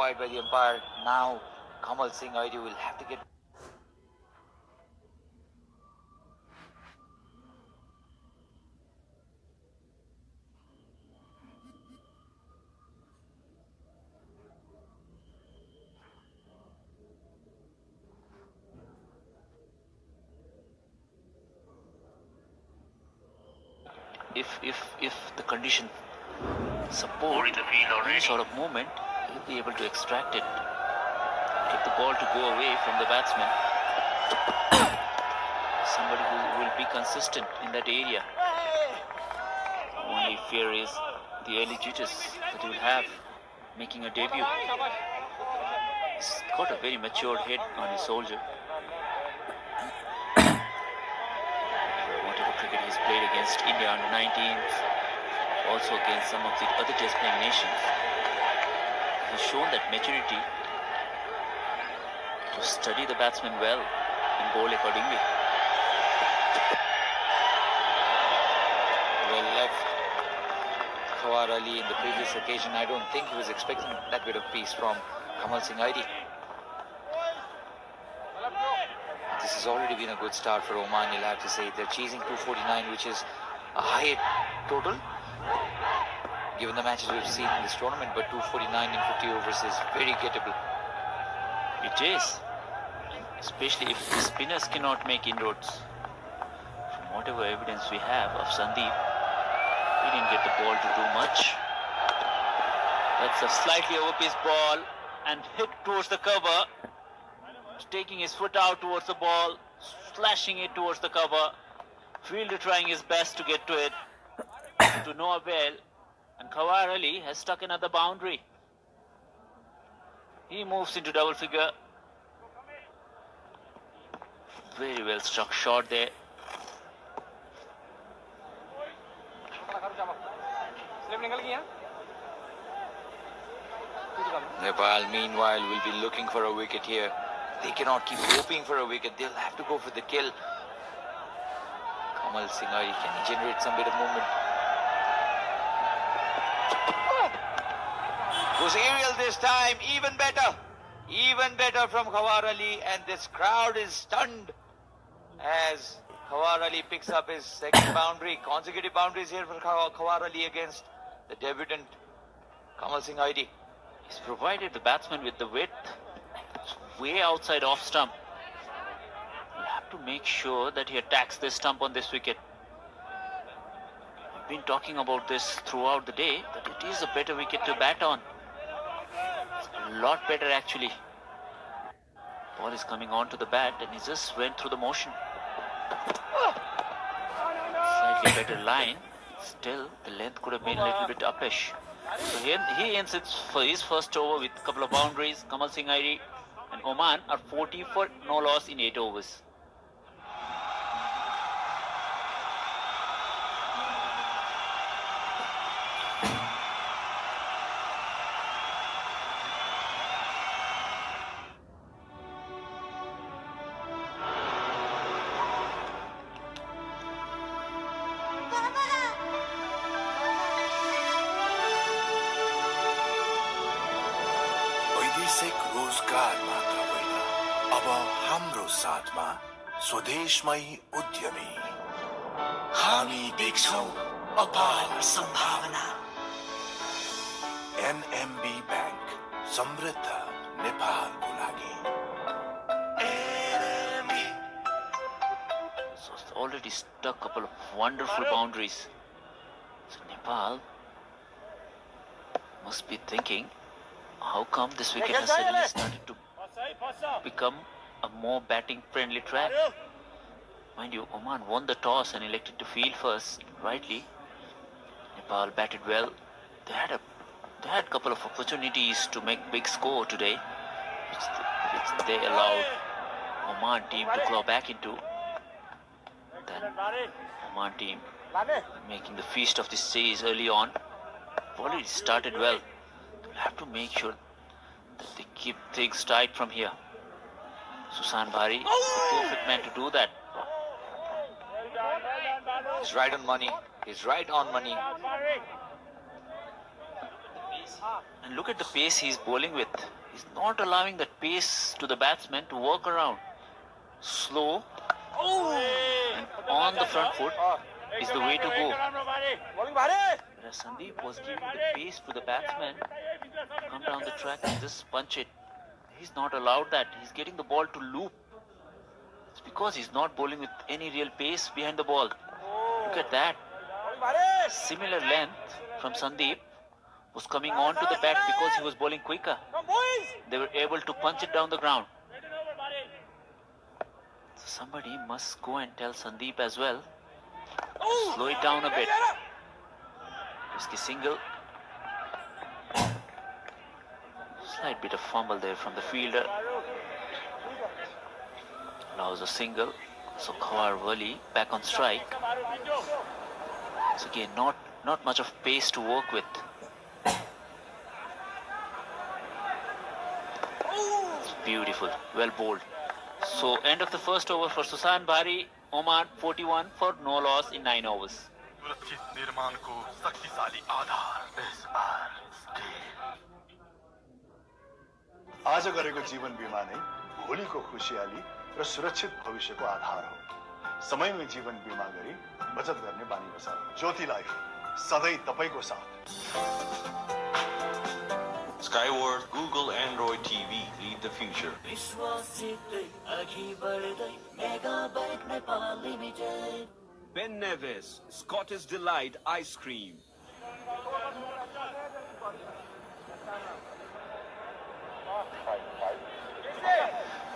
wide by the umpire. Now Kamal Singh Aidi will have to get... If the condition support any sort of movement, he'll be able to extract it. Get the ball to go away from the batsman. Somebody who will be consistent in that area. Only fear is the early jitters that he will have making a debut. He's got a very matured head on his soldier. Whatever cricket he's played against India under 19s, also against some of the other test playing nations, he's shown that maturity to study the batsman well and bowl accordingly. Well left. Khawar Ali in the previous occasion, I don't think he was expecting that bit of pace from Kamal Singh Aidi. This has already been a good start for Oman, you'll have to say. They're chasing 249, which is a high total, given the matches we've seen in this tournament, but 249 in 50 overs is very gettable. It is, especially if the spinners cannot make inroads. From whatever evidence we have of Sandeep, he didn't get the ball to do much. That's a slightly overpaced ball and hit towards the cover. Taking his foot out towards the ball, slashing it towards the cover. Fielder trying his best to get to it, to no avail. And Khawar Ali has stuck another boundary. He moves into double figure. Very well struck shot there. Nepal, meanwhile, will be looking for a wicket here. They cannot keep hoping for a wicket. They'll have to go for the kill. Kamal Singh Aidi, can he generate some bit of movement? Goes aerial this time. Even better. Even better from Khawar Ali. And this crowd is stunned as Khawar Ali picks up his second boundary. Consecutive boundaries here for Khawar Ali against the debutant Kamal Singh Aidi. He's provided the batsman with the width. Way outside off stump. We'll have to make sure that he attacks this stump on this wicket. We've been talking about this throughout the day, that it is a better wicket to bat on. It's a lot better actually. Ball is coming onto the bat and he just went through the motion. Slightly better line. Still, the length could have been a little bit uppish. So he ends it for his first over with a couple of boundaries. Kamal Singh Aidi and Oman are 40 for no loss in 8 overs. स्वदेशमै उद्यमी हामी देख्छौं अपार सम्भावना NMB bank समृद्ध नेपालको लागि So it's already stuck a couple of wonderful boundaries. So Nepal must be thinking, how come this wicket has suddenly started to become a more batting friendly track? Mind you, Oman won the toss and elected to field first, rightly. Nepal batted well. They had a couple of opportunities to make big score today, which they allowed Oman team to claw back into. Then Oman team making the feast of the seas early on. Already started well. They'll have to make sure that they keep things tight from here. Susan Bhari, the perfect man to do that. He's right on money. He's right on money. And look at the pace he's bowling with. He's not allowing that pace to the batsman to work around. Slow and on the front foot is the way to go. Whereas Sandeep was giving the pace to the batsman to come down the track and just punch it. He's not allowed that. He's getting the ball to loop. It's because he's not bowling with any real pace behind the ball. Look at that. Similar length from Sandeep was coming on to the bat because he was bowling quicker. They were able to punch it down the ground. So somebody must go and tell Sandeep as well. Slow it down a bit. Risky single. Slight bit of fumble there from the fielder. Allows a single. So Khawar Wali back on strike. So again, not much of pace to work with. It's beautiful, well bowled. So end of the first over for Susan Bhari. Oman 41 for no loss in 9 overs. आज गरेको जीवन बीमा नै भोलिको खुशियाली र सुरक्षित भविष्यको आधार हो। समयमै जीवन बीमा गरी बचत गर्ने बानी बसाऊ। ज्योति लाइफ सधैँ तपाईको साथ। Skyward, Google, Android TV lead the future. Ben Nevis, Scottish Delight Ice Cream.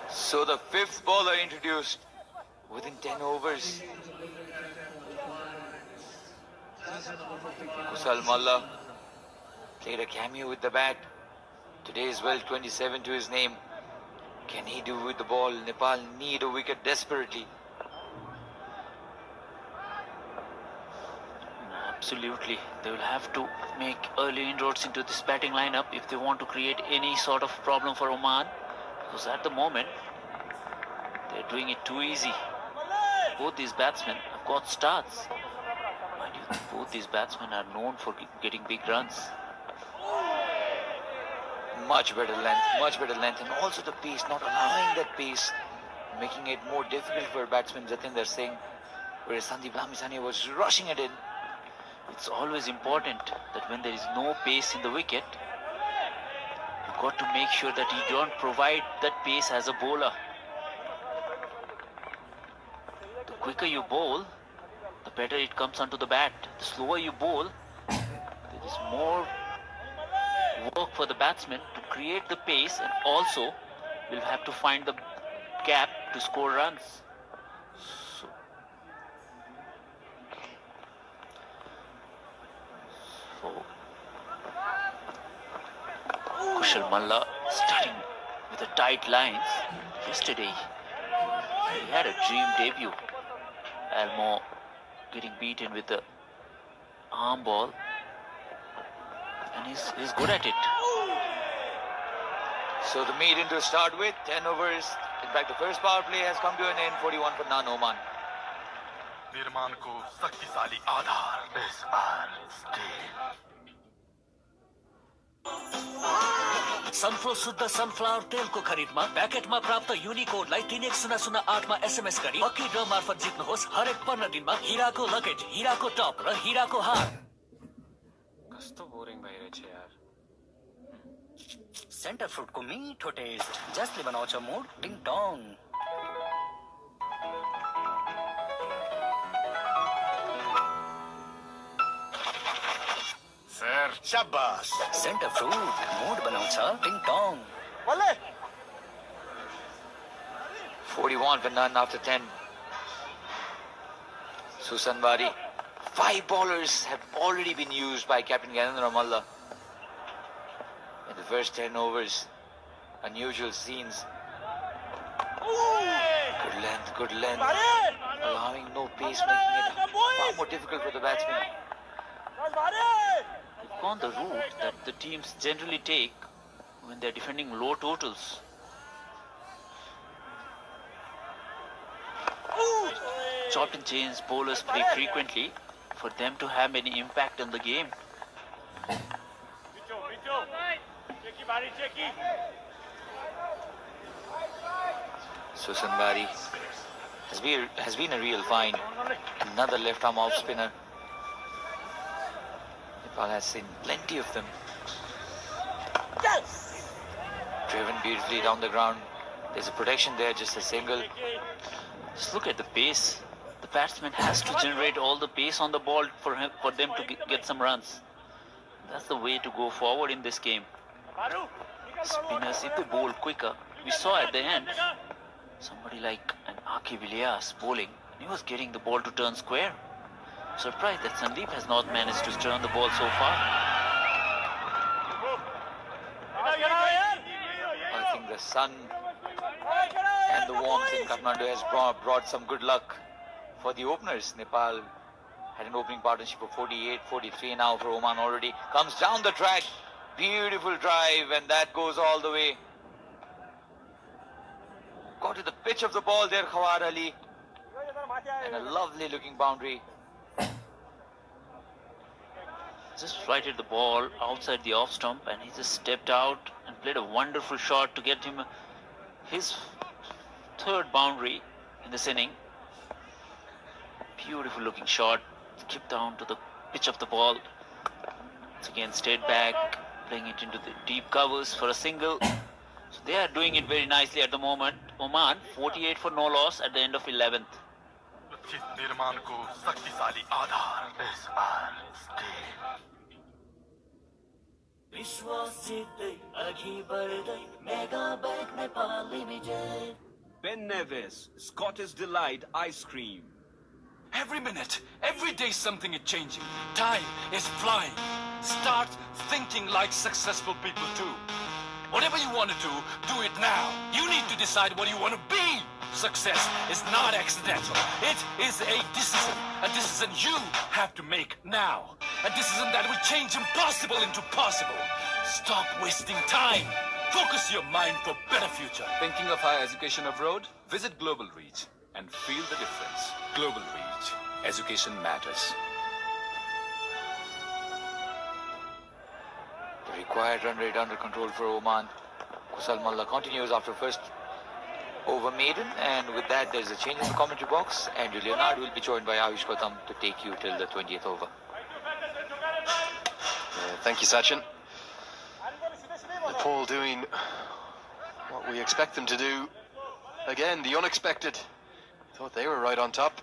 So the fifth bowler introduced within 10 overs. Kusal Malla played a cameo with the bat. Today is well 27 to his name. Can he do with the ball? Nepal need a wicket desperately. Absolutely. They will have to make early inroads into this batting lineup if they want to create any sort of problem for Oman. Because at the moment, they're doing it too easy. Both these batsmen have got starts. Mind you, both these batsmen are known for getting big runs. Much better length, and also the pace, not allowing that pace, making it more difficult for batsman Jatinder Singh, whereas Sandeep Lamisani was rushing it in. It's always important that when there is no pace in the wicket, you've got to make sure that you don't provide that pace as a bowler. The quicker you bowl, the better it comes onto the bat. The slower you bowl, there is more work for the batsman to create the pace, and also will have to find the gap to score runs. So Kushal Malla starting with the tight lines. Yesterday he had a dream debut. Almo getting beaten with the arm ball, and he's good at it. So the meeting to start with, 10 overs. In fact, the first power play has come to an end, 41 for none, Oman. निर्माण को शक्तिशाली आधार सनफ्लो शुद्ध sunflower तेलको खरिदमा प्याकेटमा प्राप्त युनिकोडलाई 31008 मा SMS गरी lucky ड्र मार्फत जित्नुहोस्। हरेक 15 दिनमा हिराको लकेट, हिराको टप र हिराको हार। कस्तो बोरिङ भइरहेछ यार। सेन्टर फ्रुटको मिठो टेस्ट जसले बनाउँछ मुड टिङ टङ। सर शाबाश। सेन्टर फ्रुट मुड बनाउँछ टिङ tongue. 41 for none after 10. Susan Bhari. 5 bowlers have already been used by Captain Ganendra Malla in the first 10 overs. Unusual scenes. Good length. Allowing no pace, making it far more difficult for the batsman. They've gone the route that the teams generally take when they're defending low totals. Chopped and changed bowlers play frequently for them to have any impact on the game. Susanbari has been a real find. Another left arm off spinner. Nepal has seen plenty of them. Driven beautifully down the ground. There's a protection there, just a single. Just look at the pace. The batsman has to generate all the pace on the ball for them to get some runs. That's the way to go forward in this game. Spinners, if they bowl quicker, we saw at the end, somebody like an Akib Ilyas bowling, he was getting the ball to turn square. Surprised that Sandeep has not managed to turn the ball so far. I think the sun and the warmth in Kathmandu has brought some good luck for the openers. Nepal had an opening partnership of 48, 43 now for Oman already. Comes down the track. Beautiful drive, and that goes all the way. Got to the pitch of the ball there, Khawar Ali. And a lovely looking boundary. Just flighted the ball outside the off stump, and he just stepped out and played a wonderful shot to get him his third boundary in this inning. Beautiful looking shot, skipped down to the pitch of the ball. Once again stayed back, playing it into the deep covers for a single. So they are doing it very nicely at the moment. Oman 48 for no loss at the end of 11th. Ben Nevis, Scottish Delight Ice Cream. Every minute, every day something is changing. Time is flying. Start thinking like successful people do. Whatever you want to do it now. You need to decide what you want to be. Success is not accidental. It is a decision you have to make now. A decision that will change impossible into possible. Stop wasting time. Focus your mind for better future. Thinking of higher education abroad? Visit Global Reach and feel the difference. Global Reach. Education matters. The required run rate under control for Oman. Kusal Malla continues after first over maiden, and with that there's a change in the commentary box. Andrew Leonard will be joined by Ayush Gautam to take you till the 20th over. Thank you, Sachin. Nepal doing what we expect them to do. Again, the unexpected. Thought they were right on top.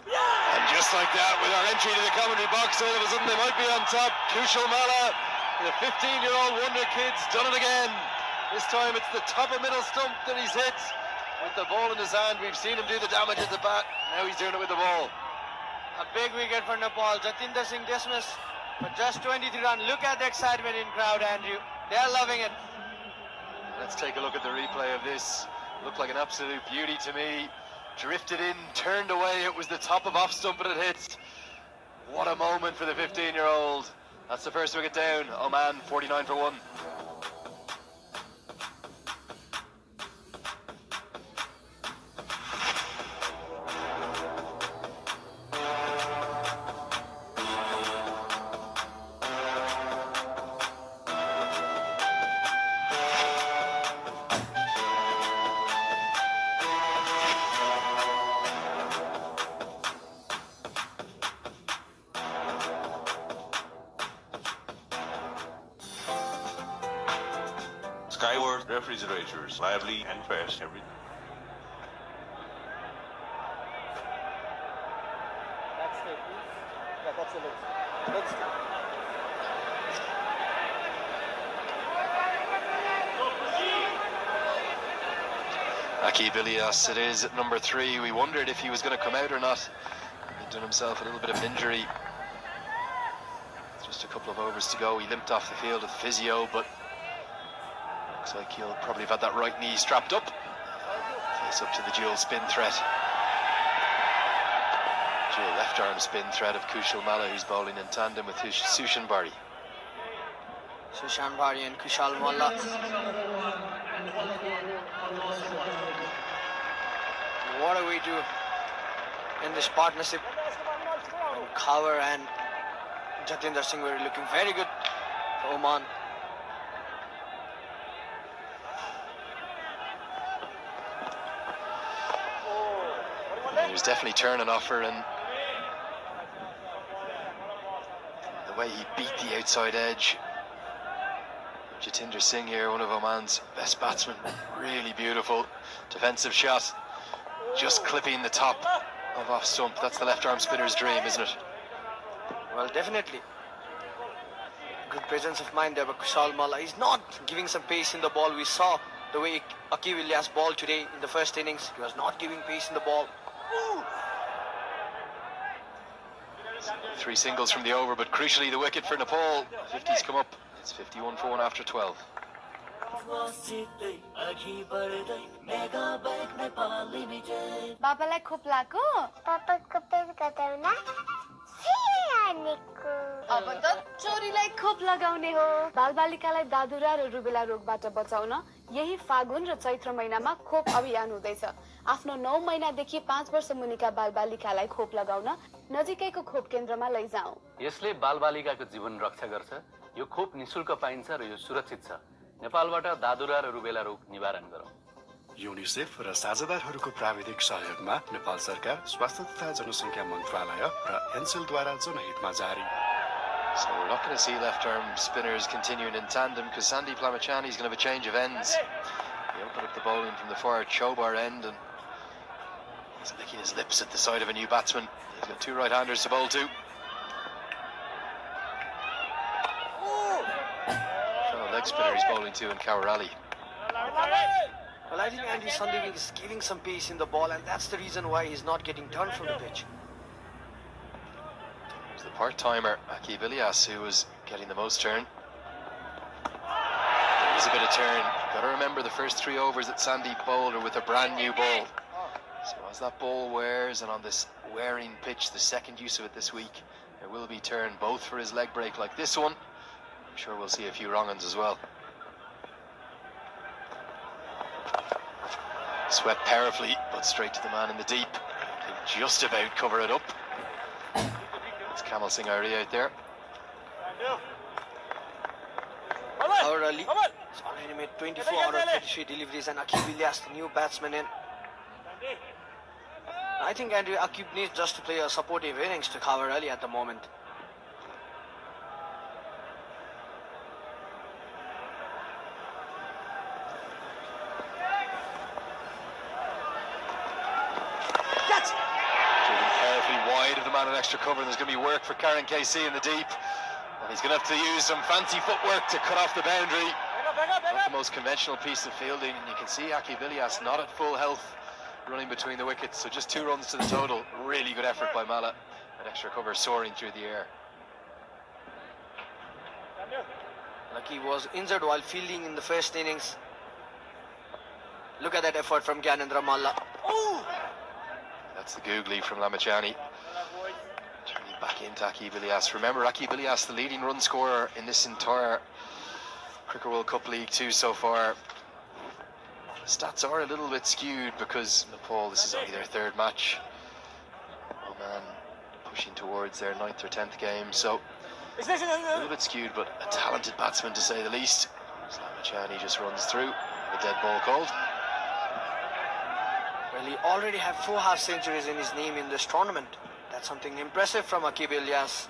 And just like that, with our entry to the commentary box, all of a sudden they might be on top. Kushal Malla, the 15-year-old wonder kid's done it again. This time it's the top of middle stump that he's hit with the ball in his hand. We've seen him do the damage at the bat. Now he's doing it with the ball. A big wicket for Nepal. Jatinder Singh dismissed, but just 23 runs. Look at the excitement in crowd, Andrew. They're loving it. Let's take a look at the replay of this. Looked like an absolute beauty to me. Drifted in, turned away. It was the top of off stump and it hit. What a moment for the 15-year-old. That's the first wicket down. Oman 49 for 1. Skyward refrigerators, lively and fresh every. Akib Ilyas it is at number 3. We wondered if he was going to come out or not. He'd done himself a little bit of an injury. Just a couple of overs to go. He limped off the field with physio, but looks like he'll probably have had that right knee strapped up. Face up to the dual spin threat. Dual left arm spin threat of Kushal Malla, who's bowling in tandem with Sushan Bari. Sushan Bari and Kushal Malla. What do we do in this partnership? And Khawar and Jatinder Singh were looking very good Oman. There's definitely turn an offer, and the way he beat the outside edge. Jatinder Singh here, one of Oman's best batsmen. Really beautiful defensive shot. Just clipping the top of off stump. That's the left arm spinner's dream, isn't it? Well, definitely. Good presence of mind there, but Kushal Malla is not giving some pace in the ball. We saw the way Aqib Ilyas balled today in the first innings. He was not giving pace in the ball. 3 singles from the over, but crucially the wicket for Nepal. 50's come up. It's 51 for 1 after 12. बाबालाई खोप लागो पापाको पेट कटाउना अब त चोरीलाई खोप लगाउने हो बालबालिकालाई दादुरा र rubella रोगबाट बचाउन यही फागुन र चैत्र महिनामा खोप अभियान हुँदैछ आफ्नो 9 महिनादेखि 5 वर्ष मुनिका बालबालिकालाई खोप लगाउन नजिकैको खोप केन्द्रमा लैजाऊ यसले बालबालिकाको जीवन रक्षा गर्छ यो खोप निशुल्क पाइन्छ र यो सुरक्षित छ नेपालबाट दादुरा र रुबेला रोग निवारण गरौँ युनिसेफ र साझेदारहरूको प्राविधिक सहयोगमा नेपाल सरकार स्वास्थ्य तथा जनसङ्ख्या मन्त्रालय र एनसेलद्वारा जनहितमा जारी. So we're not going to see left-arm spinners continuing in tandem because Sandeep Lamachani is going to have a change of ends. He opened up the bowling from the far Chobar end and he's licking his lips at the sight of a new batsman. He's got 2 right-handers to bowl to. Fellow leg spinner he's bowling to in Kawarali. Well, I think Andy Sandeep is giving some pace in the ball, and that's the reason why he's not getting turned from the pitch. It's the part-timer, Aqib Ilyas, who was getting the most turn. There is a bit of turn. Got to remember the first 3 overs that Sandeep bowled are with a brand new ball. So as that ball wears, and on this wearing pitch, the second use of it this week, there will be turn, both for his leg break like this one. I'm sure we'll see a few wrong-uns as well. Swept powerfully, but straight to the man in the deep. Can just about cover it up. It's Kamal Singh Arya out there. Our Ali has already made 24 out of 33 deliveries, and Aqib Ilyas, the new batsman, in. I think Andrew Aqib needs just to play a supportive innings to cover Ali at the moment. An extra cover, and there's going to be work for Karen KC in the deep, and he's going to have to use some fancy footwork to cut off the boundary. Not the most conventional piece of fielding, and you can see Aqib Ilyas not at full health running between the wickets, so just 2 runs to the total. Really good effort by Mala. An extra cover soaring through the air. Lucky was injured while fielding in the first innings. Look at that effort from Gyanendra Malla. That's the googly from Lamachani. Turning back into Aqib Ilyas. Remember, Aqib Ilyas, the leading run scorer in this entire Cricket World Cup League 2 so far. The stats are a little bit skewed because Nepal, this is only their 3rd match. Oman pushing towards their 9th or 10th game, so a little bit skewed, but a talented batsman to say the least. Lamachani just runs through. A dead ball called. Well, he already had 4 half centuries in his name in this tournament. That's something impressive from Aqib Ilyas.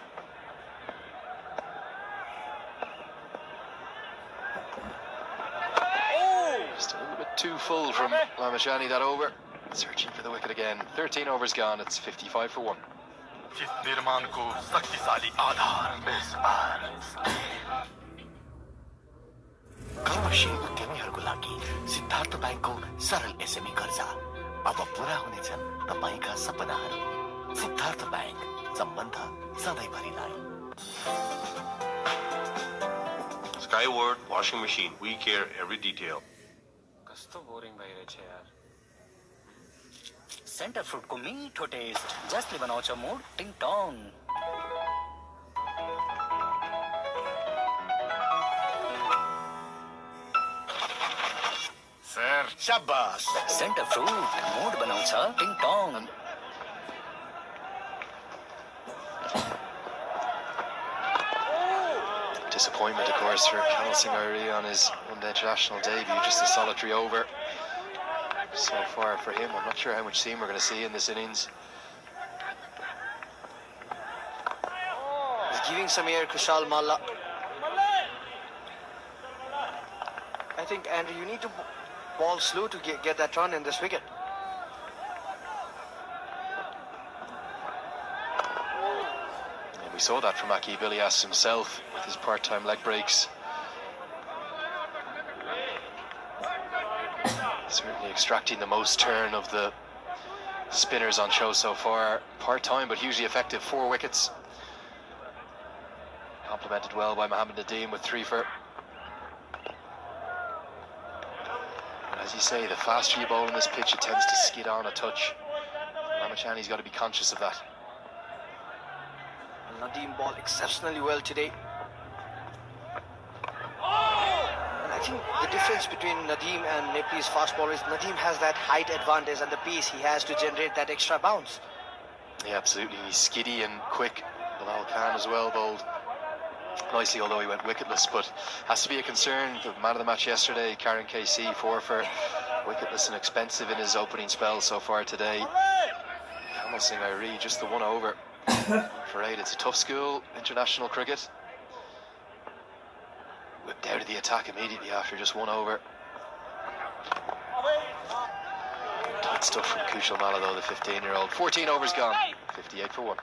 Just a little bit too full from Lamachani that over. Searching for the wicket again. 13 overs gone. It's 55 for 1. कर्मशील उद्यमीहरूको लागि सिद्धार्थ बैंकको सरल SME कर्जा अब पूरा हुनेछन् तपाईका सपनाहरू Siddharth bank सम्बन्ध सधैँभरिलाई Skyward washing machine. We care every detail. कस्तो boring भइरहेछ यार सेन्टर फ्रुटको मिठो टेस्ट जसले बनाउँछ मुड टिङ टङ सर शाबाश सेन्टर फ्रुट मुड बनाउँछ टिङ tongue To Disappointment, of course, for Kamal Singh Airi on his one-day international debut. Just a solitary over so far for him. I'm not sure how much seam we're going to see in this innings. He's giving some air, Kushal Malla. I think, Andrew, you need to ball slow to get that run in this wicket. And we saw that from Akib Ilyas himself with his part-time leg breaks. Certainly extracting the most turn of the spinners on show so far. Part-time but hugely effective, 4 wickets. Complemented well by Mohammad Nadeem with 3 for. And as you say, the faster you bowl on this pitch, it tends to skid on a touch. Ramachani's got to be conscious of that. Nadeem ball exceptionally well today. And I think the difference between Nadeem and Nepal's fast bowler is Nadeem has that height advantage and the pace he has to generate that extra bounce. Yeah, absolutely. He's skiddy and quick. Bilal Khan as well bowled nicely, although he went wicketless, but has to be a concern. The man of the match yesterday, Karen KC, 4 for, wicketless and expensive in his opening spell so far today. Kamal Singh Airi, just the 1 over for 8. It's a tough school, international cricket. Whipped out of the attack immediately after just 1 over. Tight stuff from Kushal Malla though, the 15-year-old. 14 overs gone, 58 for 1.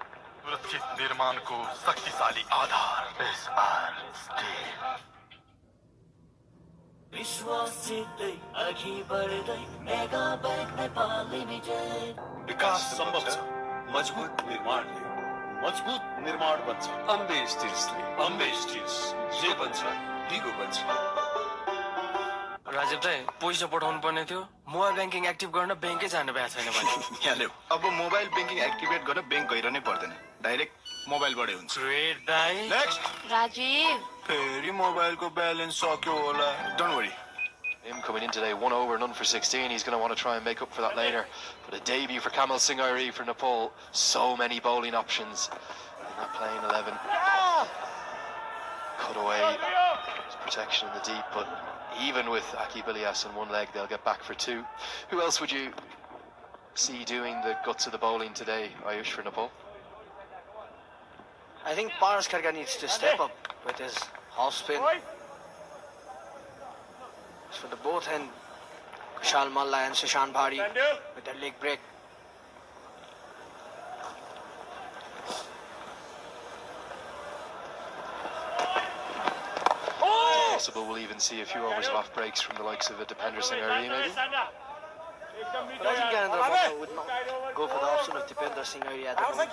विकास सम्भव छ मजबुत निर्माणले मजबुत निर्माण बन्छ Ambe stills जे बन्छ दिगो बन्छ राजीव दाइ पैसा पठाउनु पर्ने थियो मोबाइल ब्याङ्किङ एक्टिभ गर्न ब्याङ्कै जानु भएको छैन भने यहाँले अब मोबाइल ब्याङ्किङ एक्टिभेट गर्न ब्याङ्क गइरहनै पर्दैन डाइरेक्ट मोबाइलबाटै हुन्छ ग्रेट दाइ नेक्स्ट राजीव फेरि मोबाइलको ब्यालेन्स सक्यो होला don't worry. Him coming in today, 1 over, none for 16. He's going to want to try and make up for that later. But a debut for Kamal Singh Airi for Nepal. So many bowling options in that playing 11. Cut away. There's protection in the deep, but even with Akib Ilyas on one leg, they'll get back for 2. Who else would you see doing the guts of the bowling today, Ayush, for Nepal? I think Paras Kharka needs to step up with his half spin. For the both end, Kushal Malla and Sushant Bhari with their leg break. Possible we'll even see a few overs of off breaks from the likes of a Dipender Singh Airi maybe. But I think Ganendra Malla would not go for the option of Dipender Singh Airi at the moment.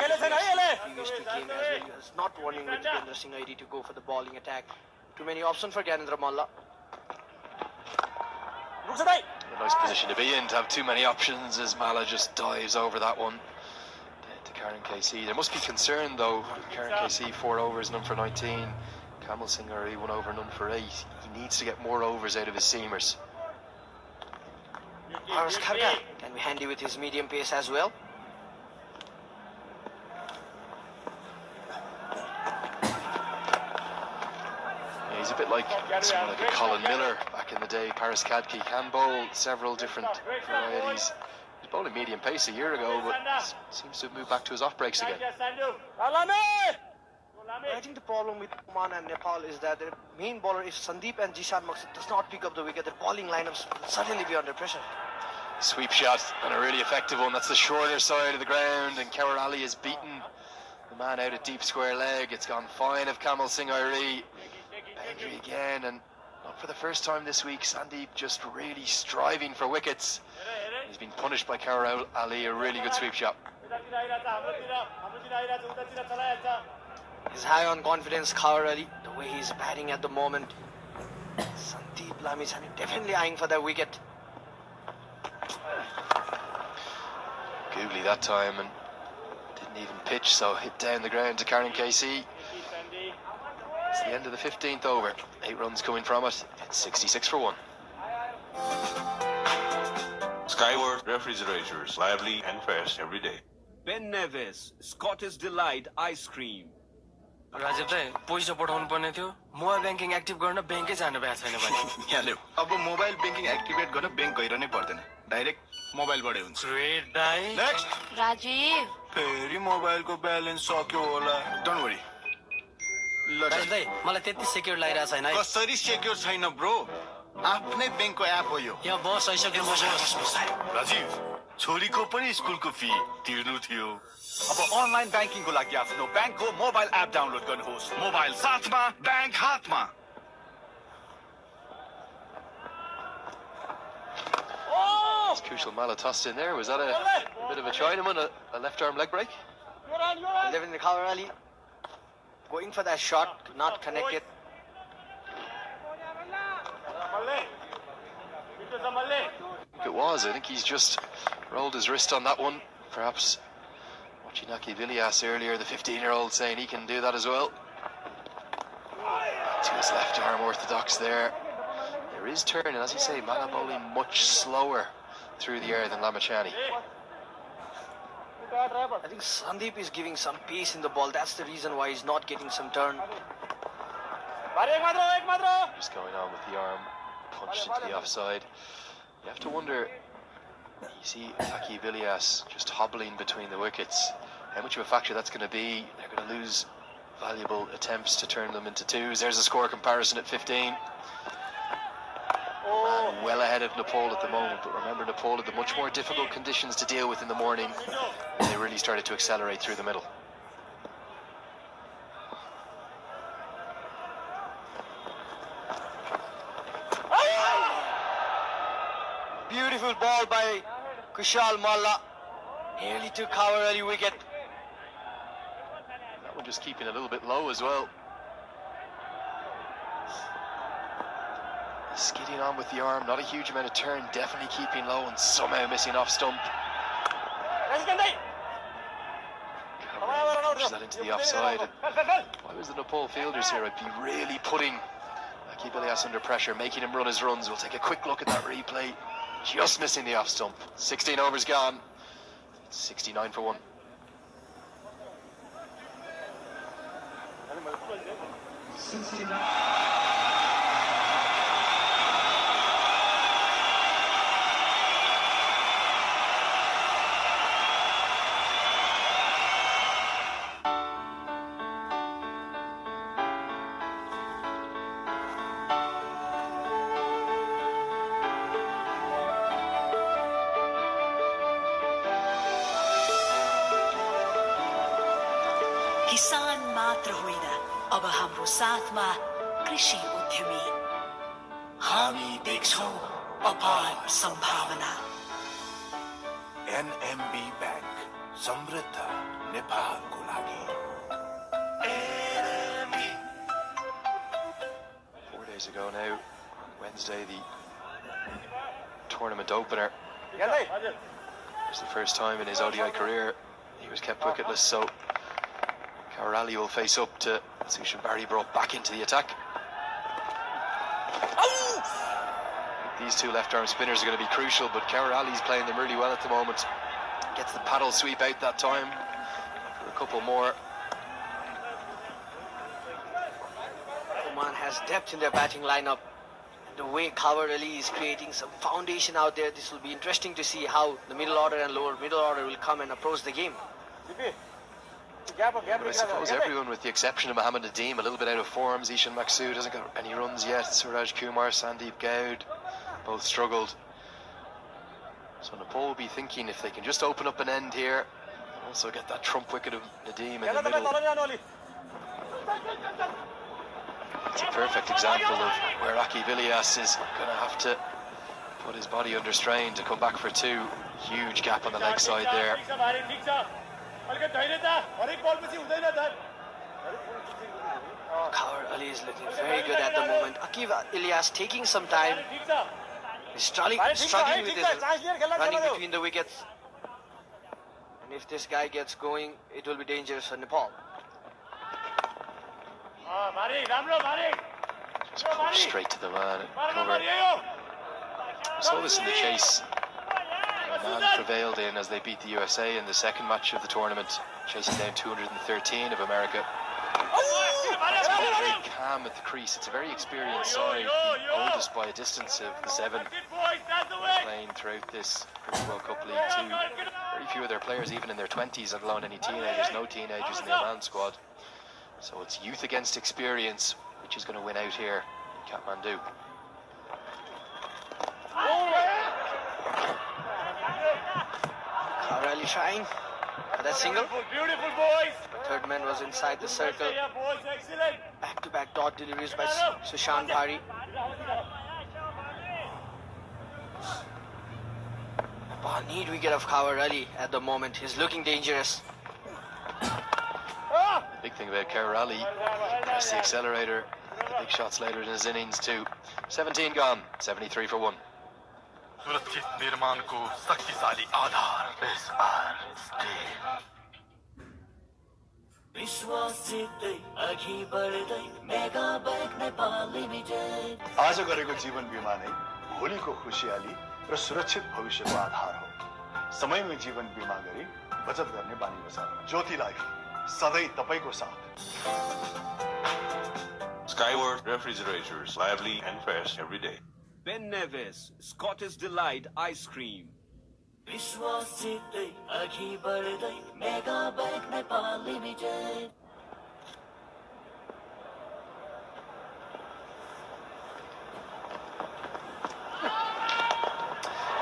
Previous to game as well. He was not wanting with Dipender Singh Airi to go for the bowling attack. Too many options for Ganendra Malla. A nice position to be in, to have too many options as Malla just dives over that one to Karen KC. There must be concern though. Karen KC 4 overs, none for 19. Kamal Singh Airi 1 over, none for 8. He needs to get more overs out of his seamers. Paras Kharka can be handy with his medium pace as well. He's a bit like someone like a Colin Miller back in the day. Paras Kadki can bowl several different varieties. He was bowling medium pace a year ago, but seems to have moved back to his off breaks again. I think the problem with Oman and Nepal is that their main bowler, if Sandeep and Jishan Maqsad does not pick up the wicket, their bowling lineups will suddenly be under pressure. Sweep shot and a really effective one. That's the shorter side of the ground, and Kaur Ali has beaten the man out at deep square leg. It's gone fine of Kamal Singh Airi. Boundary again, and not for the first time this week, Sandeep just really striving for wickets. He's been punished by Kaur Ali, a really good sweep shot. He's high on confidence, Kaur Ali, the way he's batting at the moment. Sandeep Lamichhane definitely eyeing for that wicket. Googly that time and didn't even pitch, so hit down the ground to Karen KC. It's the end of the 15th over. 8 runs coming from it. It's 66 for 1. Skyward refrigerators, lively and fresh every day. Ben Nevis, Scottish Delight Ice Cream. Rajiv दाई पैसा पठाउनु पर्ने थियो mobile banking active गर्न ब्याङ्कै जानु भएको छैन भने यहाँ ल्याऊ अब मोबाइल ब्याङ्किङ एक्टिभेट गर्न ब्याङ्क गइरहनै पर्दैन डाइरेक्ट मोबाइलबाटै हुन्छ ग्रेट दाई नेक्स्ट राजीव फेरि मोबाइलको ब्यालेन्स सक्यो होला डोन्ट वरी ल राजीव दाई मलाई त्यति सेक्युर लागिरहेको छैन है कसरी सेक्युर छैन ब्रो आफ्नै ब्याङ्कको एप हो यो यहाँ बस आइसक्यो राजीव छोरीको पनि स्कुलको फी तिर्नु थियो अब अनलाइन ब्याङ्किङको लागि आफ्नो ब्याङ्कको मोबाइल एप डाउनलोड गर्नुहोस् मोबाइल साथमा ब्याङ्क हातमा Crucial Mala tossed in there. Was that a bit of a Chinaman, a left arm leg break? Devin Ali going for that shot, not connected. It was. I think he's just rolled his wrist on that one. Perhaps watching Aki Vilias earlier, the 15-year-old saying he can do that as well. To his left arm orthodox there. There is turn, and as you say, Mala bowling much slower through the air than Lamachani. I think Sandeep is giving some pace in the ball. That's the reason why he's not getting some turn. Just going on with the arm punched into the offside. You have to wonder, you see Aki Vilias just hobbling between the wickets. How much of a factor that's going to be? They're going to lose valuable attempts to turn them into twos. There's a score comparison at 15. Man well ahead of Nepal at the moment, but remember Nepal had the much more difficult conditions to deal with in the morning, and they really started to accelerate through the middle. Beautiful ball by Kushal Malla. Nearly took our early wicket. That one just keeping a little bit low as well. Skidding on with the arm, not a huge amount of turn, definitely keeping low and somehow missing off stump. Pushes that into the offside. If I was the Nepal fielders here, I'd be really putting Aki Vilias under pressure, making him run his runs. We'll take a quick look at that replay. Just missing the off stump. 16 overs gone. 69 for 1. किसान मात्र होइन अब हाम्रो साथमा कृषि उद्यमी हामी देख्छौं अपार सम्भावना एनएमबी बैंक समृद्ध नेपालको लागि 4 days ago now, Wednesday, the tournament opener. It's the first time in his ODI career he was kept wicketless, so Kaurali will face up to Sushan Barry, brought back into the attack. These two left-arm spinners are going to be crucial, but Kaurali's playing them really well at the moment. Gets the paddle sweep out that time for a couple more. Oman has depth in their batting lineup. The way Khawar Ali is creating some foundation out there, this will be interesting to see how the middle order and lower middle order will come and approach the game. But I suppose everyone, with the exception of Mohammad Nadeem, a little bit out of form. Zishan Maksud hasn't got any runs yet. Suraj Kumar, Sandeep Goud, both struggled. So Nepal will be thinking if they can just open up an end here, also get that trump wicket of Nadeem in the middle. It's a perfect example of where Aki Vilias is going to have to put his body under strain to come back for two. Huge gap on the leg side there. Khawar Ali is looking very good at the moment. Akif Ilyas taking some time. He's struggling with his running between the wickets. And if this guy gets going, it will be dangerous for Nepal. Just push straight to the man and cover. We saw this in the chase. Oman prevailed in as they beat the USA in the second match of the tournament, chasing down 213 of America. Very calm at the crease. It's a very experienced side, the oldest by a distance of the 7 playing throughout this World Cup League 2. Very few of their players even in their 20s, let alone any teenagers. No teenagers in the Oman squad. So it's youth against experience, which is going to win out here in Kathmandu. Rally trying for that single. Beautiful boys. Third man was inside the circle. Back-to-back dot deliveries by Sushant Bhari. Neat wicket of Khawar Ali at the moment. He's looking dangerous. The big thing about Khawar Ali, press the accelerator, the big shots later in his innings too. 17 gone, 73 for 1. सुरक्षित निर्माणको शक्तिशाली आधार SR still विश्वासितै अघि बढ्दै mega bank Nepal limited आज गरेको जीवन बीमा नै भोलिको खुशियाली र सुरक्षित भविष्यको आधार हो। समयमै जीवन बीमा गरी बचत गर्ने बानी बसाल्नु। ज्योति लाइफ सधैँ तपाईको साथ। Skyward refrigerators, lively and fresh every day. Ben Nevis, Scottish Delight Ice Cream. विश्वासितै अघि बढ्दै mega bank Nepal limited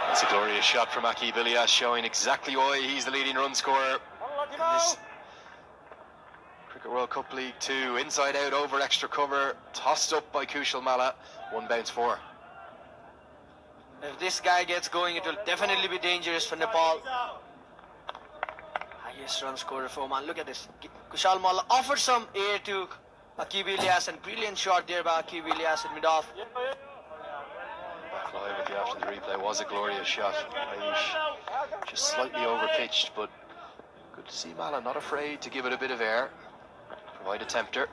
It's a glorious shot from Akib Ilyas, showing exactly why he's the leading run scorer in this Cricket World Cup League 2. Inside out over extra cover, tossed up by Kushal Malla, 1 bounce 4. If this guy gets going, it will definitely be dangerous for Nepal. Highest run scorer for Oman. Look at this. Kushal Malla offered some air to Akib Ilyas, and brilliant shot there by Akib Ilyas in mid-off. Back live with you after the replay, was a glorious shot. Aish just slightly over-pitched, but good to see Malla not afraid to give it a bit of air. Provide a tempter.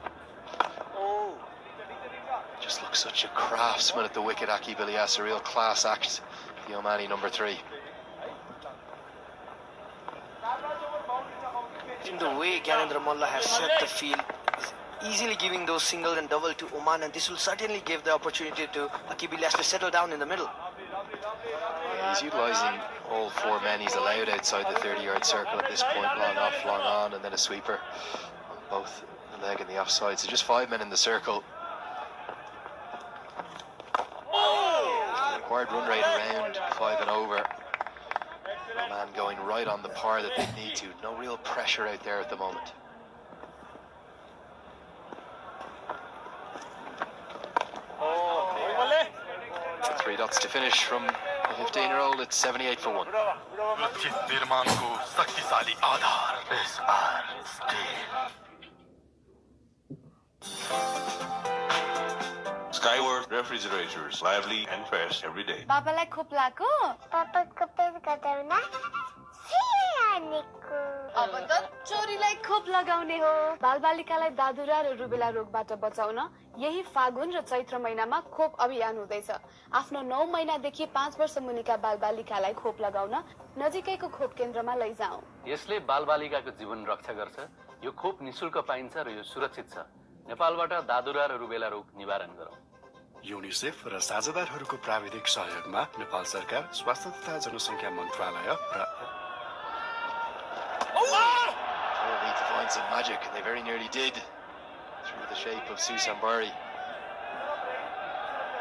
Just looks such a craftsman at the wicket, Akib Ilyas, a real class act, the Omani number 3. In the way Gyanendra Malla has set the field, is easily giving those single and double to Oman, and this will certainly give the opportunity to Akib Ilyas to settle down in the middle. Yeah, he's utilising all 4 men he's allowed outside the 30-yard circle at this point, long off, long on, and then a sweeper on both the leg and the offside. So just 5 men in the circle. Required run rate around 5 and over. A man going right on the par that they need to. No real pressure out there at the moment. Three dots to finish from the 15-year-old. It's 78 for 1. सुरक्षित निर्माणको शक्तिशाली आधार SR still Skyward refrigerators, lively and fresh every day. बाबालाई खोप लागो पापाको पेट गदाउना सियानीको अब त चोरीलाई खोप लगाउने हो। बालबालिकालाई दादुरा र रुबेला रोगबाट बचाउन यही फागुन र चैत्र महिनामा खोप अभियान हुँदैछ। आफ्नो 9 महिनादेखि 5 वर्ष मुनिका बालबालिकालाई खोप लगाउन नजिकैको खोप केन्द्रमा लैजाऊ। यसले बालबालिकाको जीवन रक्षा गर्छ। यो खोप निशुल्क पाइन्छ र यो सुरक्षित छ। नेपालबाट दादुरा र रुबेला रोग निवारण गरौँ। युनिसेफ र साझेदारहरूको प्राविधिक सहयोगमा नेपाल सरकार स्वास्थ्य तथा जनसङ्ख्या मन्त्रालय र Need to find some magic, and they very nearly did through the shape of Susan Bari.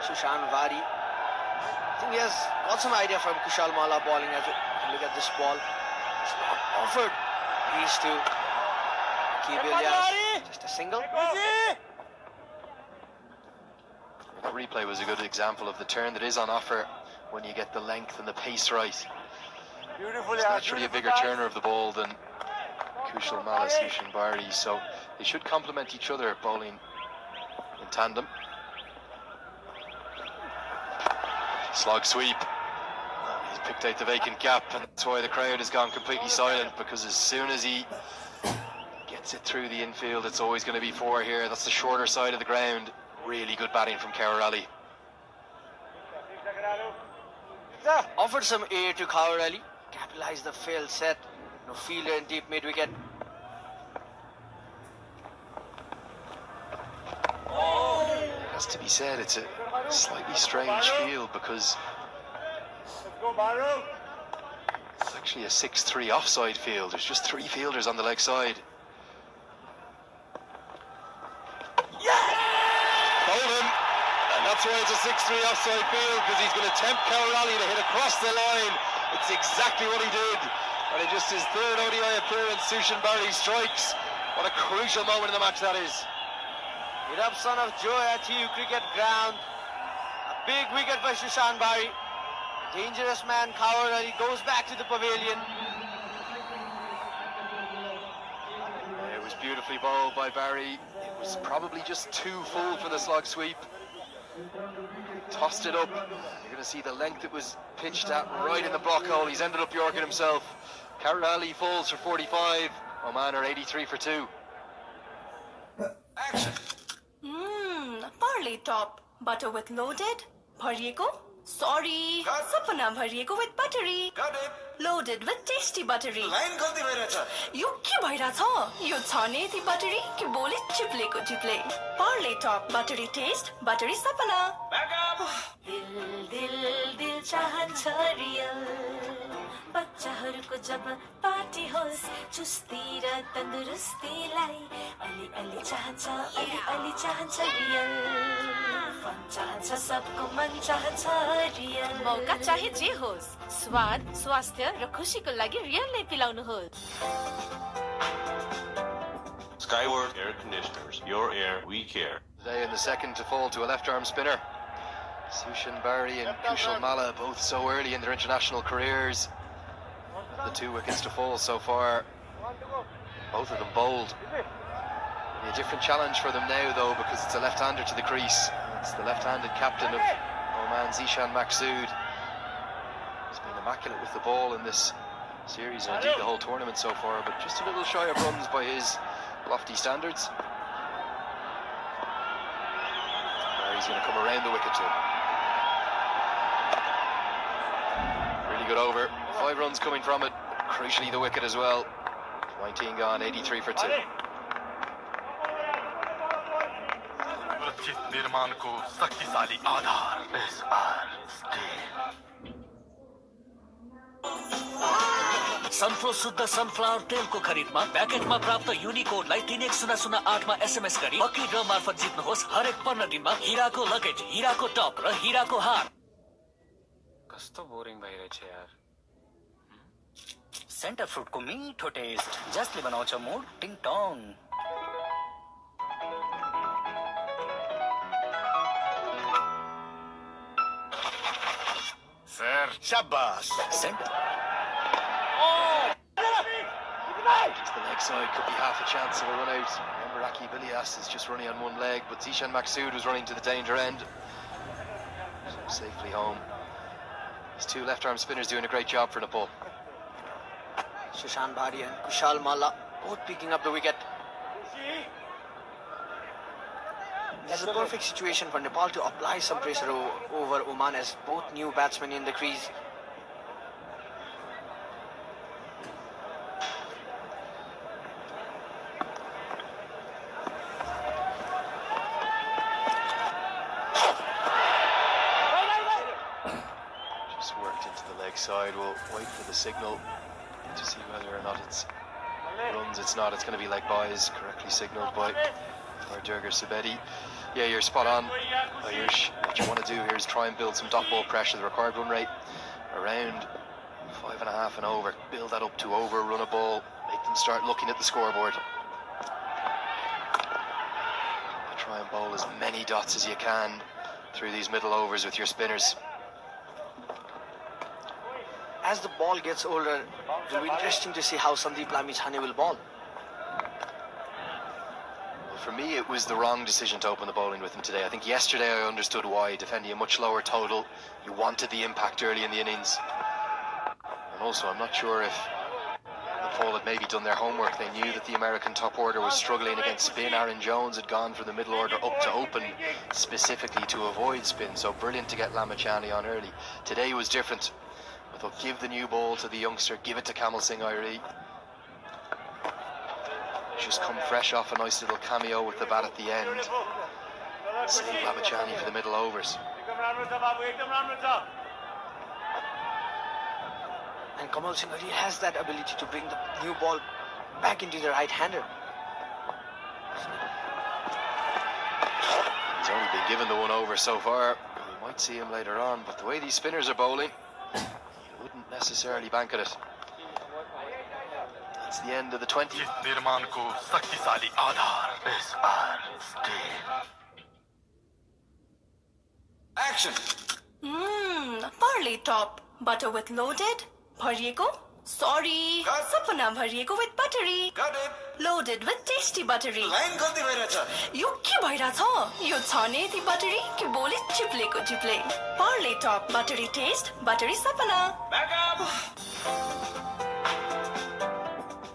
Sushant Bhari. I think he has got some idea from Kushal Malla bowling. As you look at this ball, it's not offered. He's to Akib Ilyas. Just a single. That replay was a good example of the turn that is on offer when you get the length and the pace right. He's naturally a bigger turner of the ball than Kushal Malla, Sushan Bari, so they should complement each other bowling in tandem. Slog sweep. He's picked out the vacant gap, and that's why the crowd has gone completely silent, because as soon as he gets it through the infield, it's always going to be 4 here. That's the shorter side of the ground. Really good batting from Khawar Ali. Offered some air to Khawar Ali. Capitalized the failed set. No fielder in deep mid wicket. has to be said, it's a slightly strange field because it's actually a 6-3 offside field. There's just 3 fielders on the leg side. Hold him. And that's why it's a 6-3 offside field, because he's going to tempt Carrali to hit across the line. It's exactly what he did. And in just his 3rd ODI appearance, Sushan Barry strikes. What a crucial moment in the match that is. Eruption of joy at TU Cricket Ground. A big wicket for Sushan Barry. Dangerous man, Carrali goes back to the pavilion. It was beautifully bowled by Barry. It was probably just too full for the slog sweep. Tossed it up. You're going to see the length it was pitched at right in the block hole. He's ended up Yorking himself. Carrali falls for 45. Oman are 83 for 2. Action. Barley top. Butter with loaded. Bharieko? Sorry. Sapana bharieko with buttery. Got it. Loaded with tasty buttery. Line गल्ती भइरहेछ. यो के भइरहेछ? यो छ नि यति buttery कि बोले चिप्लेको चिप्ले. Barley top. Buttery taste. Buttery sapana. Back up. दिल दिल दिल चाहन्छ रियल. बच्चाहरूको जब पार्टी होस् चुस्ती र तन्दुरुस्तीलाई अलि अलि चाहन्छ अलि अलि चाहन्छ रियल. फन चाहन्छ सबको मन चाहन्छ रियल. मौका चाहे जे होस् स्वाद स्वास्थ्य र खुशीको लागि रियल नै पिलाउनुहोस्. Skyward Air Conditioners. Your air, we care. Today in the second to fall to a left-arm spinner. Sushan Barry and Kushal Malla both so early in their international careers. The 2 wickets to fall so far. Both of them bowled. It'll be a different challenge for them now though, because it's a left-hander to the crease. It's the left-handed captain of Oman, Zishan Maqsood. He's been immaculate with the ball in this series and indeed the whole tournament so far, but just a little shy of runs by his lofty standards. Barry's going to come around the wicket to him. Really good over. 5 runs coming from it. Crucially the wicket as well. 19 gone, 83 for 2. सुरक्षित निर्माणको शक्तिशाली आधार सनफ्लो शुद्ध sunflower तेलको खरिदमा प्याकेटमा प्राप्त युनिकोडलाई 31008 मा SMS गरी lucky ड्र मार्फत जित्नुहोस्. हरेक 15 दिनमा हिराको लगेज, हिराको टप र हिराको हार. कस्तो बोरिङ भइरहेछ यार. सेन्टर फ्रुटको मिठो टेस्ट जसले बनाउँछ मुड टिङटङ. सर शाबाश. Centre Just the leg side could be half a chance of a run out. Remember, Aki Bilias is just running on one leg, but Zishan Maqsood was running to the danger end. So safely home. These 2 left-arm spinners doing a great job for Nepal. Sushan Barry and Kushal Malla both picking up the wicket. That's a perfect situation for Nepal to apply some pressure over Oman as both new batsmen in the crease. Just worked into the leg side. We'll wait for the signal to see whether or not it's runs. It's not. It's going to be leg byes, correctly signalled by Durgar Subedi. Yeah, you're spot on, Irish. What you want to do here is try and build some dot ball pressure. The required run rate around 5.5 and over. Build that up to over, run a ball, make them start looking at the scoreboard. Try and bowl as many dots as you can through these middle overs with your spinners. As the ball gets older, it will be interesting to see how Sandeep Lamichhane will bowl. For me, it was the wrong decision to open the bowling with him today. I think yesterday I understood why. Defending a much lower total, you wanted the impact early in the innings. And also, I'm not sure if Nepal had maybe done their homework. They knew that the American top order was struggling against spin. Aaron Jones had gone from the middle order up to open specifically to avoid spin. So brilliant to get Lamichhane on early. Today was different. I thought, give the new ball to the youngster, give it to Kamal Singh Airi. Just come fresh off a nice little cameo with the bat at the end. Save Lamachani for the middle overs. And Kamal Singh Ali has that ability to bring the new ball back into the right-hander. He's only been given the 1 over so far. We might see him later on, but the way these spinners are bowling, you wouldn't necessarily bank on it. That's the end of the 20. Action! Barley top. Butter with loaded. Bharieko? Sorry. Sapana bharieko with buttery. Got it. Loaded with tasty buttery. Line गल्ती भइरहेछ. यो के भइरहेछ? यो छ नि यति buttery कि बोले चिप्लेको चिप्ले. Barley top. Buttery taste. Buttery sapana. Back up!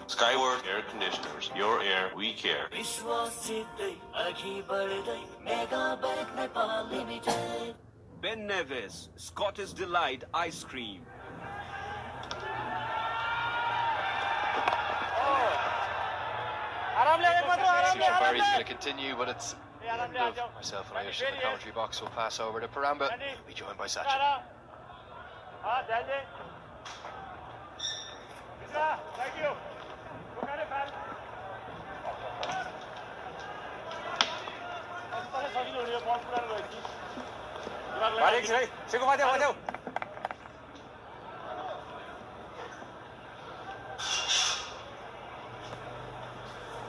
Skyward Air Conditioners. Your air, we care. Ben Nevis, Scottish Delight Ice Cream. Sushan Barry's going to continue, but it's the end of myself and Irish in the commentary box. We'll pass over to Paramba. We'll be joined by Sachin. Thank you.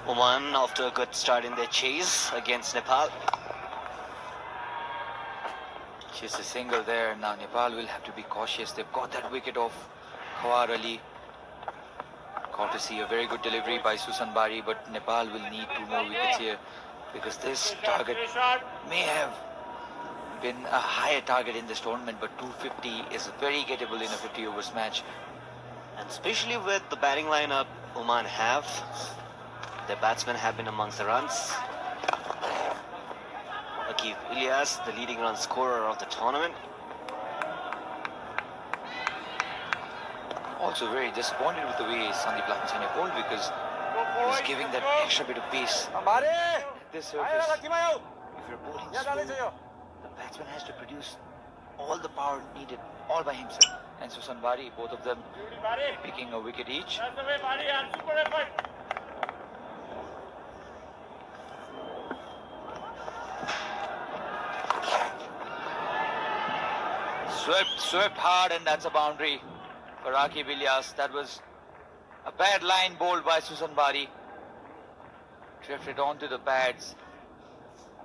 Oman off to a good start in their chase against Nepal. Just a single there. Now Nepal will have to be cautious. They've got that wicket off Khawar Ali. Got to see a very good delivery by Susan Bari, but Nepal will need 2 more wickets here because this target may have been a higher target in this tournament, but 250 is very gettable in a 50 overs match. And especially with the batting lineup Oman have, their batsmen have been amongst the runs. Akif Ilyas, the leading run scorer of the tournament. Also very disappointed with the way Sandeep Lakshmani bowled because he was giving that extra bit of pace. This surface, if you're bowling slow, the batsman has to produce all the power needed all by himself. And Susan Bari, both of them picking a wicket each. Swept hard, and that's a boundary for Akif Ilyas. That was a bad line bowled by Susan Bari. Drifted onto the pads.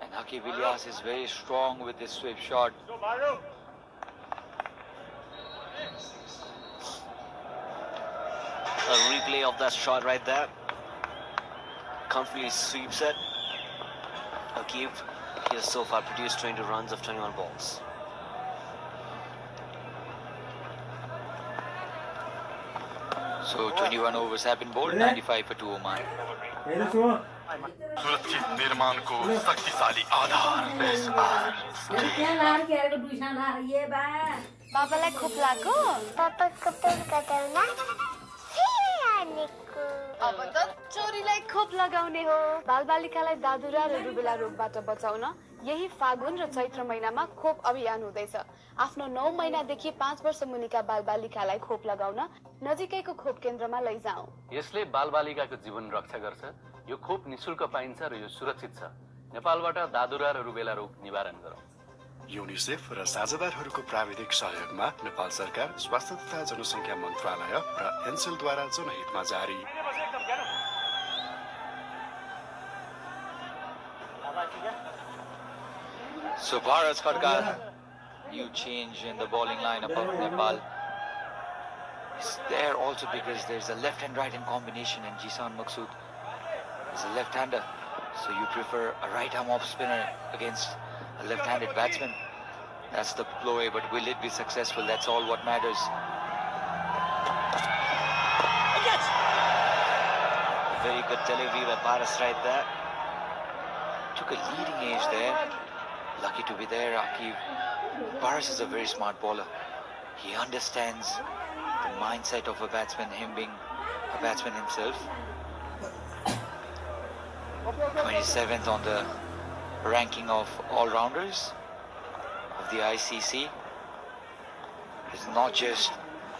And Akif Ilyas is very strong with this sweep shot. A replay of that shot right there. Comfortably sweeps it. Akif, he has so far produced 20 runs of 21 balls. So 21 overs have been bowled, 95 for 2 Oman. सुरक्षित निर्माणको शक्तिशाली आधार बाबालाई खोप लाग्यो पापाको पेट कटाउन अब त चोरीलाई खोप लगाउने हो बालबालिकालाई दादुरा र रुबेला रोगबाट बचाउन यही फागुन र चैत्र महिनामा खोप अभियान हुँदैछ। आफ्नो 9 महिनादेखि 5 वर्ष मुनिका बालबालिकालाई खोप लगाउन नजिकैको खोप केन्द्रमा लैजाऊ। यसले बालबालिकाको जीवन रक्षा गर्छ। यो खोप निशुल्क पाइन्छ र यो सुरक्षित छ। नेपालबाट दादुरा र रुबेला रोग निवारण गरौँ। युनिसेफ र साझेदारहरूको प्राविधिक सहयोगमा नेपाल सरकार स्वास्थ्य तथा जनसङ्ख्या मन्त्रालय र एनसेलद्वारा जनहितमा जारी। So Bharat's got a new change in the bowling lineup of Nepal. It's there also because there's a left and right hand combination, and Jisan Maqsood is a left-hander. So you prefer a right-arm off spinner against a left-handed batsman. That's the ploy, but will it be successful? That's all what matters. Very good delivery by Paras right there. Took a leading edge there. Lucky to be there, Akif. Paras is a very smart bowler. He understands the mindset of a batsman, him being a batsman himself. 27th on the ranking of all-rounders of the ICC. He's not just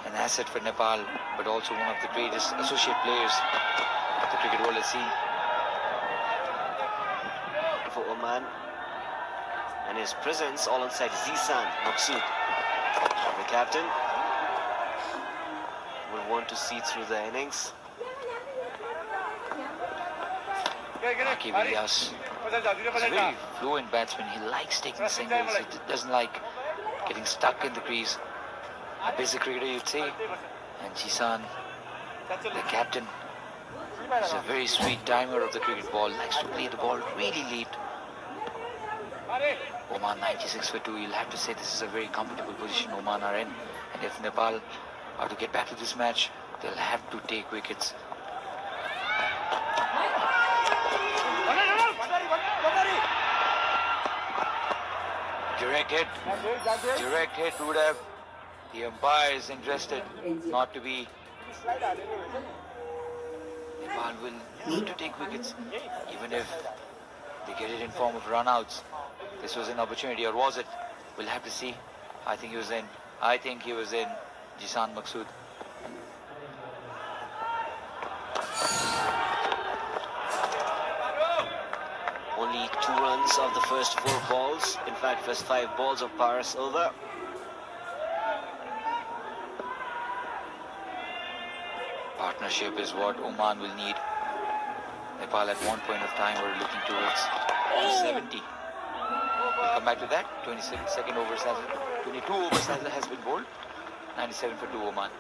an asset for Nepal, but also one of the greatest associate players the cricket world has seen. For Oman, and his presence alongside Zisan Maqsood, the captain, will want to see through the innings. Akib Ilyas is a very fluent batsman. He likes taking singles. He doesn't like getting stuck in the crease. A basic cricketer, you'd say. And Jisan, the captain, is a very sweet timer of the cricket ball. Likes to play the ball really late. Oman 96 for 2. You'll have to say this is a very comfortable position Oman are in. And if Nepal are to get back to this match, they'll have to take wickets. Direct hit would have the umpires interested not to be. Nepal will need to take wickets, even if they get it in form of run-outs. This was an opportunity, or was it? We'll have to see. I think he was in. Jisan Maqsood. Only 2 runs of the first 4 balls. In fact, first 5 balls of Paris over. Partnership is what Oman will need. Nepal at one point of time were looking towards 70. We'll come back to that. 22nd over 22 overs has been bowled. 97 for 2 Oman.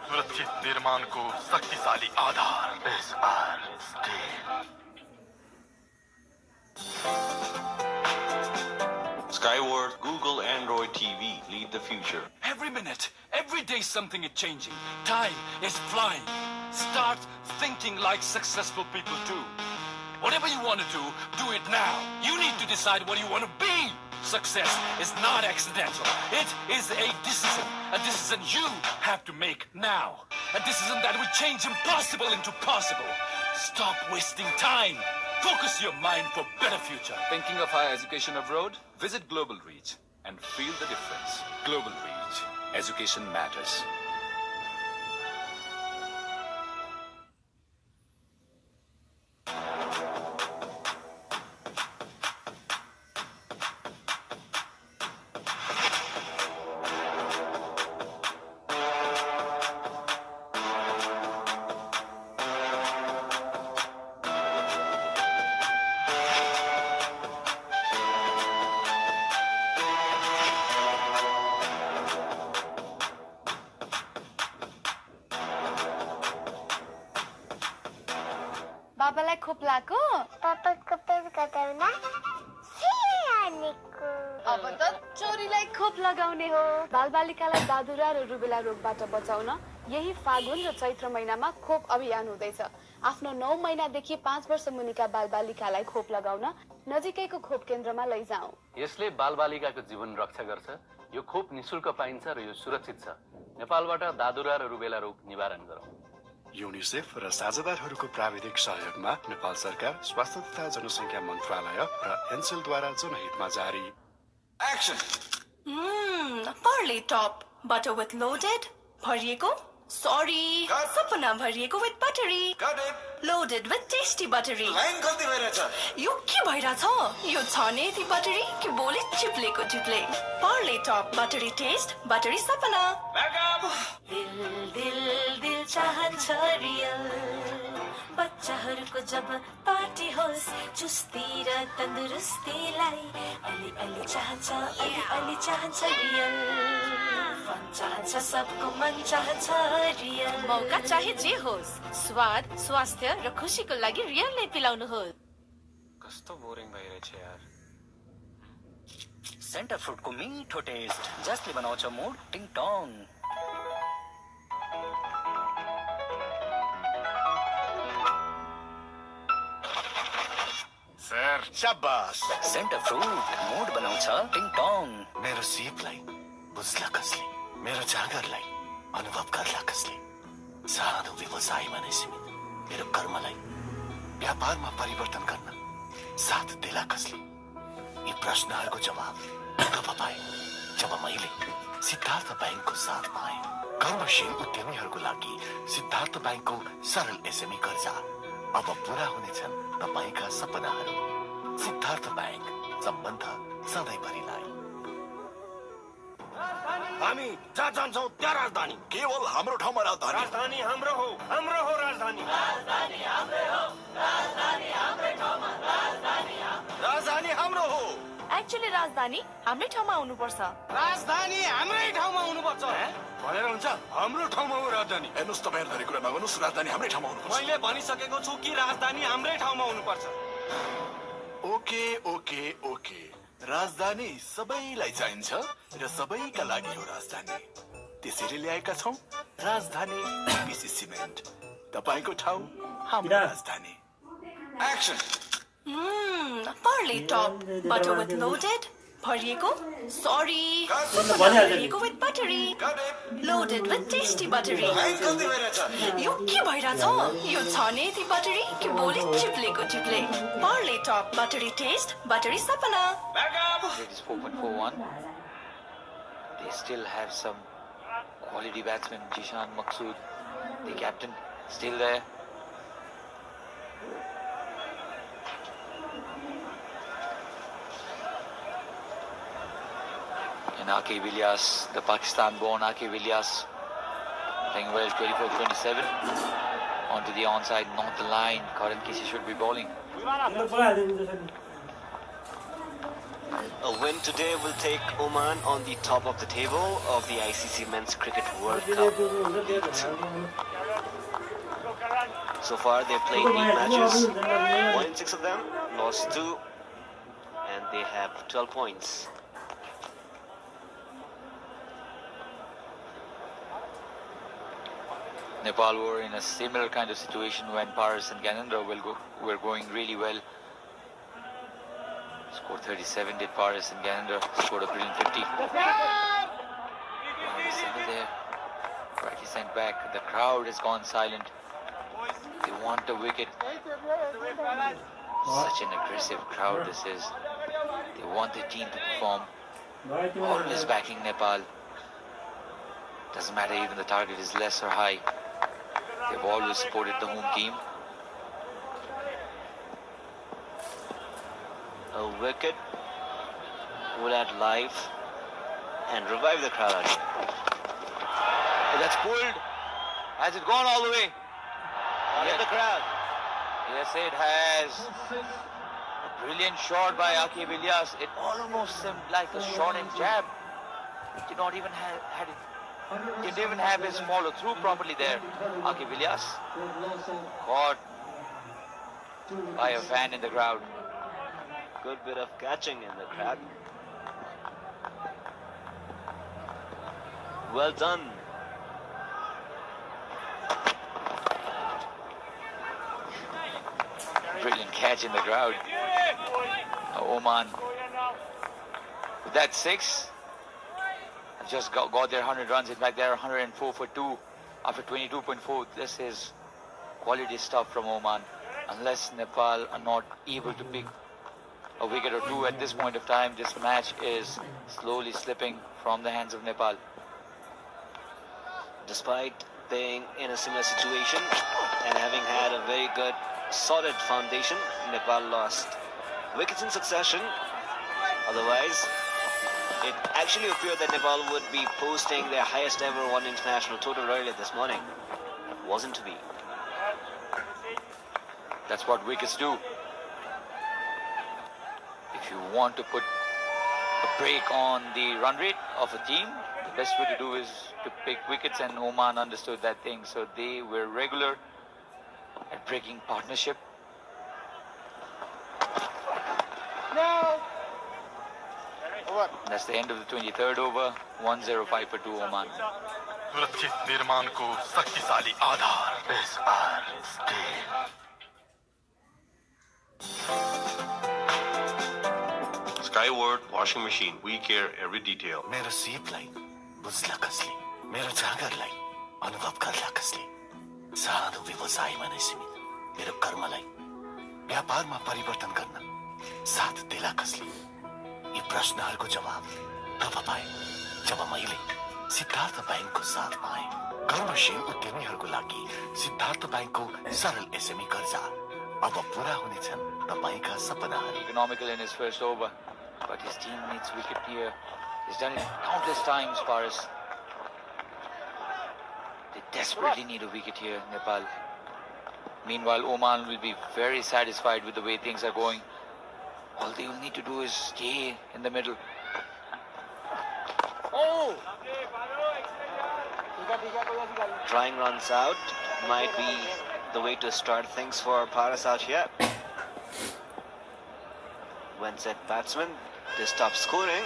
सुरक्षित निर्माणको शक्तिशाली आधार SR Steel. Skyward, Google, Android TV lead the future. Every minute, every day something is changing. Time is flying. Start thinking like successful people do. Whatever you want to do it now. You need to decide what you want to be. Success is not accidental. It is a decision you have to make now. A decision that will change impossible into possible. Stop wasting time. Focus your mind for better future. Thinking of higher education abroad? Visit Global Reach and feel the difference. Global Reach. Education matters. बाबालाई खोप लागो पापाको पेट कटाउन सिधै हानेको अब त चोरीलाई खोप लगाउने हो बालबालिकालाई दादुरा र रुबेला रोगबाट बचाउन यही फागुन र चैत्र महिनामा खोप अभियान हुँदैछ आफ्नो 9 महिनादेखि 5 वर्ष मुनिका बालबालिकालाई खोप लगाउन नजिकैको खोप केन्द्रमा लैजाऊ यसले बालबालिकाको जीवन रक्षा गर्छ यो खोप निशुल्क पाइन्छ र यो सुरक्षित छ नेपालबाट दादुरा र रुबेला रोग निवारण गरौँ युनिसेफ र साझेदारहरूको प्राविधिक सहयोगमा नेपाल सरकार स्वास्थ्य तथा जनसङ्ख्या मन्त्रालय र एनसेलद्वारा जनहितमा जारी Action! Parley top. Butter with loaded. भरिएको? Sorry. सपना भरिएको with buttery. Got it. Loaded with tasty buttery. Line गल्ती भइरहेछ यो के भइरहेछ यो छ नि यति बटरी कि बोले चिप्लेको चिप्ले Parley top. Buttery taste. Buttery सपना दिल दिल दिल चाहन्छ रियल बच्चाहरूको जब पार्टी होस् चुस्ती र तन्दुरुस्तीलाई अलि अलि चाहन्छ रियल फन चाहन्छ सबको मन चाहन्छ रियल मौका चाहे जे होस् स्वाद स्वास्थ्य र खुशीको लागि रियलले पिलाउनुहोस् कस्तो बोरिङ भइरहेछ यार सेन्टर फ्रुटको मिठो टेस्ट जसले बनाउँछ मुड टिङ टङ सर शाबास सेन्टर फ्रुट मुड बनाउँछ टिङ टङ मेरो सिपलाई बुझ्ला कसले मेरो जागरलाई अनुभव गर्ला कसले सानो व्यवसायमा नै सीमित मेरो कर्मलाई व्यापारमा परिवर्तन गर्न साथ देला कसले यी प्रश्नहरूको जवाब तब पाएँ जब मैले सिद्धार्थ ब्याङ्कको साथ पाएँ। कर्मशील उद्यमीहरूको लागि सिद्धार्थ ब्याङ्कको सरल एसएमई कर्जा अब पूरा हुनेछन् तपाईका सपनाहरू। सिद्धार्थ ब्याङ्क, सम्बन्ध सधैँभरिलाई। हामी जहाँ जान्छौँ त्यहाँ राजधानी। केवल हाम्रो ठाउँमा राजधानी। राजधानी हाम्रो हो राजधानी। राजधानी हाम्रै हो, राजधानी हाम्रै ठाउँमा, राजधानी हाम्रो हो। एक्चुअली राजधानी हाम्रै ठाउँमा हुनुपर्छ। राजधानी हाम्रै ठाउँमा हुनुपर्छ भनेर हुन्छ? हाम्रो ठाउँमा हो राजधानी। हेर्नुहोस्, तपाईहरु धेरै कुरा नगर्नुहोस्, राजधानी हाम्रै ठाउँमा हुनुपर्छ। मैले भनिसकेको छु कि राजधानी हाम्रै ठाउँमा हुनुपर्छ। ओके ओके ओके, राजधानी सबैलाई चाहिन्छ र सबैका लागि हो राजधानी। त्यसैले ल्याएका छौं राजधानी पिसी सिमेन्ट। तपाईको ठाउँ हाम्रो राजधानी। Action. Parle top butter with loaded, भरिएको सरी भरिएको with buttery, loaded with tasty buttery. यो के भइरहेछ? यो छ नि यति बटरी कि भोलि चिप्ले। Parle top buttery taste, buttery सपना। It is 4.41. They still have some quality batsmen. Jishan Maqsood, the captain, still there. And Aqib Ilyas, the Pakistan-born Aqib Ilyas, playing well, 24-27. Onto the onside, not the line. Karan Kisi should be bowling. A win today will take Oman on the top of the table of the ICC Men's Cricket World Cup. So far they've played 8 matches, won 6 of them, lost 2, and they have 12 points. Nepal were in a similar kind of situation when Paris and Gyanendra were going really well. Scored 37 did Paris, and Gyanendra scored a brilliant 50. Center there, rightly sent back. The crowd has gone silent. They want a wicket. Such an aggressive crowd this is. They want their team to perform. Always backing Nepal. Doesn't matter even the target is less or high. They've always supported the home team. A wicket would add life and revive the crowd again. That's pulled. Has it gone all the way? Get the crowd. Yes, it has. A brilliant shot by Aqib Ilyas. It almost seemed like a shot and jab. Did not even had it. Didn't even have his follow through properly there. Aqib Ilyas caught by a fan in the crowd. Good bit of catching in the crowd. Well done. Brilliant catch in the crowd. Oman. With that 6, have just got their 100 runs. In fact, they're 104 for 2 after 22.4. This is quality stuff from Oman. Unless Nepal are not able to pick a wicket or 2 at this point of time, this match is slowly slipping from the hands of Nepal. Despite being in a similar situation and having had a very good solid foundation, Nepal lost wickets in succession. Otherwise, it actually appeared that Nepal would be posting their highest ever one international total earlier this morning. It wasn't to be. That's what wickets do. If you want to put a break on the run rate of a team, the best way to do is to pick wickets, and Oman understood that thing. So they were regular at breaking partnership. No. That's the end of the 23rd over. 105 for 2 Oman. सुरक्षित निर्माणको शक्तिशाली आधार SR Steel. Skyward washing machine. We care every detail. मेरो सिपलाई बुझ्ला कसले, मेरो जागरलाई अनुभव गर्ला कसले, सानो व्यवसायमा नै सीमित मेरो कर्मलाई व्यापारमा परिवर्तन गर्न साथ दिला कसले, यी प्रश्नहरूको जवाब तब पाएँ जब मैले सिद्धार्थ बैंकको साथ पाएँ। कर्मशील उद्यमीहरूको लागि सिद्धार्थ बैंकको सरल एसएमई कर्जा अब पूरा हुनेछन् तपाईका सपनाहरू। Economical in his first over, but his team needs wicket here. He's done it countless times, Paris. They desperately need a wicket here, Nepal. Meanwhile, Oman will be very satisfied with the way things are going. All they will need to do is stay in the middle. Oh! Trying runs out might be the way to start things for Paris out here. When set batsman, they stop scoring.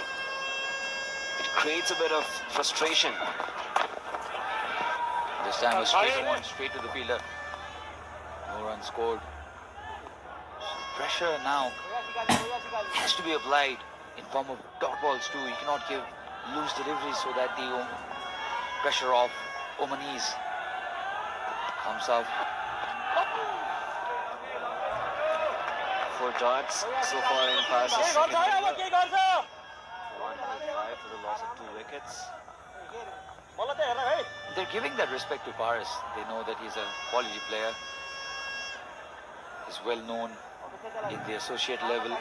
It creates a bit of frustration. This time was straight one, straight to the fielder. No run scored. Pressure now has to be applied in form of dot balls too. You cannot give loose deliveries so that the pressure off Omanis comes out. 4 dots so far in Paris' second over. 105 for the loss of 2 wickets. They're giving that respect to Paris. They know that he's a quality player. He's well known in the associate level.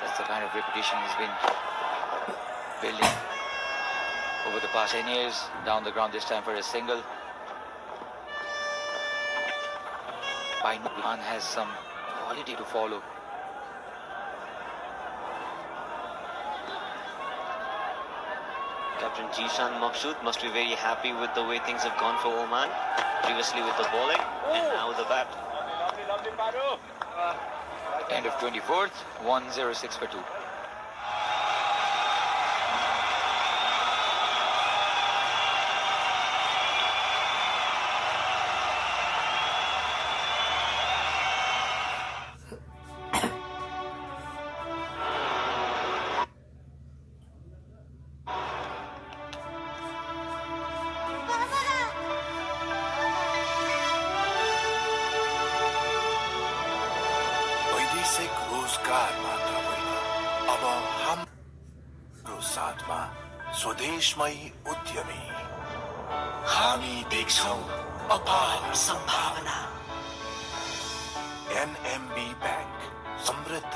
That's the kind of reputation he's been building over the past 10 years. Down the ground this time for a single. Khan has some quality to follow. Captain Jishan Maqsood must be very happy with the way things have gone for Oman. Previously with the bowling and now with the bat. End of 24th, 106 for 2. वैदेशिक रोजगार मात्र होइन, अब हाम्रो साथमा स्वदेशमै उद्यमी। हामी देख्छौं अपार सम्भावना। एनएमबी बैंक, समृद्ध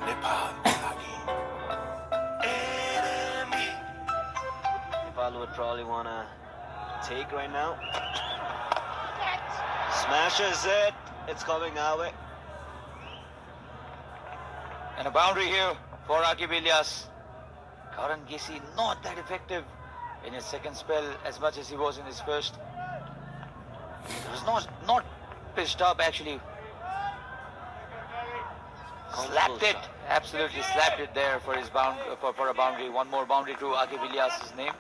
नेपालको लागि। Nepal would probably want to take right now. Smashes it. It's coming our way. And a boundary here for Aqib Ilyas. Karan Gesi not that effective in his second spell as much as he was in his first. It was not pitched up actually. Slapped it, absolutely slapped it there for his for a boundary. One more boundary to Aqib Ilyas's name.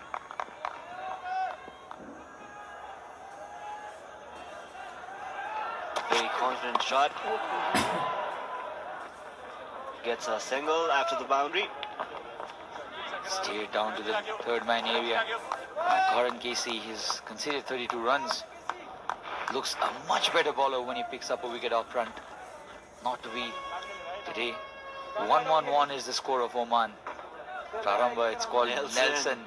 Very confident shot. Gets a single after the boundary. Steered down to the third man area. Karan Casey, he's conceded 32 runs. Looks a much better bowler when he picks up a wicket out front. Not to be today. 1-1-1 is the score of Oman. Prarambha, it's called Nelson.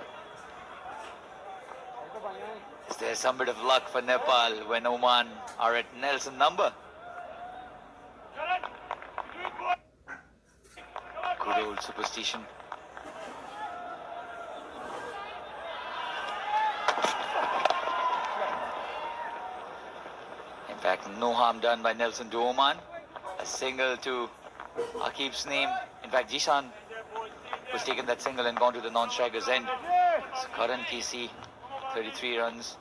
Is there some bit of luck for Nepal when Oman are at Nelson number? Good old superstition. In fact, no harm done by Nelson to Oman. A single to Aqib's name. In fact, Jishan was taken that single and gone to the non-striker's end. So Karan Casey, 33 runs.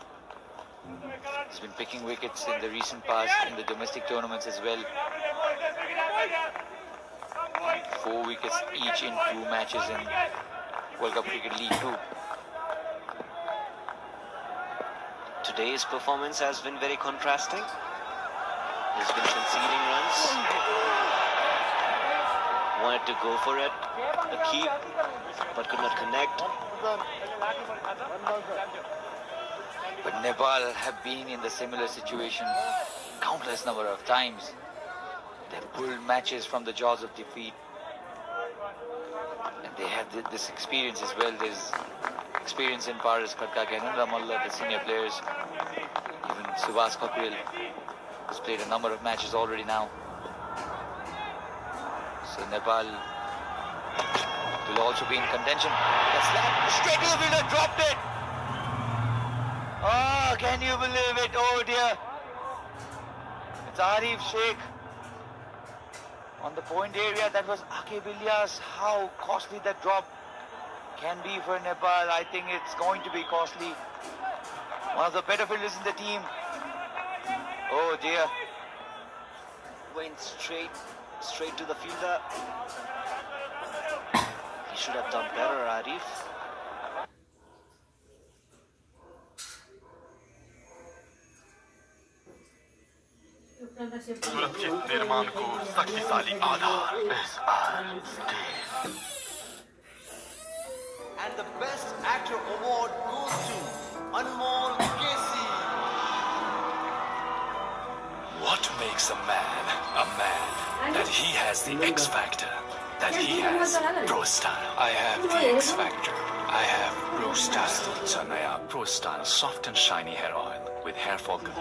He's been picking wickets in the recent past in the domestic tournaments as well. 4 wickets each in 2 matches in World Cup Cricket League 2. Today's performance has been very contrasting. He's been conceding runs. Wanted to go for it, a keep, but could not connect. But Nepal have been in the similar situation countless number of times. They've pulled matches from the jaws of defeat. And they have this experience as well. There's experience in Paras Khadka, Gyanendra Malla, the senior players. Even Subhas Kakril has played a number of matches already now. So Nepal will also be in contention. The slap straight to the fielder, dropped it. Oh, can you believe it? Oh dear. It's Arif Sheikh on the point area. That was Aqib Ilyas. How costly that drop can be for Nepal. I think it's going to be costly. One of the better fielders in the team. Oh dear. Went straight to the fielder. He should have done better, Arif. सुरक्षित निर्माण को शक्तिशाली आधार And the best actor award goes to Anmol Kesi. What makes a man? That he has the X factor. That he has pro style. I have the X factor. I have pro style. Chanaya pro style soft and shiny hair oil with hair follicle.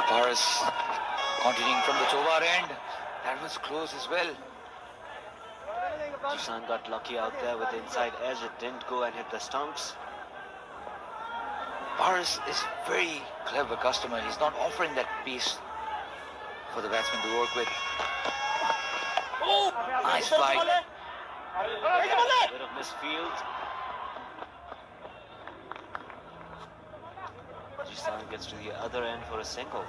Paras continuing from the Chobar end. That was close as well. Jishan got lucky out there with the inside edge. It didn't go and hit the stumps. Paras is very clever customer. He's not offering that piece for the batsman to work with. Oh, nice flight. A bit of misfield. Jishan gets to the other end for a single.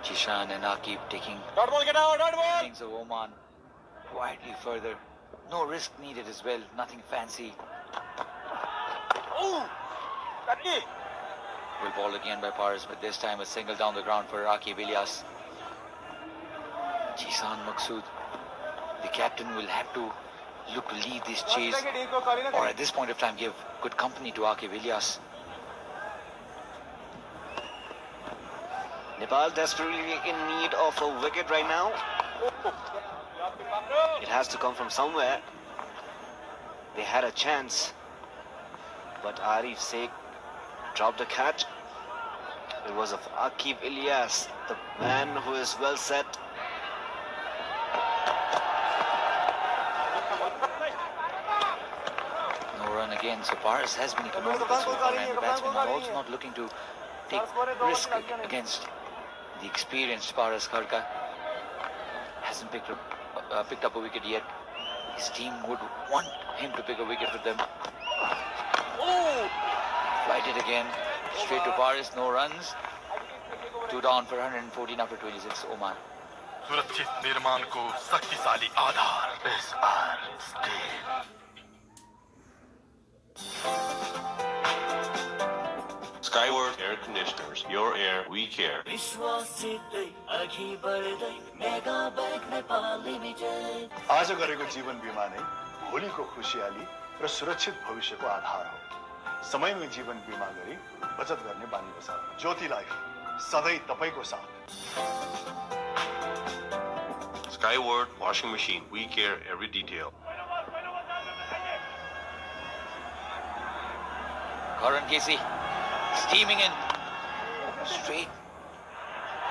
Jishan and Aqib taking things of Oman quietly further. No risk needed as well. Nothing fancy. Well ball again by Paras, but this time a single down the ground for Aqib Ilyas. Jishan Maqsood, the captain, will have to look to lead this chase, or at this point of time give good company to Aqib Ilyas. Nepal desperately in need of a wicket right now. It has to come from somewhere. They had a chance, but Arif Sheikh dropped a catch. It was of Aqib Ilyas, the man who is well set. No run again, so Paras has been economical so far, and the batsmen are also not looking to take risk against the experienced Paras Khadka. Hasn't picked up a wicket yet. His team would want him to pick a wicket for them. Oh! Flighted again. Straight to Paras, no runs. 2 down for 114 after 26, Oman. सुरक्षित निर्माण को शक्तिशाली आधार Skyward Air Conditioners. Your air, we care. आज गरेको जीवन बीमा नै भोलिको खुशियाली र सुरक्षित भविष्यको आधार हो। समयमै जीवन बीमा गरी बचत गर्ने बानी बसाऊ। ज्योति लाइफ सधैं तपाईको साथ। Skyward Washing Machine. We care every detail. Karan Casey steaming in straight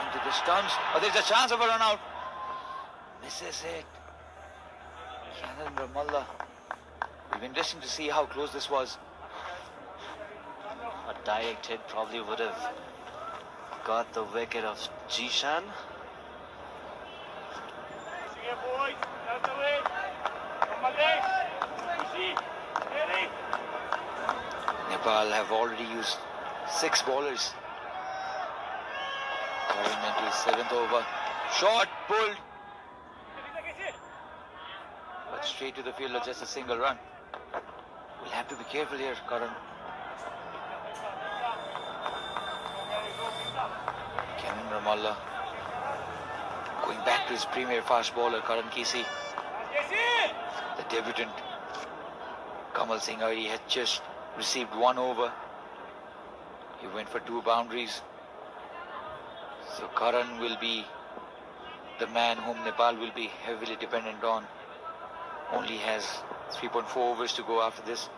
into the stumps. Oh, there's a chance of a run out. Misses it. Gyanendra Malla. It'll be interesting to see how close this was. A direct hit probably would have got the wicket of Jishan. Nepal have already used 6 bowlers. Karan into his 7th over. Shot pulled. But straight to the fielder, just a single run. We'll have to be careful here, Karan. Cameron Ramallah going back to his premier fast bowler, Karan Kesey. The debutant Kamal Singh Ahiri had just received 1 over. He went for 2 boundaries. So Karan will be the man whom Nepal will be heavily dependent on. Only has 3.4 overs to go after this.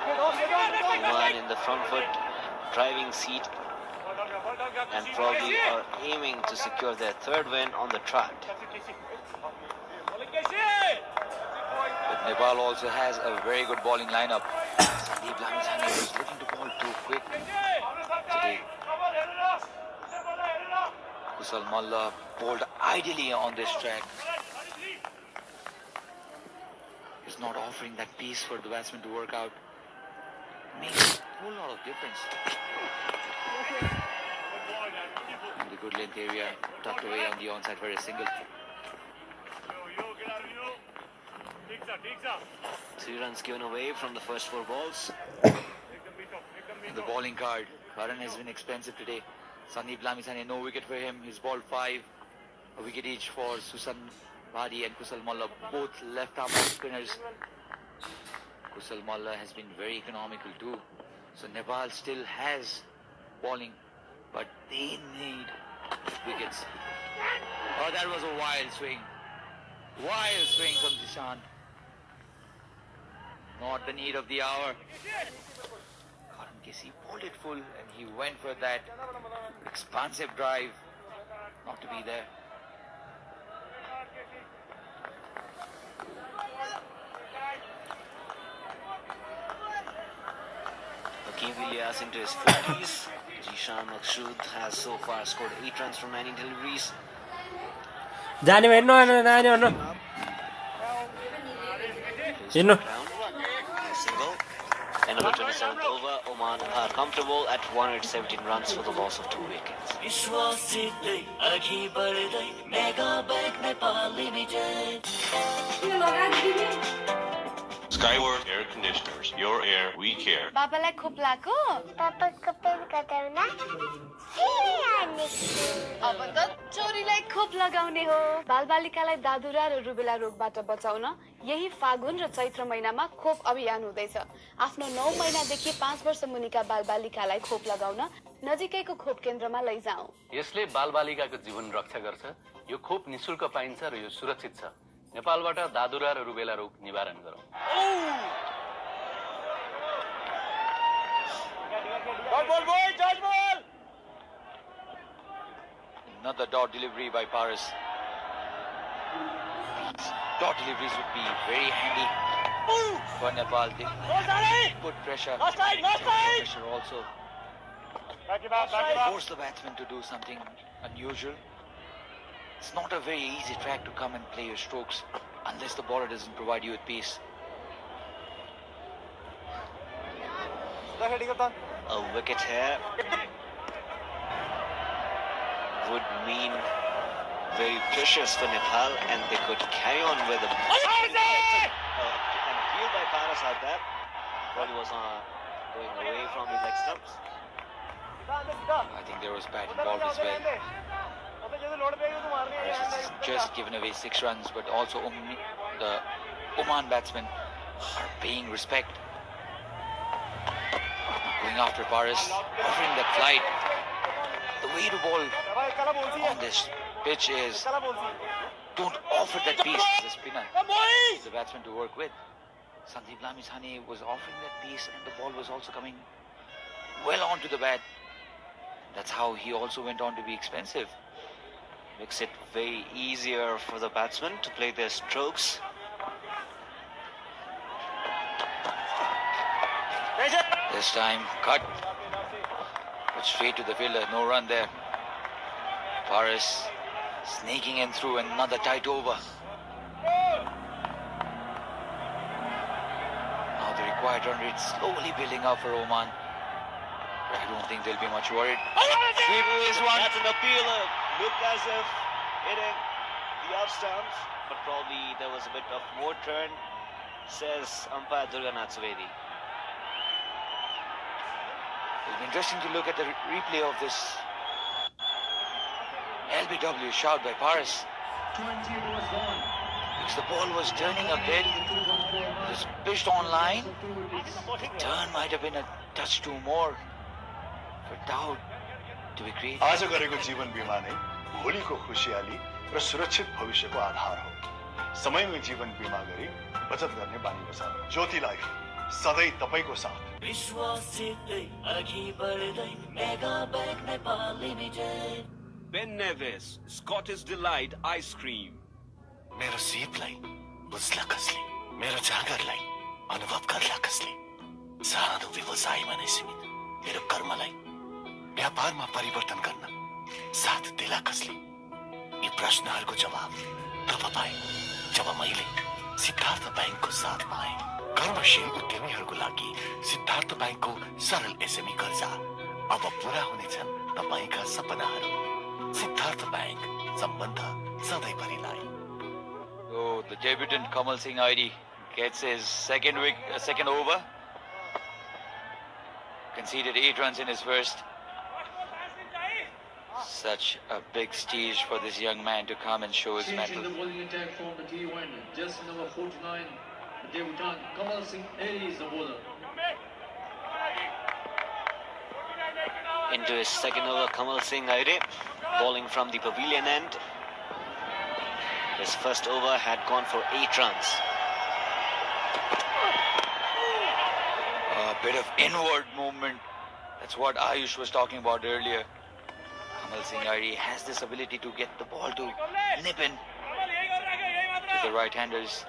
Oman in the front foot, driving seat, and probably are aiming to secure their 3rd win on the trot. But Nepal also has a very good bowling lineup. Sandeep Lamithani was looking to bowl too quick today. Kusal Malla bowled ideally on this track. He's not offering that piece for the batsman to work out. Makes a whole lot of difference. In the good length area, tucked away on the onside for a single. 3 runs given away from the first 4 balls. In the bowling card, Karan has been expensive today. Sandeep Lamithani, no wicket for him. He's bowled 5. A wicket each for Susan Bhadi and Kusal Malla, both left-arm spinners. Kusal Malla has been very economical too. So Nepal still has bowling, but they need wickets. Oh, that was a wild swing. Wild swing from Jishan. Not the need of the hour. Karan Kesey bowled it full and he went for that expansive drive. Not to be there. Hakeem Ilyas into his 40s. Jishan Maksud has so far scored 8 runs from 9 deliveries. जाने हेर्नु नानी हेर्नु हेर्नु Single. End of the 27th over, Oman are comfortable at 117 runs for the loss of 2 wickets. Skyward Air Conditioners. Your air, we care. बाबालाई खोप लागो पापाको pen कटाउन अब त चोरीलाई खोप लगाउने हो। बालबालिकालाई दादुरा र रुबेला रोगबाट बचाउन यही फागुन र चैत्र महिनामा खोप अभियान हुँदैछ। आफ्नो 9 महिनादेखि 5 वर्ष मुनिका बालबालिकालाई खोप लगाउन नजिकैको खोप केन्द्रमा लैजाऊ। यसले बालबालिकाको जीवन रक्षा गर्छ। यो खोप निशुल्क पाइन्छ र यो सुरक्षित छ। नेपालबाट दादुरा र रुबेला रोग निवारण गरौँ। Another dot delivery by Paris. These dot deliveries would be very handy for Nepal. They put pressure. Pressure also. Force the batsman to do something unusual. It's not a very easy track to come and play your strokes unless the bowler doesn't provide you with pace. A wicket here would mean very precious for Nepal, and they could carry on with a and appeal by Paris out there. Ball was going away from his leg stumps. I think there was bat involved as well. Paris has just given away 6 runs, but also the Oman batsmen are paying respect. Going after Paris, offering that flight. The way to bowl on this pitch is don't offer that piece to the spinner, the batsman to work with. Sandeep Lamithani was offering that piece and the ball was also coming well onto the bat. That's how he also went on to be expensive. Makes it very easier for the batsmen to play their strokes. This time, cut. But straight to the fielder, no run there. Paris sneaking in through another tight over. quiet run rate slowly building up for Oman. I don't think they'll be much worried. Sweep is one. That's an appeal. Looked as if hitting the off stumps, but probably there was a bit of more turn, says umpire Durganath Suvedi. It'll be interesting to look at the replay of this LBW shot by Paris. Because the ball was turning a bit, it was pitched on line. The turn might have been a touch too more for doubt to be created. आज गरेको जीवन बीमा नै भोलिको खुशियाली र सुरक्षित भविष्यको आधार हो। समयमै जीवन बीमा गरी बचत गर्ने बानी बसाऊ। ज्योति लाइफ सधैँ तपाईको साथ। विश्वास जित्दै अघि बढ्दै mega bank Nepal limited. Ben Nevis, Scottish Delight Ice Cream. मेरो सिपलाई बुझ्ला कसले, मेरो जागरलाई अनुभव गर्ला कसले, सानो व्यवसायमा नै सीमित मेरो कर्मलाई व्यापारमा परिवर्तन गर्न साथ दिला कसले। यी प्रश्नहरूको जवाब तब पाएँ जब मैले सिद्धार्थ बैंकको साथ पाएँ। कर्मशील उद्यमीहरूको लागि सिद्धार्थ बैंकको सरल एसएमई कर्जा अब पूरा हुनेछन् तपाईका सपनाहरू। सिद्धार्थ बैंक, सम्बन्ध सधैँभरिलाई। So the debutant Kamal Singh Airi gets his second over. Conceded 8 runs in his first. Such a big stage for this young man to come and show his mettle. The bowling attack from the T1, just number 49, the debutant Kamal Singh Airi is the bowler. Into his second over, Kamal Singh Airi, bowling from the pavilion end. His first over had gone for 8 runs. A bit of inward movement. That's what Ayush was talking about earlier. Kamal Singh Airi has this ability to get the ball to nip in to the right-handers.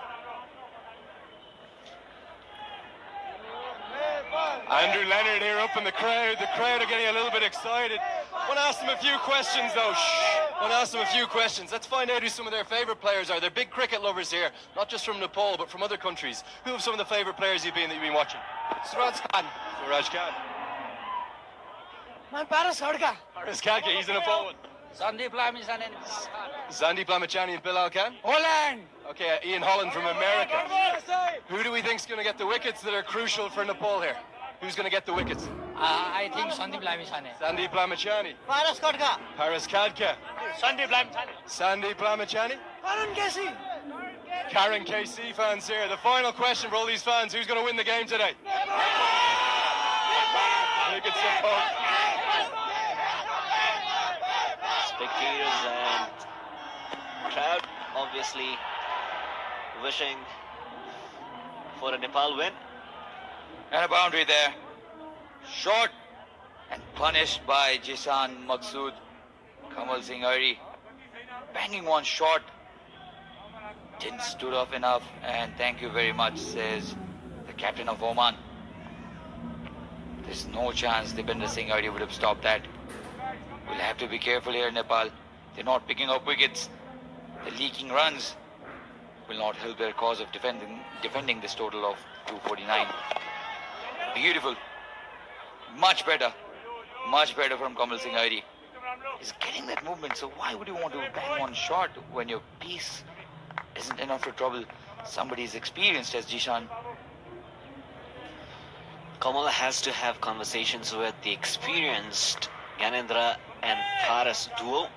Andrew Leonard here up in the crowd. The crowd are getting a little bit excited. I want to ask them a few questions though. I want to ask them a few questions. Let's find out who some of their favourite players are. They're big cricket lovers here, not just from Nepal, but from other countries. Who have some of the favourite players you've been watching? Suraj Khan. Suraj Khan. Man, Paris Khadka. Paris Khadka, he's in a forward. Sandeep Lamichhane. Sandeep Lamichhane and Bilal Khan. Holland. Okay, Ian Holland from America. Who do we think's going to get the wickets that are crucial for Nepal here? Who's going to get the wickets? I think Sandeep Lamichhane. Sandeep Lamichhane. Paris Khadka. Paris Khadka. Sandeep Lamichhane. Sandeep Lamichhane. Karan Casey. Karen KC fans here. The final question for all these fans: who's going to win the game today? Wickets to both. Spectators and crowd obviously wishing for a Nepal win. And a boundary there. Short and punished by Jishan Maqsood. Kamal Singh Airi banging one shot. Didn't stood off enough, and thank you very much, says the captain of Oman. There's no chance Dipender Singh Airi would have stopped that. We'll have to be careful here in Nepal. They're not picking up wickets. The leaking runs will not help their cause of defending this total of 249. Beautiful. Much better from Kamal Singh Airi. He's getting that movement, so why would you want to bang one shot when your piece isn't enough for trouble? Somebody as experienced as Jishan. Kamal has to have conversations with the experienced Gyanendra and Paras duo.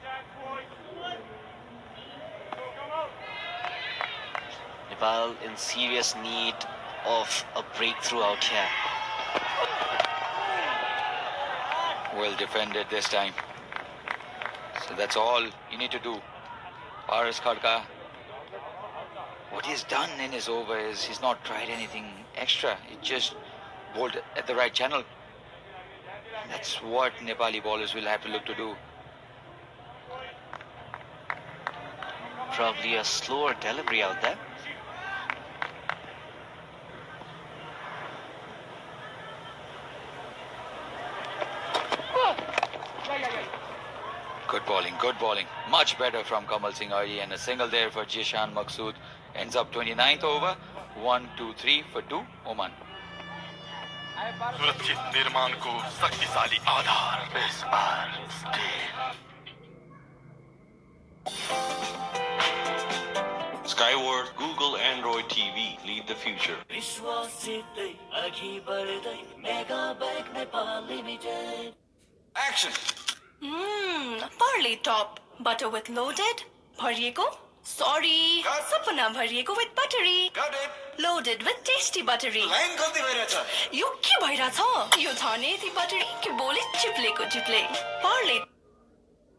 Nepal in serious need of a breakthrough out here. Well defended this time. So that's all you need to do. Paras Khadka, what he's done in his over is he's not tried anything extra. He just bowled at the right channel. That's what Nepali bowlers will have to look to do. Probably a slower delivery out there. Good bowling. Much better from Kamal Singh Airi, and a single there for Jishan Maqsood. Ends up 29th over. 1, 2, 3 for 2, Oman. सुरक्षित निर्माणको शक्तिशाली आधार Skyward, Google Android TV lead the future. Action! Parley top. Butter with loaded. Bharieko? Sorry. Sapna bharieko with buttery. Got it. Loaded with tasty buttery. Line गल्ती भइरहेछ यो के भइरहेछ यो छने यति buttery के बोले चिप्लेको चिप्ले Parley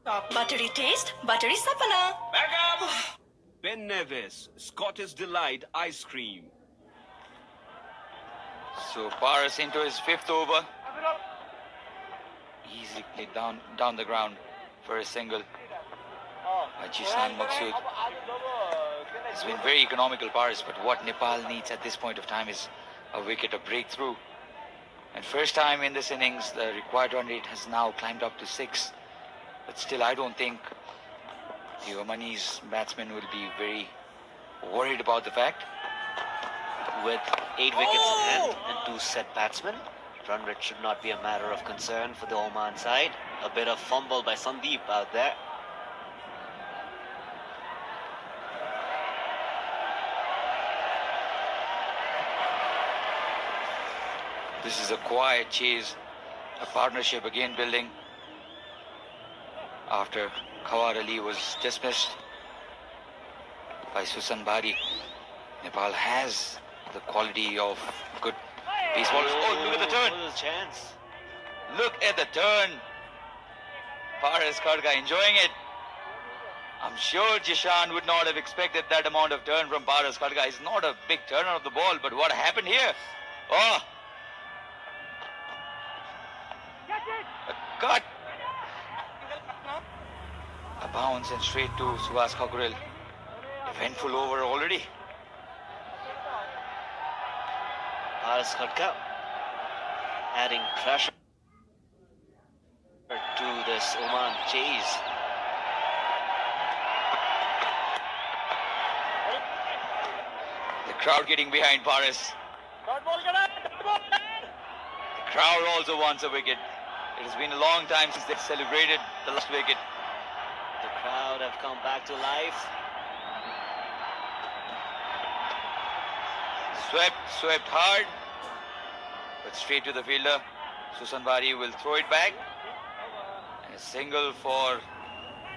top buttery taste buttery sapna. Back up! Ben Nevis, Scottish Delight Ice Cream. So Paris into his fifth over. Easily played down the ground for a single. Jisan Maksud. It's been very economical, Paris, but what Nepal needs at this point of time is a wicket, a breakthrough. And first time in this innings, the required run rate has now climbed up to 6. But still, I don't think the Omanis batsmen will be very worried about the fact. With 8 wickets in hand and 2 set batsmen, run rate should not be a matter of concern for the Oman side. A bit of fumble by Sandeep out there. This is a quiet chase, a partnership again building after Khawar Ali was dismissed by Susan Bari. Nepal has the quality of good pace bowlers. Oh, look at the turn. Chance. Look at the turn. Paras Khadka enjoying it. I'm sure Jishan would not have expected that amount of turn from Paras Khadka. It's not a big turn of the ball, but what happened here? Oh! A cut. A bounce and straight to Subhas Kakuril. Eventful over already. Paras Khadka adding pressure to this Oman chase. The crowd getting behind Paras. The crowd also wants a wicket. It has been a long time since they celebrated the last wicket. The crowd have come back to life. Swept hard, but straight to the fielder. Susan Bari will throw it back. And a single for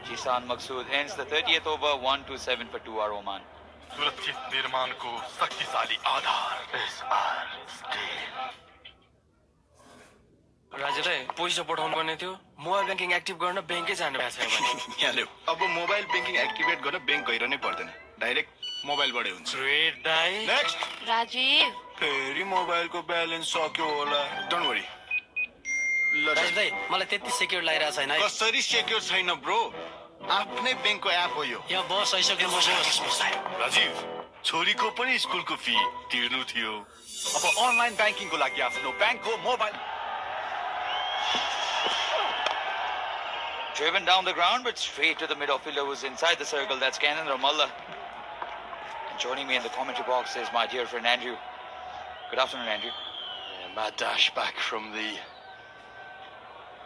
Jisan Maksud ends the 30th over. 1-7 for 2 Oman. सुरक्षित निर्माणको शक्तिशाली आधार राजुलाई पैसा पठाउनु पर्ने थियो mobile banking active गर्न ब्याङ्कै जानु भएको छैन भने यहाँ अब मोबाइल ब्याङ्किङ एक्टिभेट गर्न ब्याङ्क गइरहनै पर्दैन डाइरेक्ट मोबाइलबाटै हुन्छ ग्रेट दाइ नेक्स्ट Rajiv. फेरि मोबाइलको ब्यालेन्स सक्यो होला डोन्ट वरी राजु दाइ मलाई त्यति सेक्युर लागिरहेको छैन है कसरी सेक्युर छैन ब्रो आफ्नै ब्याङ्कको एप हो यो यहाँ बस आइसक्यो राजीव छोरीको पनि स्कुलको फी तिर्नु थियो अब अनलाइन ब्याङ्किङको लागि आफ्नो ब्याङ्कको mobile Driven down the ground, but straight to the mid fielder who's inside the circle. That's Kanan Ramallah. And joining me in the commentary box is my dear friend Andrew. Good afternoon, Andrew. Mad dash back from the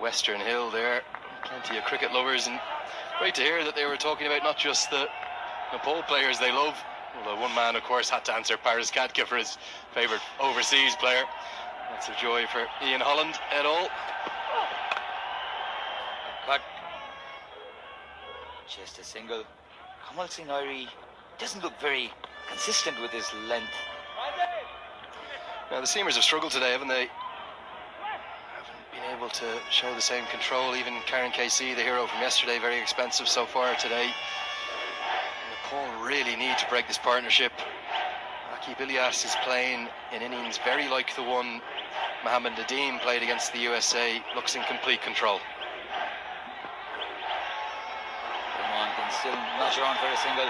Western Hill there. Plenty of cricket lovers, and great to hear that they were talking about not just the Nepal players they love. Although one man, of course, had to answer Paras Khadka for his favourite overseas player. That's a joy for Ian Holland et al. Cut. Just a single. Kamal Singh Airi doesn't look very consistent with his length. Now the seamers have struggled today, haven't they? Haven't been able to show the same control. Even Karen KC, the hero from yesterday, very expensive so far today. Nepal really need to break this partnership. Akib Ilyas is playing in innings very like the one Mohammad Nadeem played against the USA. Looks in complete control. Oman can still nudge around for a single.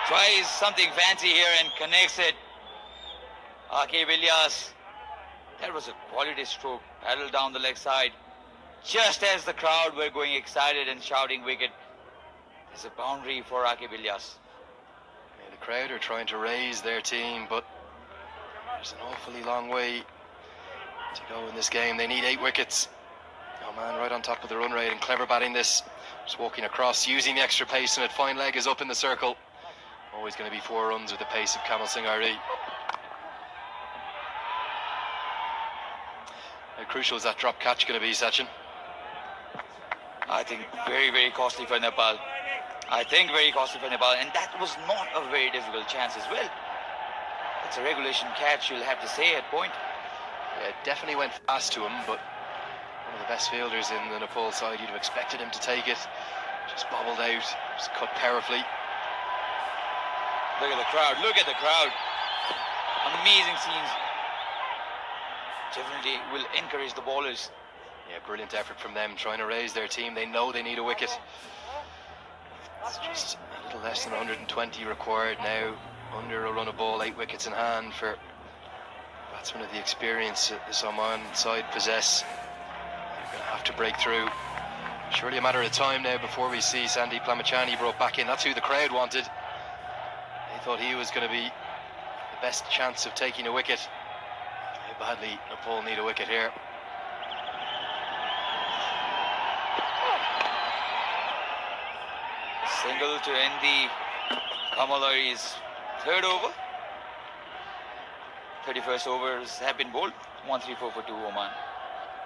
Tries something fancy here and connects it. Akib Ilyas. That was a quality stroke. Paddled down the leg side. Just as the crowd were going excited and shouting wicket. There's a boundary for Akib Ilyas. Yeah, the crowd are trying to raise their team, but there's an awfully long way to go in this game. They need 8 wickets. Oman right on top of the run rate and clever batting this. Just walking across, using the extra pace, and it fine leg is up in the circle. Always going to be 4 runs with the pace of Kamal Singh RE. How crucial is that drop catch going to be, Sachin? I think very, very costly for Nepal. And that was not a very difficult chance as well. It's a regulation catch, you'll have to say, at point. Yeah, it definitely went fast to him, but one of the best fielders in the Nepal side, you'd have expected him to take it. Just bobbled out, just cut powerfully. Look at the crowd, Amazing scenes. Definitely will encourage the bowlers. Yeah, brilliant effort from them, trying to raise their team. They know they need a wicket. It's just a little less than 120 required now. Under a run of ball, 8 wickets in hand for batsmen of the experience that this Oman side possess. They're going to have to break through. Surely a matter of time now before we see Sandeep Lamachani brought back in. That's who the crowd wanted. They thought he was going to be the best chance of taking a wicket. How badly Nepal need a wicket here. Single to end the Kamal RE's 3rd over. 31st overs have been bowled. 134 for 2 Oman.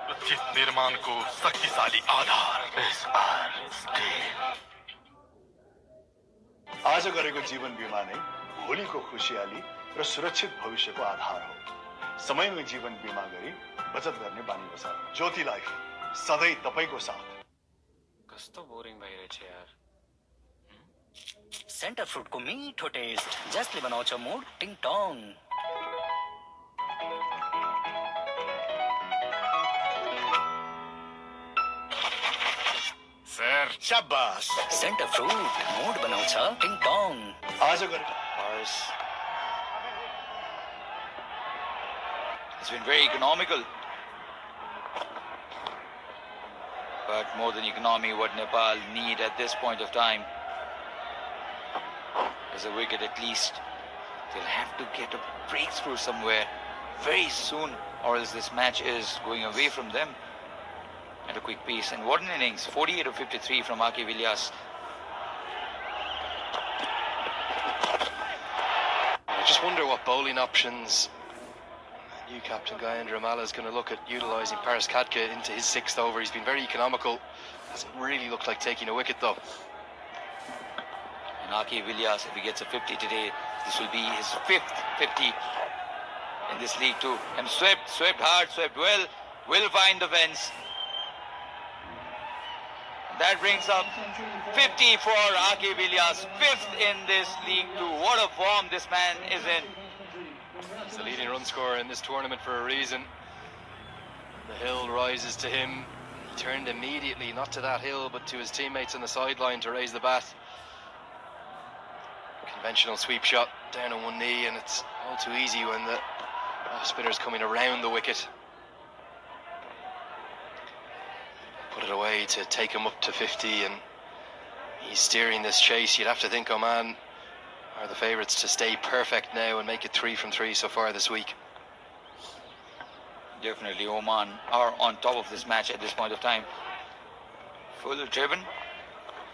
उचित निर्माण को शक्तिशाली आधार आज गरेको जीवन बीमा नै भोलिको खुशियाली र सुरक्षित भविष्यको आधार हो। समयमै जीवन बीमा गरी बचत गर्ने बानी बसाऊ। ज्योति लाइफ सधैँ तपाईको साथ। कस्तो बोरिङ भइरहेछ यार। सेन्टर फ्रुटको मिठो टेस्ट जसले बनाउँछ मुड टिङटङ। सर शाबाश। सेन्टर फ्रुट मुड बनाउँछ टिङटङ। आज गरेको It's been very economical. But more than economy, what Nepal need at this point of time is a wicket at least. They'll have to get a breakthrough somewhere very soon, or else this match is going away from them at a quick pace. And what an innings, 48 of 53 from R.K. Vilyas. I just wonder what bowling options new captain Gayendra Malla is going to look at utilising Paris Khadka into his 6th over. He's been very economical. Hasn't really looked like taking a wicket though. And R.K. Vilyas, if he gets a 50 today, this will be his 5th 50 in this league too. And swept hard, swept well, will find the fence. That brings up 50 for R.K. Vilyas, 5th in this league too. What a form this man is in. He's the leading run scorer in this tournament for a reason. The hill rises to him. He turned immediately, not to that hill, but to his teammates on the sideline to raise the bat. Conventional sweep shot down on one knee, and it's all too easy when the off spinner's coming around the wicket. Put it away to take him up to 50, and he's steering this chase. You'd have to think Oman are the favourites to stay perfect now and make it 3 from 3 so far this week. Definitely Oman are on top of this match at this point of time. Full driven,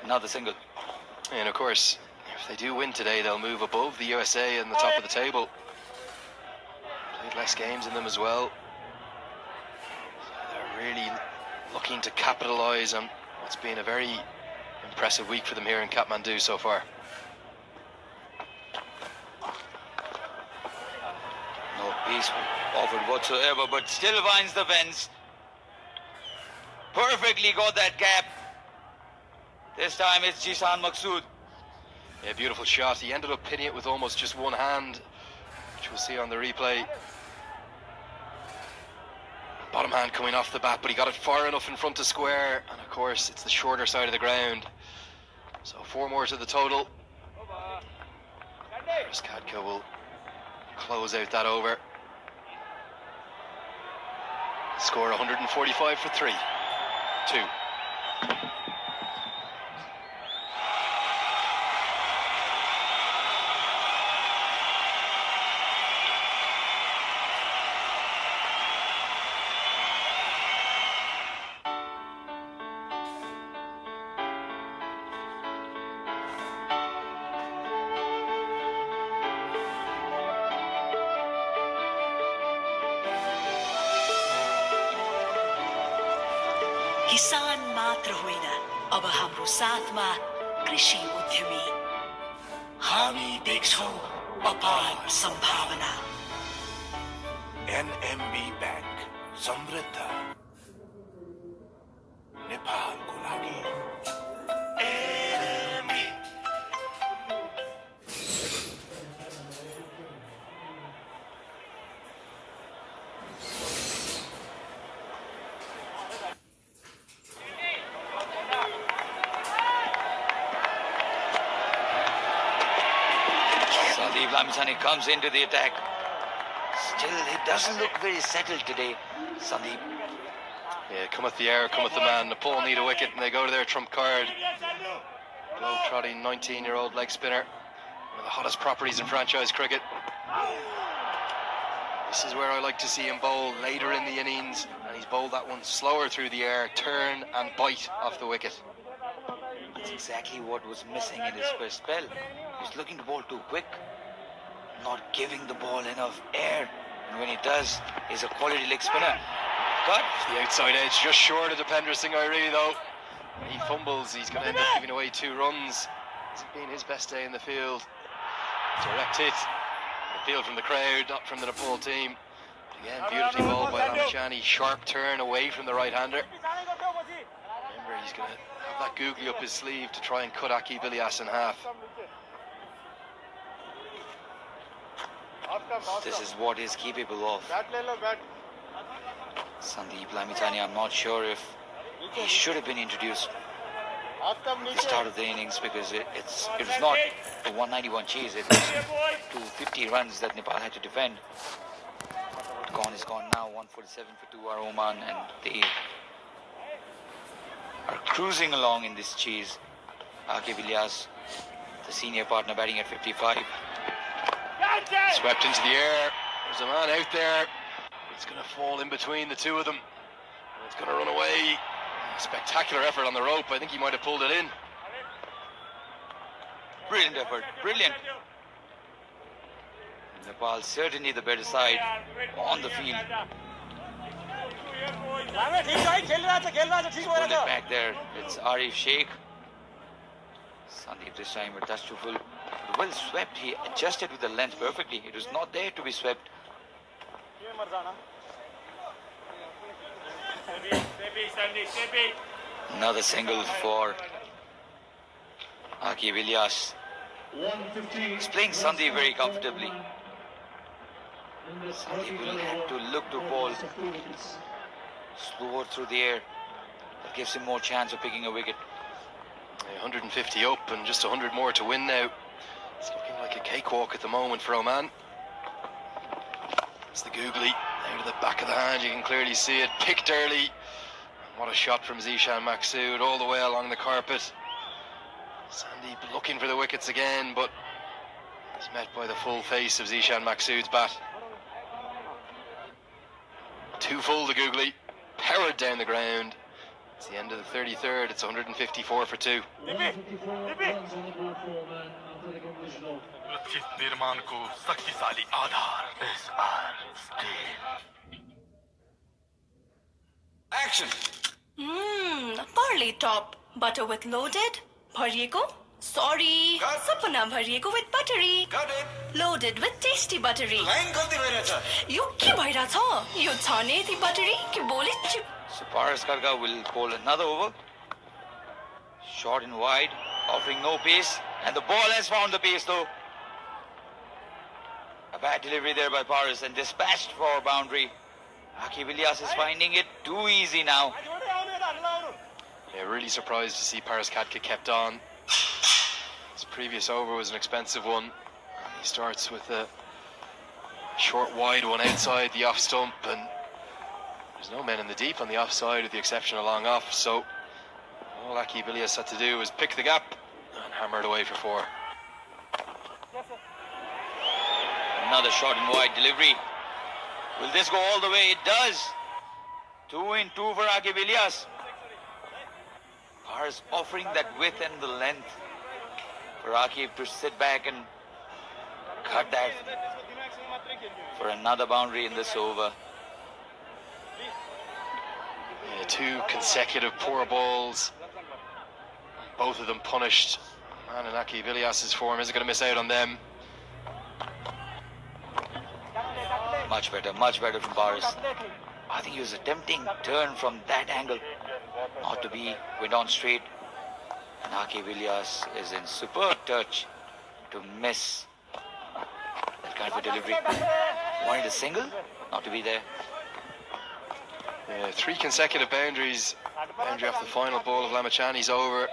another single. And of course, if they do win today, they'll move above the USA in the top of the table. Played less games in them as well. They're really looking to capitalise on what's been a very impressive week for them here in Kathmandu so far. No pace offered whatsoever, but still finds the fence. Perfectly got that gap. This time it's Jishan Maqsood. Yeah, beautiful shot. He ended up hitting it with almost just one hand, which we'll see on the replay. Bottom hand coming off the bat, but he got it far enough in front of square, and of course it's the shorter side of the ground. So 4 more to the total. Paris Khadka will close out that over. Score 145 for 3. 2. किसान मात्र होइन अब हाम्रो साथमा कृषि उद्यमी हामी देख्छौं अपार सम्भावना एनएमबी बैंक समृद्ध नेपालको लागि Sandeep Lamisani comes into the attack. Still, he doesn't look very settled today, Sandeep. Yeah, cometh the hour, cometh the man. Nepal need a wicket and they go to their trump card. Globe-trotting 19-year-old leg spinner. One of the hottest properties in franchise cricket. This is where I like to see him bowl later in the innings, and he's bowled that one slower through the air, turn and bite off the wicket. That's exactly what was missing in his first spell. He was looking to bowl too quick, not giving the ball enough air. And when he does, he's a quality leg spinner. Cut. The outside edge just short of Dependra Singh Airi though. He fumbles, he's going to end up giving away 2 runs. Hasn't been his best day in the field. Direct hit. Appeal from the crowd, not from the Nepal team. Again, beautifully bowled by Lamichhane. Sharp turn away from the right-hander. Remember, he's going to have that googly up his sleeve to try and cut Aki Bilias in half. This is what he's capable of. Sandeep Lamisani, I'm not sure if he should have been introduced at the start of the innings, because it was not a 191 chase, it was 250 runs that Nepal had to defend. Gone is gone now, 147 for 2 are Oman, and they are cruising along in this chase. Aki Bilias, the senior partner, batting at 55. Swept into the air. There's a man out there. It's going to fall in between the two of them. It's going to run away. Spectacular effort on the rope. I think he might have pulled it in. Brilliant effort, brilliant. Nepal certainly the better side on the field. Pulled it back there. It's Arif Sheikh. Sandeep this time, but that's too full. Well swept. He adjusted with the length perfectly. It was not there to be swept. Another single for Aki Bilias. He's playing Sandeep very comfortably. Sandeep will have to look to ball slower through the air. That gives him more chance of picking a wicket. 150 up and just 100 more to win now. It's looking like a cakewalk at the moment for Oman. It's the googly out of the back of the hand. You can clearly see it. Picked early. What a shot from Zishan Maqsood all the way along the carpet. Sandeep looking for the wickets again, but he's met by the full face of Zishan Maqsood's bat. Too full, the googly. Powered down the ground. It's the end of the 33rd. It's 154 for 2. Action! Barley top. Butter with loaded. Bhariyeko? Sorry. Sapna bhariyeko with buttery. Got it. Loaded with tasty buttery. Line galti bhairach. यो के भइरहेछ यो छ नि ती buttery कि बोले chip So Paras Karga will bowl another over. Short and wide, offering no pace, and the ball has found the pace though. A bad delivery there by Paras and dispatched for boundary. Aki Bilias is finding it too easy now. Yeah, really surprised to see Paras Katka kept on. His previous over was an expensive one. He starts with a short wide one outside the off stump, and there's no men in the deep on the offside with the exception of long off, so all Aki Bilias had to do was pick the gap and hammer it away for 4. Another short and wide delivery. Will this go all the way? It does. 2 in 2 for Aki Bilias. Paras offering that width and the length for Aki to sit back and cut that for another boundary in this over. Yeah, 2 consecutive poor balls. Both of them punished. Man, and Aki Vilias's form isn't going to miss out on them. Much better from Boris. I think he was attempting turn from that angle. Not to be, went on straight. And Aki Vilias is in superb touch to miss that kind of a delivery. Wanted a single, not to be there. 3 consecutive boundaries. Boundary off the final ball of Lamachani's over.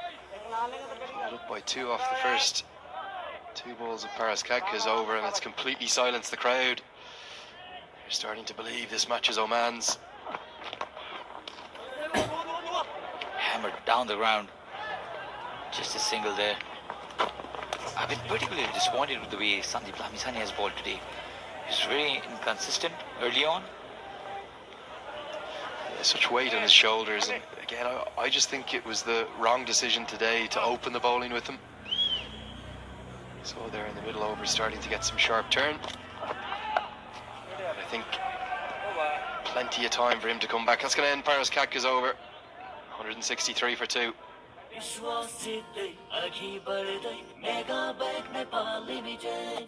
Followed up by 2 off the first 2 balls of Paras Kadka's over, and it's completely silenced the crowd. They're starting to believe this match is Oman's. Hammered down the ground. Just a single there. I've been particularly disappointed with the way Sandeep Lamisani has bowled today. He's very inconsistent early on. Such weight on his shoulders, and again I just think it was the wrong decision today to open the bowling with him. So they're in the middle over, starting to get some sharp turn. And I think plenty of time for him to come back. That's going to end Paras Kadka's over. 163 for 2.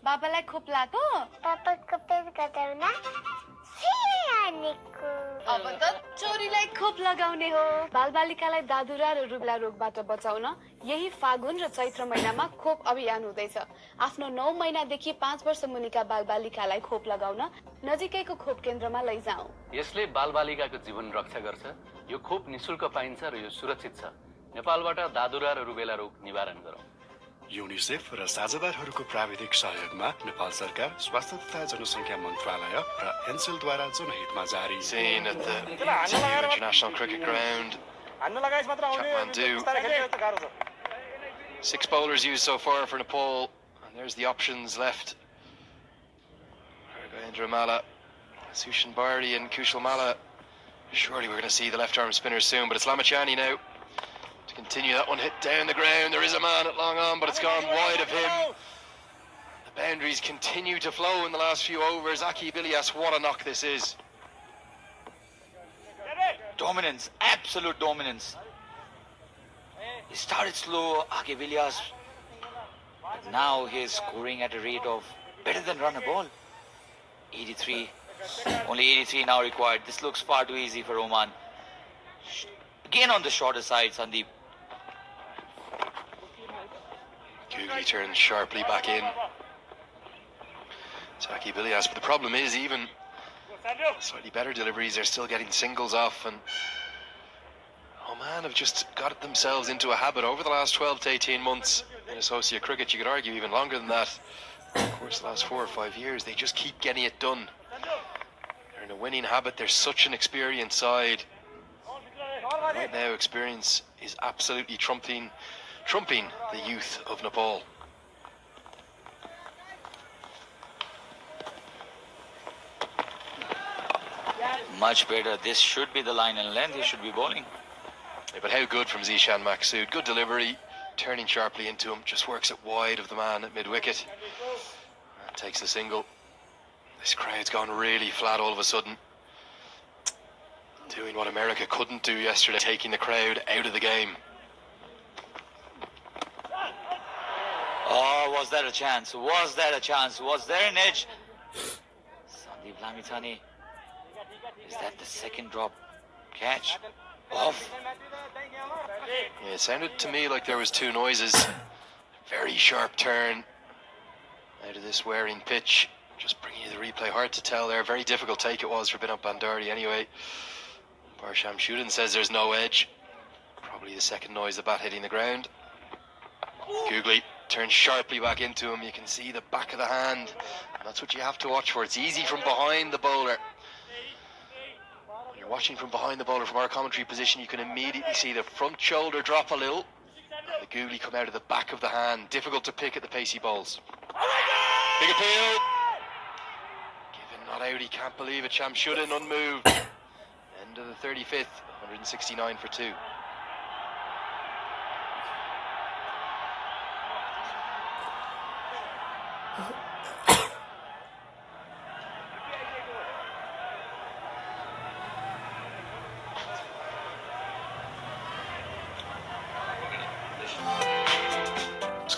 बाबालाई खोप लाग्यो पापाको पेट घटाउन अब त चोरीलाई खोप लगाउने हो बालबालिकालाई दादुरा र रुबेला रोगबाट बचाउन यही फागुन र चैत्र महिनामा खोप अभियान हुँदैछ आफ्नो 9 महिनादेखि 5 वर्ष मुनिका बालबालिकालाई खोप लगाउन नजिकैको खोप केन्द्रमा लैजाऊ यसले बालबालिकाको जीवन रक्षा गर्छ यो खोप निशुल्क पाइन्छ र यो सुरक्षित छ नेपालबाट दादुरा र रुबेला रोग निवारण गरौँ युनिसेफ र साझेदारहरूको प्राविधिक सहयोगमा नेपाल सरकार स्वास्थ्य तथा जनसङ्ख्या मन्त्रालय र एनसेलद्वारा जनहितमा जारी. Seen at the International Cricket Ground, Kathmandu. 6 bowlers used so far for Nepal, and there's the options left. Gargayendra Mala, Sushan Bharti and Kushal Mala. Surely we're going to see the left arm spinners soon, but it's Lamachani now to continue that one hit down the ground. There is a man at long on, but it's gone wide of him. The boundaries continue to flow in the last few overs. Aki Vilias, what a knock this is. Dominance, absolute dominance. He started slow, Aki Vilias, but now he's scoring at a rate of better than run a ball. 83, only 83 now required. This looks far too easy for Oman. Again on the shorter side, Sandeep. Googly turns sharply back in. It's Aki Vilias, but the problem is even slightly better deliveries, they're still getting singles off, and Oman have just got themselves into a habit over the last 12 to 18 months in associate cricket. You could argue even longer than that. Of course, the last 4 or 5 years, they just keep getting it done. They're in a winning habit. They're such an experienced side. Right now, experience is absolutely trumping the youth of Nepal. Much better. This should be the line and length. He should be bowling. Yeah, but how good from Zishan Maksud. Good delivery, turning sharply into him. Just works it wide of the man at mid-wicket. Takes the single. This crowd's gone really flat all of a sudden. Doing what America couldn't do yesterday, taking the crowd out of the game. Oh, was that a chance? Was that a chance? Was there an edge? Sandeep Lamithani. Is that the second drop catch? Off. Yeah, it sounded to me like there was 2 noises. Very sharp turn out of this wearing pitch. Just bringing you the replay. Hard to tell there. Very difficult take it was for Binod Bandari anyway. Barsham Shudin says there's no edge. Probably the second noise, the bat hitting the ground. Googly turns sharply back into him. You can see the back of the hand. And that's what you have to watch for. It's easy from behind the bowler. When you're watching from behind the bowler from our commentary position, you can immediately see the front shoulder drop a little. And the googly come out of the back of the hand. Difficult to pick at the pacey balls. Big appeal. Given not out, he can't believe it. Shamshuddin unmoved. End of the 35th, 169 for 2.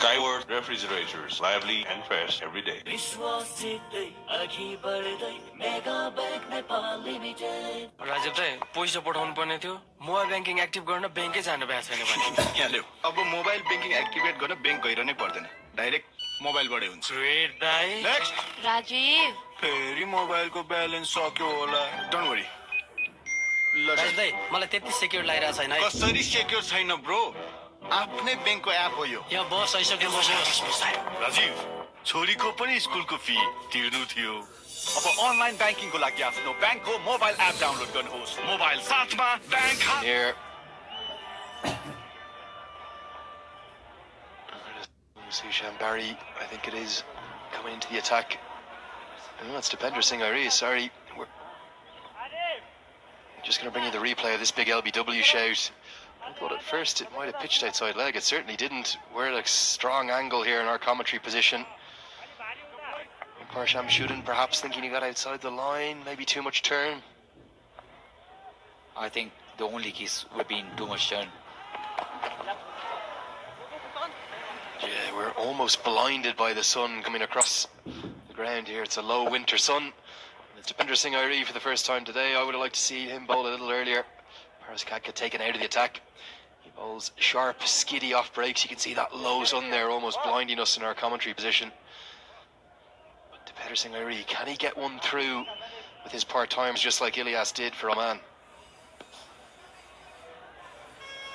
Skyward Refrigerators, lively and fresh every day. Rajiv दाई पैसा पठाउनु पर्ने थियो mobile banking active गर्न ब्याङ्कै जानु भएको छैन भने यहाँ ल्याऊ अब मोबाइल ब्याङ्किङ एक्टिभेट गर्न ब्याङ्क गइरहनै पर्दैन डाइरेक्ट मोबाइलबाटै हुन्छ ग्रेट दाई नेक्स्ट राजीव फेरि मोबाइलको ब्यालेन्स सक्यो होला डोन्ट वरी राजीव दाई मलाई त्यति सेक्युर लागिरहेको छैन है कसरी सेक्युर छैन ब्रो आफ्नै ब्याङ्कको एप हो यो यहाँ बस आइसक्यो राजीव छोरीको पनि स्कुलको फी तिर्नु थियो अब अनलाइन ब्याङ्किङको लागि आफ्नो ब्याङ्कको मोबाइल एप डाउनलोड गर्नुहोस् मोबाइल साथमा bank Here. Sushan Barry, I think it is, coming into the attack. No, it's Depender Singh Iri, sorry. We're just going to bring you the replay of this big LBW shout. I thought at first it might have pitched outside leg. It certainly didn't. We're at a strong angle here in our commentary position. Parsham shooting, perhaps thinking he got outside the line. Maybe too much turn. I think the only case would have been too much turn. Yeah, we're almost blinded by the sun coming across the ground here. It's a low winter sun. It's Depender Singh Iri for the first time today. I would have liked to see him bowl a little earlier. Paras Katka taken out of the attack. He bowls sharp, skiddy off breaks. You can see that low sun there almost blinding us in our commentary position. But Depender Singh Iri, can he get one through with his part-times just like Ilyas did for Oman?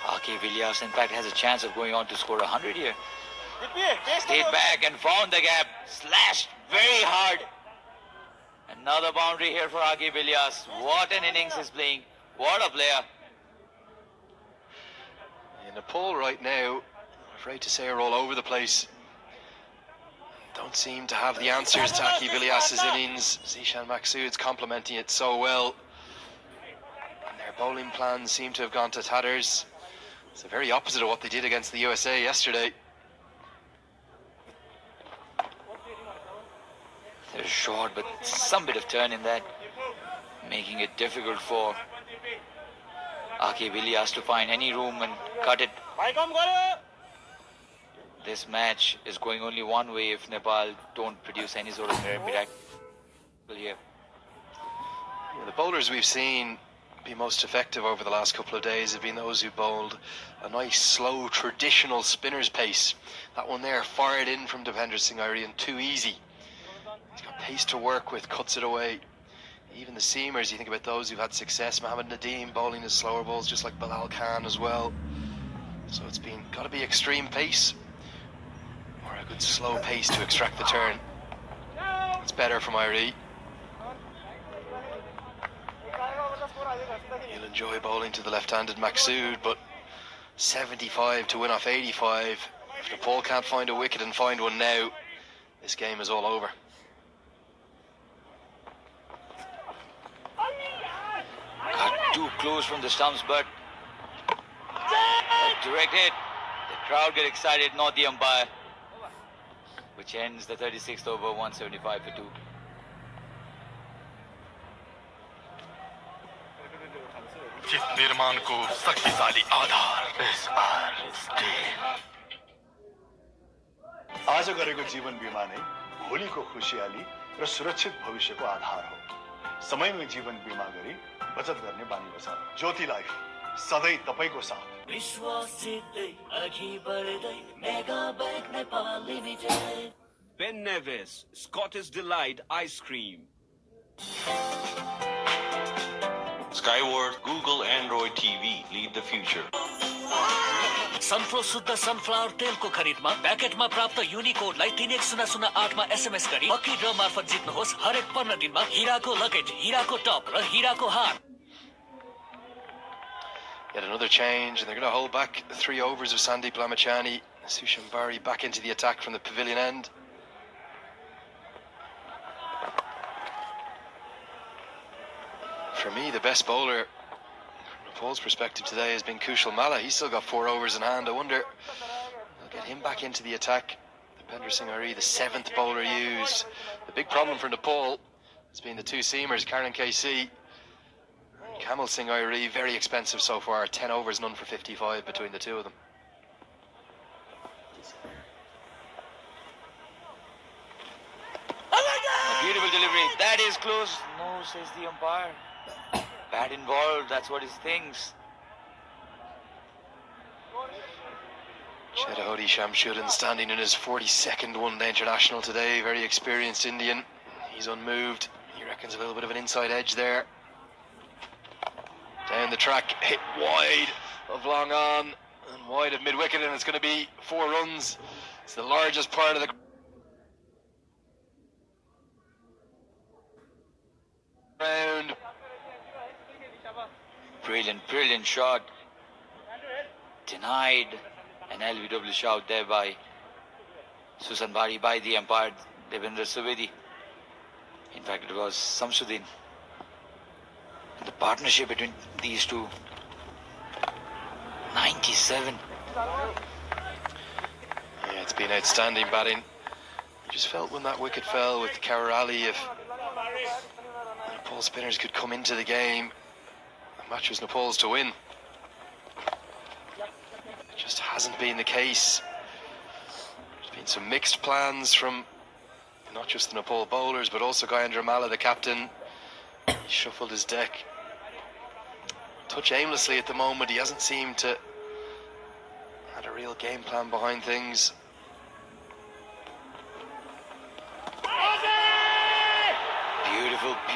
Aki Villiers, in fact, has a chance of going on to score 100 here. Stayed back and found the gap. Slashed very hard. Another boundary here for Aki Villiers. What an innings he's playing. What a player. In Nepal right now, I'm afraid to say, are all over the place. Don't seem to have the answers to Aki Villiers' innings. Zishan Maksud's complementing it so well. And their bowling plans seem to have gone to tatters. It's the very opposite of what they did against the USA yesterday. They're short, but some bit of turn in that, making it difficult for Aki Villiers to find any room and cut it. This match is going only one way if Nepal don't produce any sort of miracle here. The bowlers we've seen be most effective over the last couple of days have been those who bowled a nice, slow, traditional spinner's pace. That one there fired in from Depender Singh Iri and too easy. He's got pace to work with, cuts it away. Even the seamers, you think about those who've had success. Mohammed Nadeem bowling his slower balls just like Bilal Khan as well. So it's been got to be extreme pace or a good slow pace to extract the turn. It's better from Iri. He'll enjoy bowling to the left-handed Maksud, but 75 to win off 85. If Nepal can't find a wicket and find one now, this game is all over. Got too close from the stumps, but direct hit. The crowd get excited, not the umpire, which ends the 36th over, 175 for 2. जिस निर्माण को शक्तिशाली आधार आज गरेको जीवन बीमा नै भोलिको खुशियाली र सुरक्षित भविष्यको आधार हो। समयमै जीवन बीमा गरी बचत गर्ने बानी बसाऊ। ज्योति लाइफ सधैँ तपाईको साथ। विश्वासितै अघि बढ्दै mega bank Nepal limited. Ben Nevis, Scottish Delight Ice Cream. Skyward, Google, Android TV, lead the future. सनफ्लो शुद्ध सनफ्लावर तेलको खरिदमा प्याकेटमा प्राप्त युनिकोडलाई 31008 मा एसएमएस गरी लकी ड्र मार्फत जित्नुहोस्। हरेक 15 दिनमा हिराको लकेट, हिराको टप र हिराको हार। Yet another change, and they're going to hold back 3 overs of Sandeep Lamachani. Sushan Bari back into the attack from the pavilion end. For me, the best bowler from Nepal's perspective today has been Kushal Malla. He's still got 4 overs in hand. I wonder they'll get him back into the attack. Depender Singh Iri, the 7th bowler used. The big problem for Nepal has been the 2 seamers, Karan KC and Kamal Singh Iri. Very expensive so far. 10 overs, none for 55 between the 2 of them. delivery. That is close. No, says the umpire. Bad involved. That's what he thinks. Chedahodi Shamshuddin standing in his 42nd one-day international today. Very experienced Indian. He's unmoved. He reckons a little bit of an inside edge there. Down the track, hit wide of long on and wide of mid-wicket, and it's going to be 4 runs. It's the largest part of the round. Brilliant shot. Denied an LBW shout there by Susan Bari, by the umpire Devendra Suvedi. In fact, it was Samsudin. The partnership between these two, 97. Yeah, it's been outstanding batting. You just felt when that wicket fell with Karali, if Nepal spinners could come into the game, the match was Nepal's to win. It just hasn't been the case. There's been some mixed plans from not just the Nepal bowlers, but also Gayendra Malla, the captain. He shuffled his deck a touch aimlessly at the moment. He hasn't seemed to have a real game plan behind things.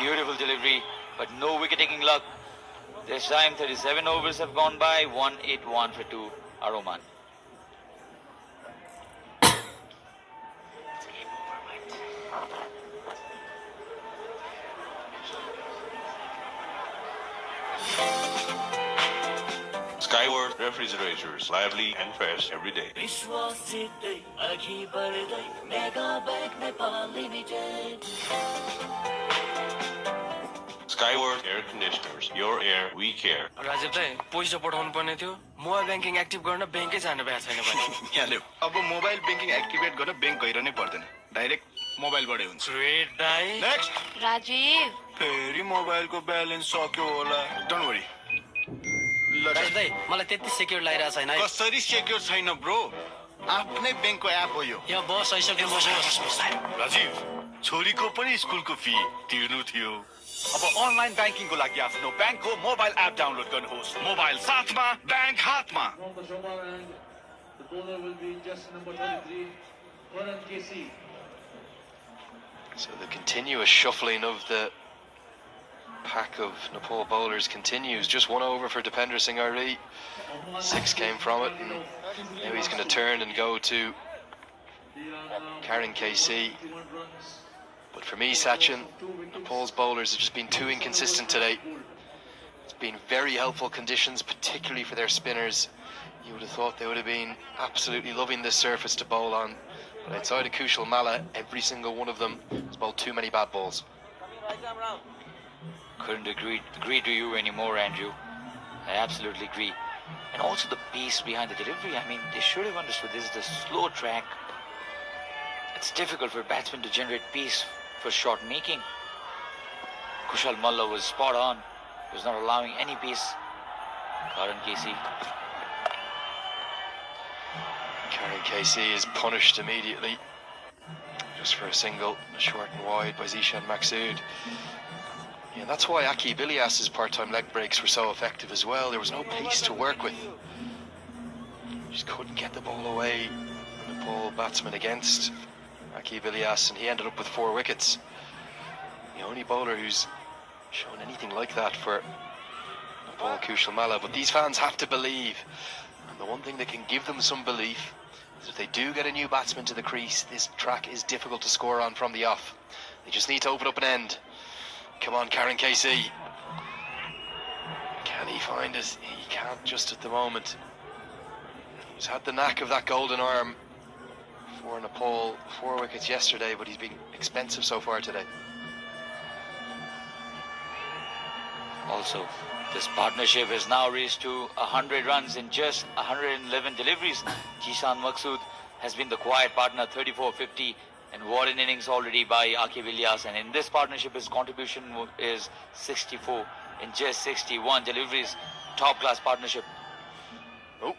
Beautiful delivery, but no wicket-taking luck. This time 37 overs have gone by, 181 for 2, Oman. Skyward refrigerators, lively and fresh every day. Skyward air conditioners, your air, we care. Rajiv दाइ पैसा पठाउनु पर्ने थियो mobile banking active गर्न ब्याङ्कै जानु भएको छैन भने यहाँ ल्याऊ अब मोबाइल ब्याङ्किङ एक्टिभेट गर्न ब्याङ्क गइरहनै पर्दैन डाइरेक्ट मोबाइलबाटै हुन्छ ग्रेट दाइ नेक्स्ट राजीव फेरि मोबाइलको ब्यालेन्स सक्यो होला डोन्ट वरी राजीव दाइ मलाई त्यति सेक्युर लागिरहेको छैन है कसरी सेक्युर छैन ब्रो आफ्नै ब्याङ्कको एप हो यो यहाँ बस आइसक्यो राजीव छोरीको पनि स्कुलको फी तिर्नु थियो अब अनलाइन ब्याङ्किङको लागि आफ्नो ब्याङ्कको मोबाइल एप डाउनलोड गर्नुहोस् मोबाइल साथमा ब्याङ्क हातमा The bowler will be just number 33, Karan KC. So the continuous shuffling of the pack of Nepal bowlers continues. Just 1 over for Dipender Singh Ari. 6 came from it, and now he's going to turn and go to Karan KC. But for me, Sachin, Nepal's bowlers have just been too inconsistent today. It's been very helpful conditions, particularly for their spinners. You would have thought they would have been absolutely loving this surface to bowl on. But outside of Kushal Malla, every single one of them has bowled too many bad balls. Couldn't agree to you anymore, Andrew. I absolutely agree. And also the pace behind the delivery. I mean, they should have understood this is the slow track. It's difficult for batsmen to generate pace for shot making. Kushal Malla was spot on. He was not allowing any pace. Karan KC. Karan KC is punished immediately. Just for a single, short and wide by Zishan Maksud. Yeah, that's why Aki Bilias's part-time leg breaks were so effective as well. There was no pace to work with. Just couldn't get the ball away from the Nepal batsman against Aki Bilias, and he ended up with 4 wickets. The only bowler who's shown anything like that for Nepal, Kushal Malla. But these fans have to believe, and the one thing that can give them some belief is if they do get a new batsman to the crease, this track is difficult to score on from the off. They just need to open up an end. Come on, Karan KC. Can he find it? He can't just at the moment. He's had the knack of that golden arm for Nepal. 4 wickets yesterday, but he's been expensive so far today. Also, this partnership has now reached to 100 runs in just 111 deliveries. Jishan Maksud has been the quiet partner, 34-50. And what an innings already by Akib Ilyas. And in this partnership, his contribution is 64 in just 61 deliveries. Top-class partnership. Oh,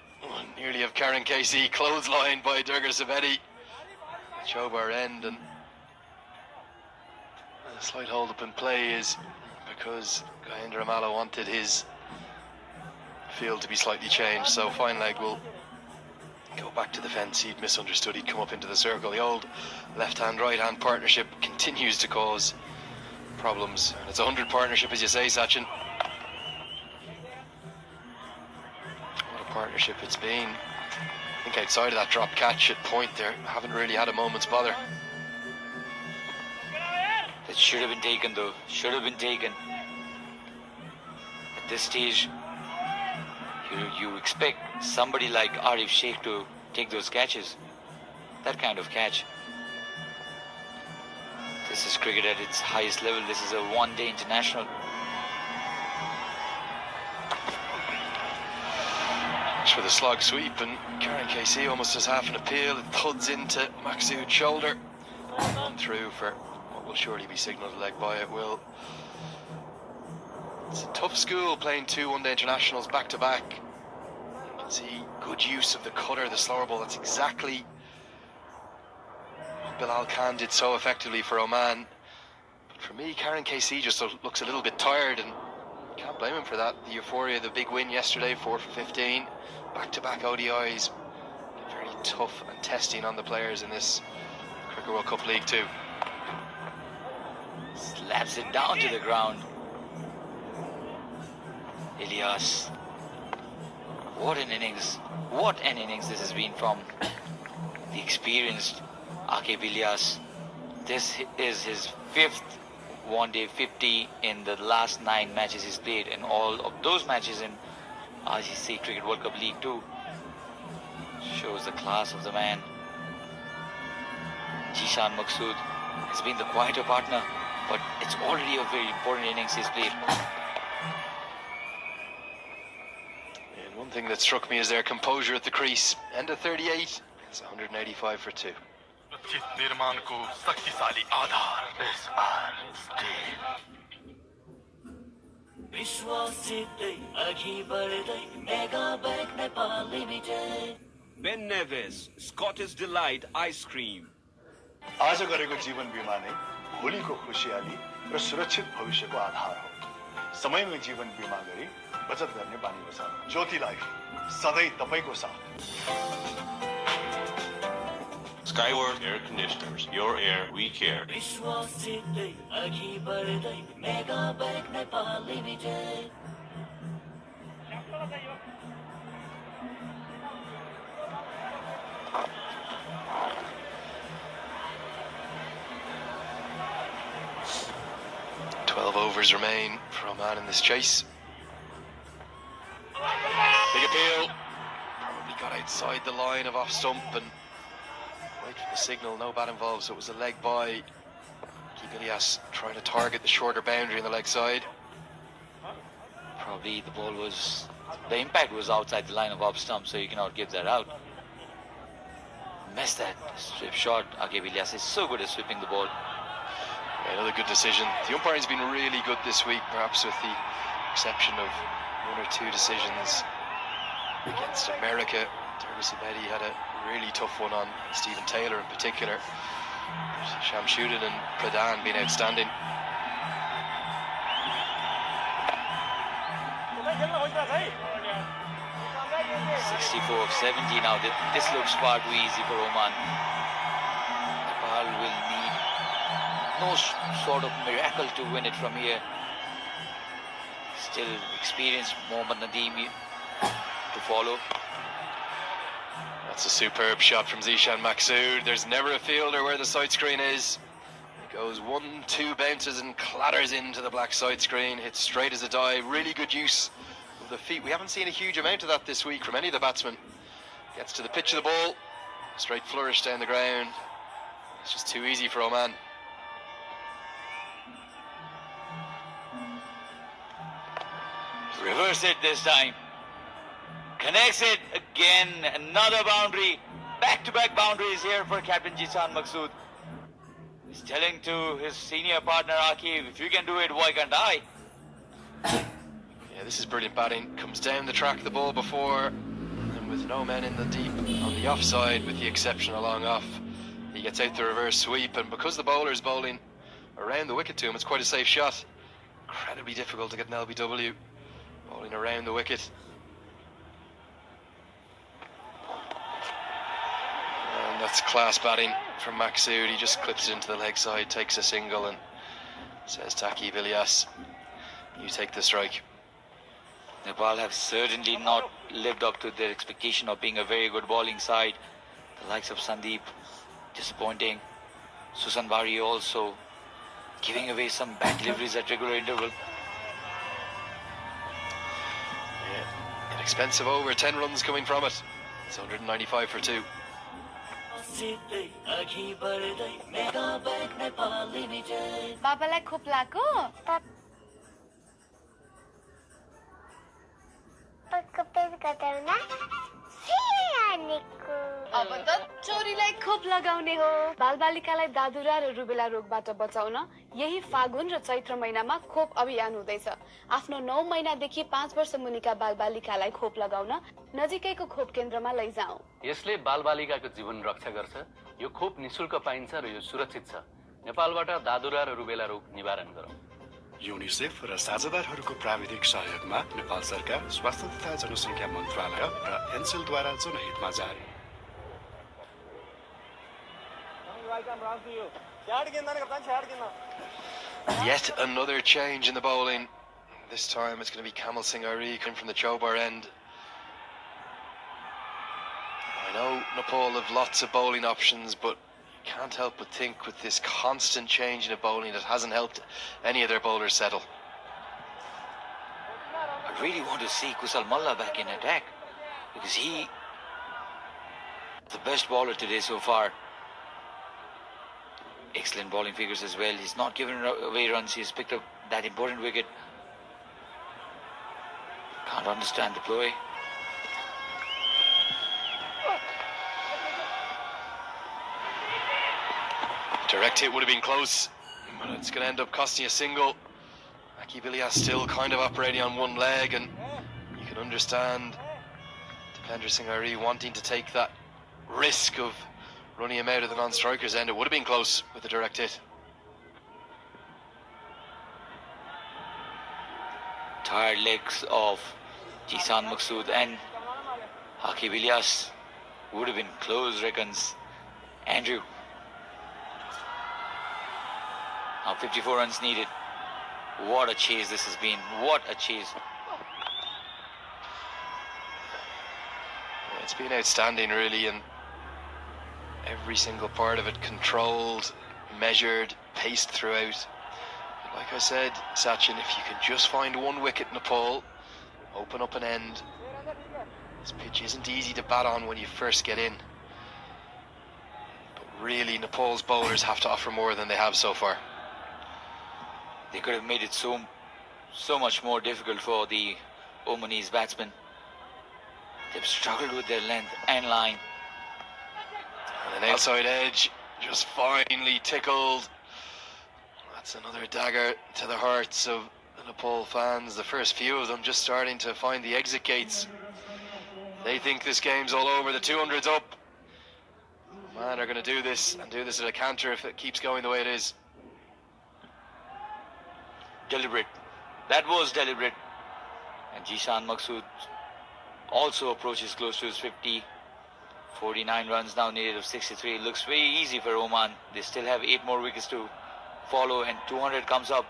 nearly have Karan KC clotheslined by Durga Savedi. Chobar end, and The slight hold up in play is because Gahendra Malla wanted his field to be slightly changed, so fine leg will go back to the fence. He'd misunderstood, he'd come up into the circle. The old left-hand, right-hand partnership continues to cause problems. It's a 100 partnership, as you say, Sachin. What a partnership it's been. I think outside of that drop catch at point there, haven't really had a moment's bother. That should have been taken though, should have been taken. At this stage, you expect somebody like Arif Sheikh to take those catches. That kind of catch. This is cricket at its highest level. This is a one-day international. For the slog sweep, and Karen KC almost has half an appeal. It thuds into Maksud's shoulder. On through for what will surely be signalled a leg by. It will. It's a tough school playing 2 one-day internationals back to back. You can see good use of the cutter, the slower ball. That's exactly what Bilal Khan did so effectively for Oman. But for me, Karen KC just looks a little bit tired, and can't blame him for that. The euphoria, the big win yesterday, 4 for 15. Back-to-back ODIs. Very tough and testing on the players in this Cricket World Cup League 2. Slaps it down to the ground. Ilyas. What an innings. What an innings this has been from the experienced Aqib Ilyas. This is his 5th one-day 50 in the last 9 matches he's played, and all of those matches in ICC Cricket World Cup League 2. Shows the class of the man. Jishan Maqsood has been the quieter partner, but it's already a very important innings he's played. And one thing that struck me is their composure at the crease. End of 38, it's 185 for 2. Ben Nevis, Scottish Delight Ice Cream. आज गरेको जीवन बीमा नै भोलिको खुशियाली र सुरक्षित भविष्यको आधार हो। समयमै जीवन बीमा गरी बचत गर्ने बानी बसाऊ। ज्योति लाइफ सधैं तपाईको साथ। Skyward Air Conditioners. Your air, we care. 12 overs remain for Oman in this chase. Big appeal. Probably got outside the line of off stump and wait for the signal. No bat involved, so it was a leg by. Aqib Ilyas trying to target the shorter boundary on the leg side. Probably the impact was outside the line of off stump, so you cannot give that out. Missed that sweep shot. Aqib Ilyas is so good at sweeping the ball. Yeah, another good decision. The umpiring's been really good this week, perhaps with the exception of 1 or 2 decisions against America. Dervis Abedi had a really tough one on Stephen Taylor in particular. Shamshuddin and Pradhan being outstanding. .64 of 70 now. This looks far too easy for Oman. Nepal will need no sort of miracle to win it from here. Still experienced Mohammad Nadeem to follow. That's a superb shot from Zishan Maqsood. There's never a fielder where the side screen is. It goes 1-2 bounces and clatters into the black side screen. Hits straight as a die. Really good use of the feet. We haven't seen a huge amount of that this week from any of the batsmen. Gets to the pitch of the ball. Straight flourish down the ground. It's just too easy for Oman. Reverse it this time. Connects it again. Another boundary. Back-to-back boundaries here for Captain Jishan Maqsood. He's telling to his senior partner Aqib, if you can do it, why can't I? Yeah, this is brilliant batting. Comes down the track of the ball before, and with no men in the deep on the offside, with the exception of long off, he gets out the reverse sweep, and because the bowler's bowling around the wicket to him. It's quite a safe shot. Incredibly difficult to get an LBW. Bowling around the wicket. And that's class batting from Maxud. He just clips it into the leg side, takes a single, and says Taki Vilias, you take the strike. Nepal have certainly not lived up to their expectation of being a very good bowling side. The likes of Sandeep, disappointing. Susan Bari also giving away some bad deliveries at regular interval. Yeah, an expensive over, 10 runs coming from it. It's 195 for 2. बाबालाई खोप लागो अब त चोरीलाई खोप लगाउने हो बालबालिकालाई दादुरा र rubella रोगबाट बचाउन यही फागुन र चैत्र महिनामा खोप अभियान हुँदैछ आफ्नो 9 महिनादेखि 5 वर्ष मुनिका बालबालिकालाई खोप लगाउन नजिकैको खोप केन्द्रमा लैजाऊ यसले बालबालिकाको जीवन रक्षा गर्छ यो खोप निशुल्क पाइन्छ र यो सुरक्षित छ नेपालबाट दादुरा र रुबेला रोग निवारण गरौँ युनिसेफ र साझेदारहरूको प्राविधिक सहयोगमा नेपाल सरकार स्वास्थ्य तथा जनसङ्ख्या मन्त्रालय र एनसेलद्वारा जनहितमा जारी Yet another change in the bowling. This time it's going to be Kamal Singh Ari coming from the Chobar end. I know Nepal have lots of bowling options, but can't help but think with this constant change in the bowling that hasn't helped any of their bowlers settle. I really want to see Kusal Malla back in attack because he the best bowler today so far. Excellent bowling figures as well. He's not given away runs. He's picked up that important wicket. Can't understand the ploy. Direct hit would have been close, but it's going to end up costing a single. Aki Vilias still kind of operating on one leg, and you can understand Dipender Singh Ari wanting to take that risk of running him out of the non-striker's end. It would have been close with the direct hit. Tired legs of Jisan Maksud and Aki Vilias would have been close, reckons Andrew. Now 54 runs needed. What a chase this has been. What a chase. It's been outstanding, really, and every single part of it controlled, measured, paced throughout. But like I said, Sachin, if you can just find one wicket in Nepal, open up an end. This pitch isn't easy to bat on when you first get in. But really, Nepal's bowlers have to offer more than they have so far. They could have made it so much more difficult for the Omanese batsmen. They've struggled with their length and line. And an outside edge just finely tickled. That's another dagger to the hearts of the Nepal fans. The first few of them just starting to find the exit gates. They think this game's all over. The 200's up. Man, they're going to do this and do this at a canter if it keeps going the way it is. Deliberate. That was deliberate. And Jishan Maksud also approaches close to his 50. 49 runs now needed of 63. It looks very easy for Oman. They still have 8 more wickets to follow and 200 comes up.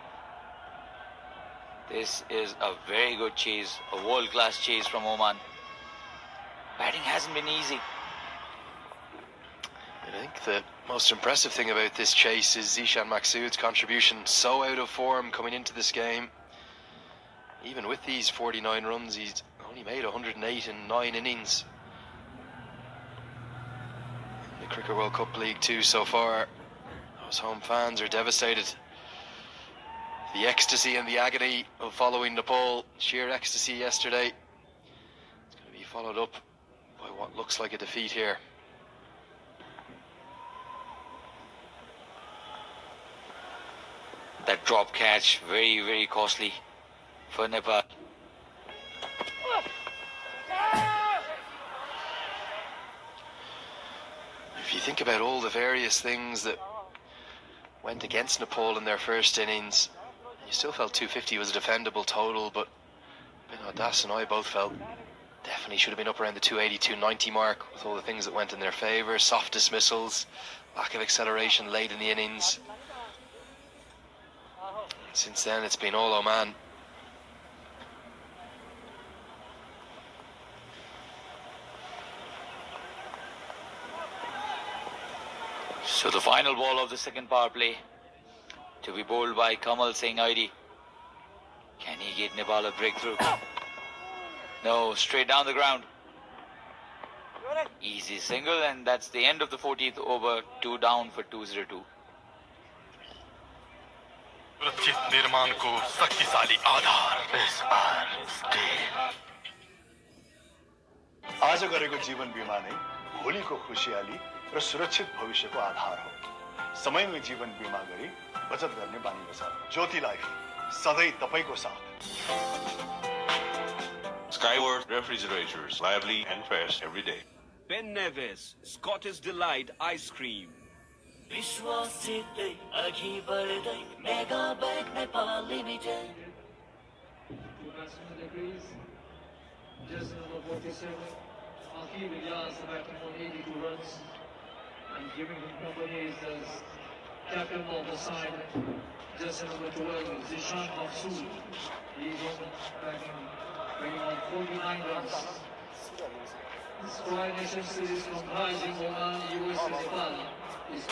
This is a very good chase. A world-class chase from Oman. Batting hasn't been easy. I think the most impressive thing about this chase is Zishan Maksud's contribution. So out of form coming into this game. Even with these 49 runs, he's only made 108 in 9 innings. In the Cricket World Cup League 2 so far, those home fans are devastated. The ecstasy and the agony of following Nepal, sheer ecstasy yesterday, it's going to be followed up by what looks like a defeat here. That drop catch, very, very costly for Nepal. If you think about all the various things that went against Nepal in their first innings. You still felt 250 was a defendable total, but Das and I both felt definitely should have been up around the 280, 290 mark with all the things that went in their favour. Soft dismissals, lack of acceleration late in the innings. Since then, it's been all Oman. So the final ball of the second power play to be bowled by Kamal Singh ID. Can he get Nepal a breakthrough? No, straight down the ground. Easy single, and that's the end of the 14th over. 2 down for 202. सुरक्षित निर्माणको शक्तिशाली आधार SR steel. आज गरेको जीवन बीमा नै भोलिको खुशियाली र सुरक्षित भविष्यको आधार हो। समयमै जीवन बीमा गरी बचत गर्ने बानी बसाऊ। ज्योति लाइफ सधैँ तपाईको साथ। Skyward refrigerators, lively and fresh every day. Ben Nevis, Scottish Delight Ice Cream. विश्वासितै अघि बढ्दै mega bank Nepal limited. Two batsmen degrees. Jersey number 47. Akib Ilyas batting on 82 runs. And giving him company is the captain of the side. Jersey number 12, Zishan Mafsood. He's on batting, bringing on 49 runs. This Tri-Nation Series comprising Oman, US and Nepal is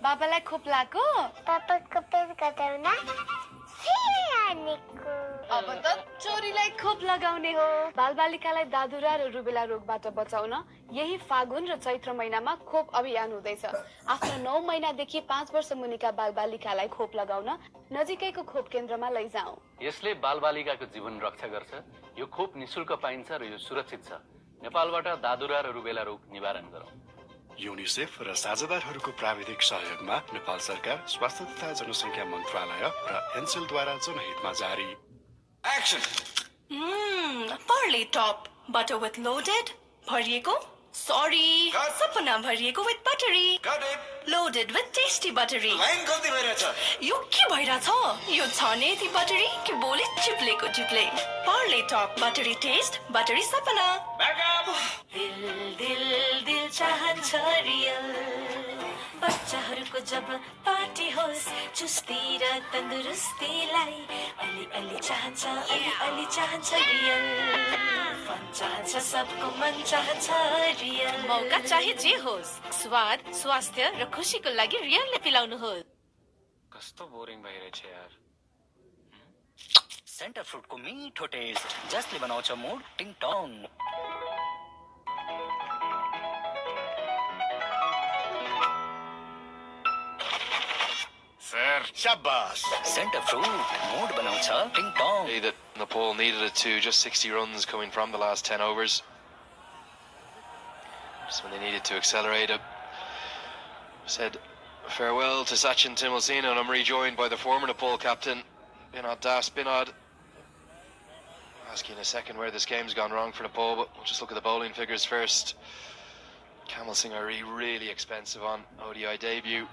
बाबालाई खोप लागो पापाको पेट कटाउन फेरि हानेको अब त चोरीलाई खोप लगाउने हो बालबालिकालाई दादुरा र रुबेला रोगबाट बचाउन यही फागुन र चैत्र महिनामा खोप अभियान हुँदैछ आफ्नो 9 महिनादेखि 5 वर्ष मुनिका बालबालिकालाई खोप लगाउन नजिकैको खोप केन्द्रमा लैजाऊ यसले बालबालिकाको जीवन रक्षा गर्छ यो खोप निशुल्क पाइन्छ र यो सुरक्षित छ नेपालबाट दादुरा र रुबेला रोग निवारण गरौँ युनिसेफ र साझेदारहरूको प्राविधिक सहयोगमा नेपाल सरकार स्वास्थ्य तथा जनसङ्ख्या मन्त्रालय र एनसेलद्वारा जनहितमा जारी Action! Parley top, butter with loaded, भरिएको? Sorry, सपना भरिएको with buttery. Got it. Loaded with tasty buttery. Line गल्ती भइरहेछ। यो के भइरहेछ? यो छ नि यति buttery कि बोले चिप्लेको चिप्ले। Parley top, buttery taste, buttery सपना। Back up! दिल दिल दिल चाहन्छ रियल बच्चाहरूको जब पार्टी होस् चुस्ती र तन्दुरुस्तीलाई अलि अलि चाहन्छ रियल फन चाहन्छ सबको मन चाहन्छ रियल मौका चाहे जे होस् स्वाद स्वास्थ्य र खुशीको लागि रियलले पिलाउनुहोस् कस्तो बोरिङ भइरहेछ यार सेन्टर फ्रुटको मिठो टेस्ट जसले बनाउँछ मुड टिङ टङ Sir, shabash. Center fruit, mood बनाउँछ टिङ टङ That Nepal needed it to just 60 runs coming from the last 10 overs. Just when they needed to accelerate it. Said farewell to Sachin Tendulkar and I'm rejoined by the former Nepal captain, Binod Das. Binod, I'll ask you in a second where this game's gone wrong for Nepal, but we'll just look at the bowling figures first. Kamal Singh really expensive on ODI debut.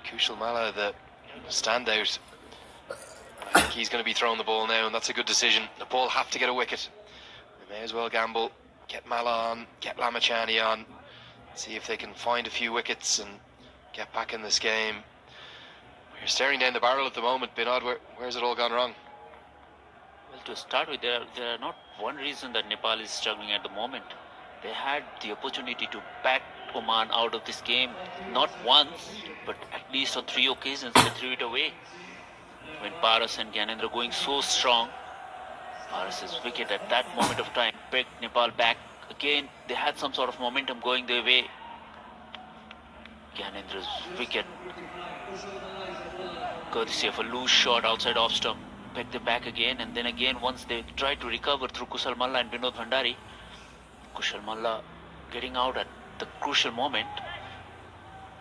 Kushal Malla, the standout. I think he's going to be throwing the ball now, and that's a good decision. Nepal have to get a wicket. They may as well gamble, get Malla on, get Lamachani on, see if they can find a few wickets and get back in this game. We're staring down the barrel at the moment. Binod, where's it all gone wrong? Well, to start with, there are not one reason that Nepal is struggling at the moment. They had the opportunity to bat Oman out of this game, not once, but at least on 3 occasions they threw it away. When Paras and Gyanendra going so strong, Paras's wicket at that moment of time pegged Nepal back again. They had some sort of momentum going their way. Gyanendra's wicket courtesy of a loose shot outside off stump. Pegged them back again, and then again once they tried to recover through Kushal Malla and Vinod Bhandari. Kushal Malla getting out at the crucial moment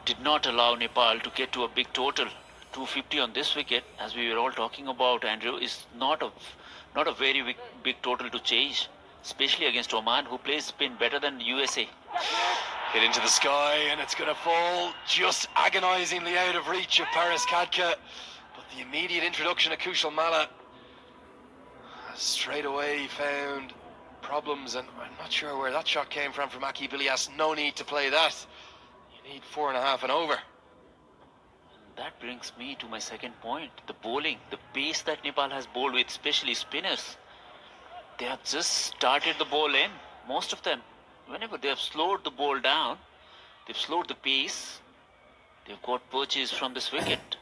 did not allow Nepal to get to a big total. 250 on this wicket, as we were all talking about, Andrew, is not a very big total to chase, especially against Oman, who plays spin better than USA. Hit into the sky, and it's going to fall just agonisingly out of reach of Paris Kadka. But the immediate introduction of Kushal Malla straight away found problems, and I'm not sure where that shot came from Aki Bilias. No need to play that. You need 4.5 and over. That brings me to my second point. The bowling, the pace that Nepal has bowled with, especially spinners. They have just started the ball in, most of them. Whenever they have slowed the ball down, they've slowed the pace. They've got purchase from this wicket.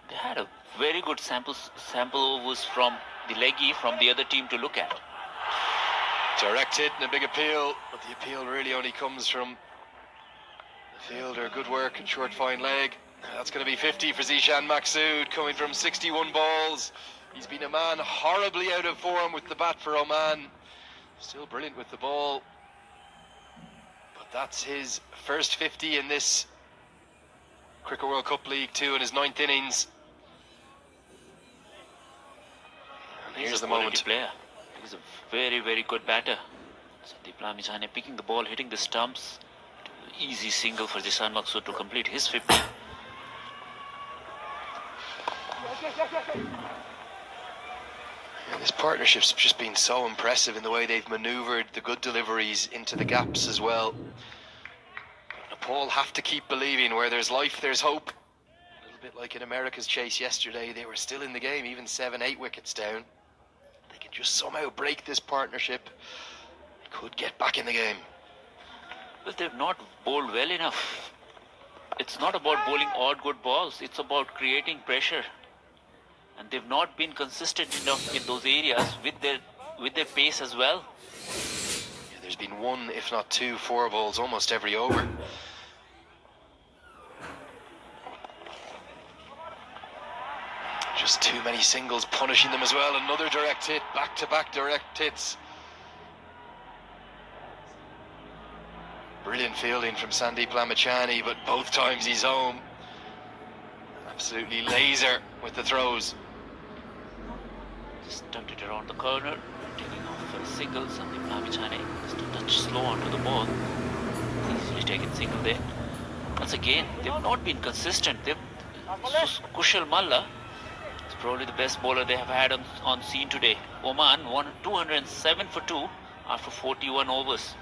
They had a very good sample overs from the leggy from the other team to look at. Direct hit and a big appeal, but the appeal really only comes from the fielder. Good work and short fine leg. That's going to be 50 for Zishan Maqsood, coming from 61 balls. He's been a man horribly out of form with the bat for Oman. Still brilliant with the ball. But that's his first 50 in this Cricket World Cup League 2 in his 9th innings. And here's the moment. Player. He's a very, very good batter. Sandeep Lamichhane picking the ball, hitting the stumps. Easy single for Zishan Maqsood to complete his 50. And this partnership's just been so impressive in the way they've manoeuvred the good deliveries into the gaps as well. Nepal have to keep believing. Where there's life, there's hope. A little bit like in America's chase yesterday, they were still in the game, even 7-8 wickets down. They can just somehow break this partnership. Could get back in the game. But they've not bowled well enough. It's not about bowling odd good balls. It's about creating pressure. And they've not been consistent enough in those areas with their pace as well. Yeah, there's been 1, if not 2, 4 balls almost every over. Just too many singles punishing them as well. Another direct hit, back-to-back direct hits. Brilliant fielding from Sandeep Lamichhane, but both times he's home. Absolutely laser with the throws. Just tucked it around the corner, taking off for a single. Sandeep Lamichhane just a touch slow onto the ball. Easily taken single there. Once again, they've not been consistent. Kushal Malla is probably the best bowler they have had on scene today. Oman won 207 for 2 after 41 overs.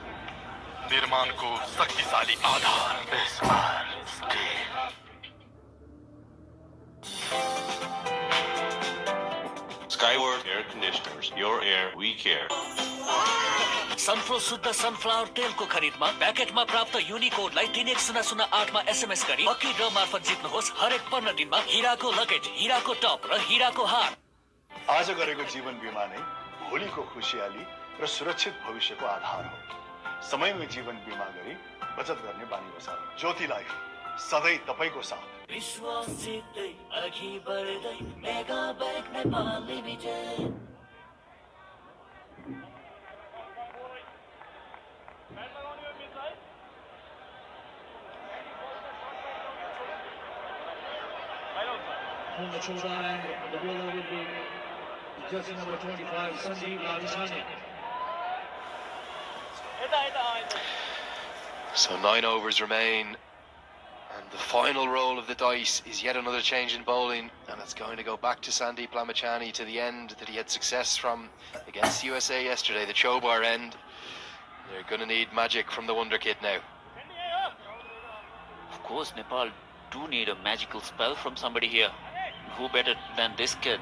निर्माणको शक्तिशाली आधार बेसबार Skyward Air Conditioners. Your air, we care. सनफ्लो शुद्ध sunflower तेलको खरिदमा प्याकेटमा प्राप्त युनिकोडलाई 31008 मा SMS गरी lucky ड्र मार्फत जित्नुहोस्। हरेक 15 दिनमा हिराको लगेज, हिराको टप र हिराको हार। आज गरेको जीवन बीमा नै भोलिको खुशियाली र सुरक्षित भविष्यको आधार हो। समयमै जीवन बीमा गरी बचत गर्ने बानी बसाऊ। ज्योति लाइफ सधैँ तपाईको साथ। विश्वास जित्दै अघि बढ्दै mega bank Nepal limited. On the throw line, the bowler will be jersey number 25, Sandeep Lamichhane. So 9 overs remain, and the final roll of the dice is yet another change in bowling, and it's going to go back to Sandeep Lamichhane to the end that he had success from against USA yesterday, the Chobar end. They're going to need magic from the Wonder Kid now. Of course, Nepal do need a magical spell from somebody here. Who better than this kid?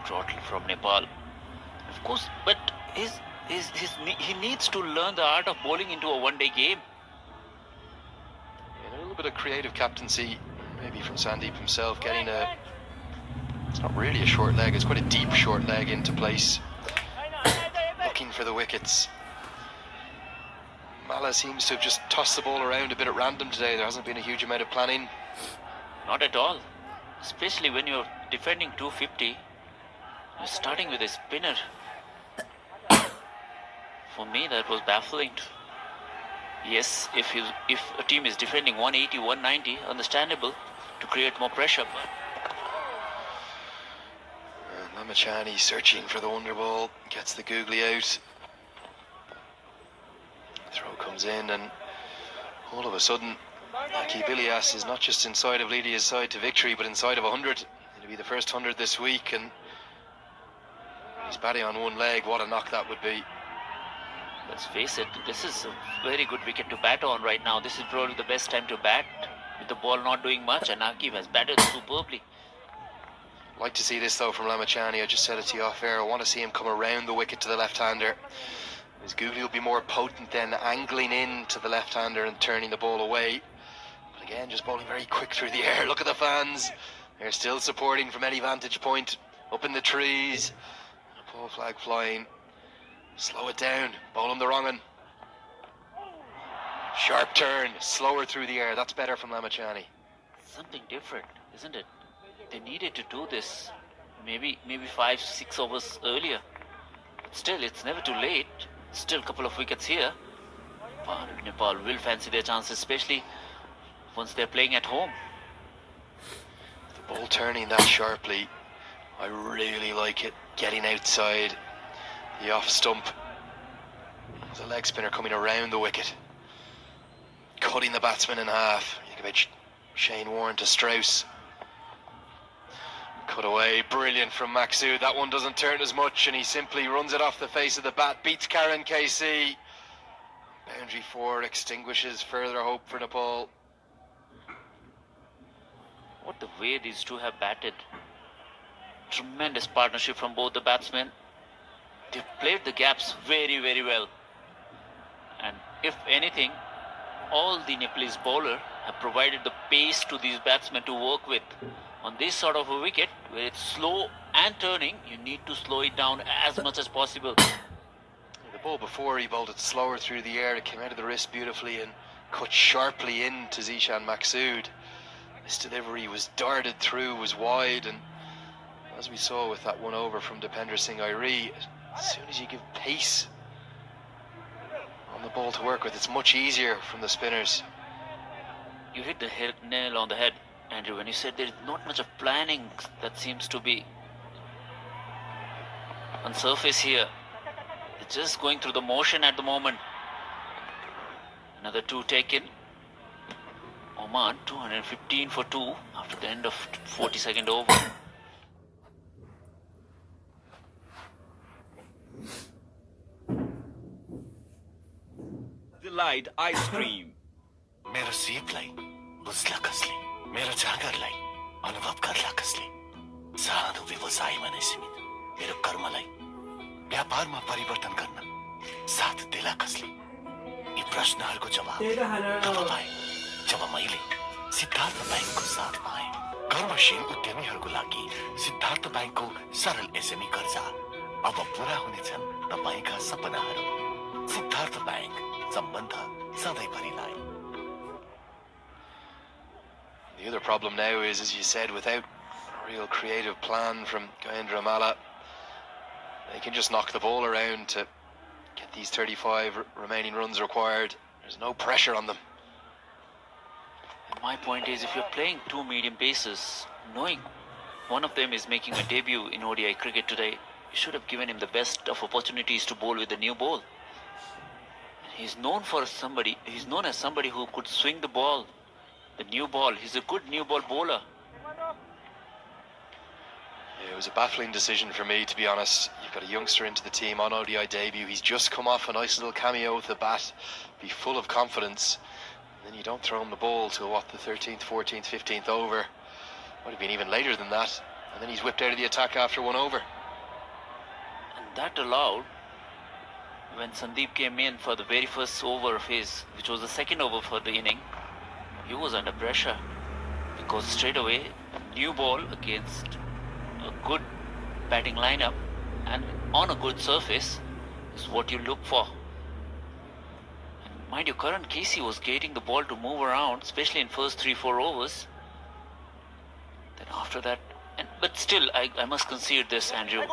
Trottle from Nepal. Of course, but he needs to learn the art of bowling into a one-day game. And a little bit of creative captaincy, maybe from Sandeep himself, getting it's not really a short leg, it's quite a deep short leg into place. Looking for the wickets. Malla seems to have just tossed the ball around a bit at random today. There hasn't been a huge amount of planning. Not at all. especially when you're defending 250. You're starting with a spinner. For me, that was baffling. Yes, if a team is defending 180, 190, understandable to create more pressure. Lamachani searching for the wonder ball, gets the googly out. Throw comes in, and all of a sudden, Aki Bilias is not just inside of Lydia's side to victory, but inside of 100. It'll be the first 100 this week, and he's batting on one leg. What a knock that would be. Let's face it, this is a very good wicket to bat on right now. This is probably the best time to bat with the ball not doing much, and Akib has batted superbly. Like to see this though from Lamachani. I just said it to you off air. I want to see him come around the wicket to the left-hander. His googly will be more potent than angling in to the left-hander and turning the ball away. But again, just bowling very quick through the air. Look at the fans. They're still supporting from any vantage point. Up in the trees. A ball flag flying. Slow it down. Bowl him the wrong one. Sharp turn. Slower through the air. That's better from Lamachani. Something different, isn't it? They needed to do this maybe 5-6 overs earlier. But still, it's never too late. Still a couple of wickets here. But Nepal will fancy their chances, especially once they're playing at home. The ball turning that sharply, I really like it. Getting outside the off stump. There's a leg spinner coming around the wicket. Cutting the batsman in half. You think about Shane Warne to Strauss. Cut away, brilliant from Maksud. That one doesn't turn as much, and he simply runs it off the face of the bat. Beats Karen KC. Boundary 4 extinguishes further hope for Nepal. What the way these two have batted. Tremendous partnership from both the batsmen. They've played the gaps very, very well. And if anything, all the Nepalese bowler have provided the pace to these batsmen to work with. On this sort of a wicket, where it's slow and turning, you need to slow it down as much as possible. The ball before, he bowled it slower through the air. It came out of the wrist beautifully and cut sharply into Zishan Maksud. This delivery was darted through, was wide, and as we saw with that one over from Dipender Singh Airi, as soon as you give pace on the ball to work with, it's much easier from the spinners. You hit the nail on the head, Andrew, when you said there's not much of planning that seems to be on surface here. It's just going through the motion at the moment. Another 2 taken. Oman 215 for 2 after the end of 42nd over. Delight ice cream. मेरो सीपलाई बुझ्ला कसले मेरो जागरलाई अनुभव गर्ला कसले सानो व्यवसायमा नै सीमित मेरो कर्मलाई व्यापारमा परिवर्तन गर्न साथ देला कसले यी प्रश्नहरूको जवाब तब पाएँ जब मैले सिद्धार्थ बैंकको साथ पाएँ कर्मशील उद्यमीहरूको लागि सिद्धार्थ बैंकको सरल एसएमई कर्जा अब पूरा हुनेछन् तपाईका सपनाहरू सिद्धार्थ बैंक सम्बन्ध सधैँभरिलाई. The other problem now is, as you said, without a real creative plan from Gayendra Malla, they can just knock the ball around to get these 35 remaining runs required. There's no pressure on them. And my point is, if you're playing 2 medium pacers, knowing one of them is making a debut in ODI cricket today, you should have given him the best of opportunities to bowl with the new ball. And he's known as somebody who could swing the ball. The new ball. He's a good new ball bowler. It was a baffling decision for me, to be honest. You've got a youngster into the team on ODI debut. He's just come off a nice little cameo with the bat. Be full of confidence. And then you don't throw him the ball till, what, the 13th, 14th, 15th over. Might have been even later than that. And then he's whipped out of the attack after 1 over. And that allowed, when Sandeep came in for the very first over of his, which was the second over for the inning, he was under pressure because straight away new ball against a good batting lineup and on a good surface is what you look for. And mind you, Karan KC was getting the ball to move around, especially in first 3-4 overs. That And after that, but still, I must concede this, Andrew.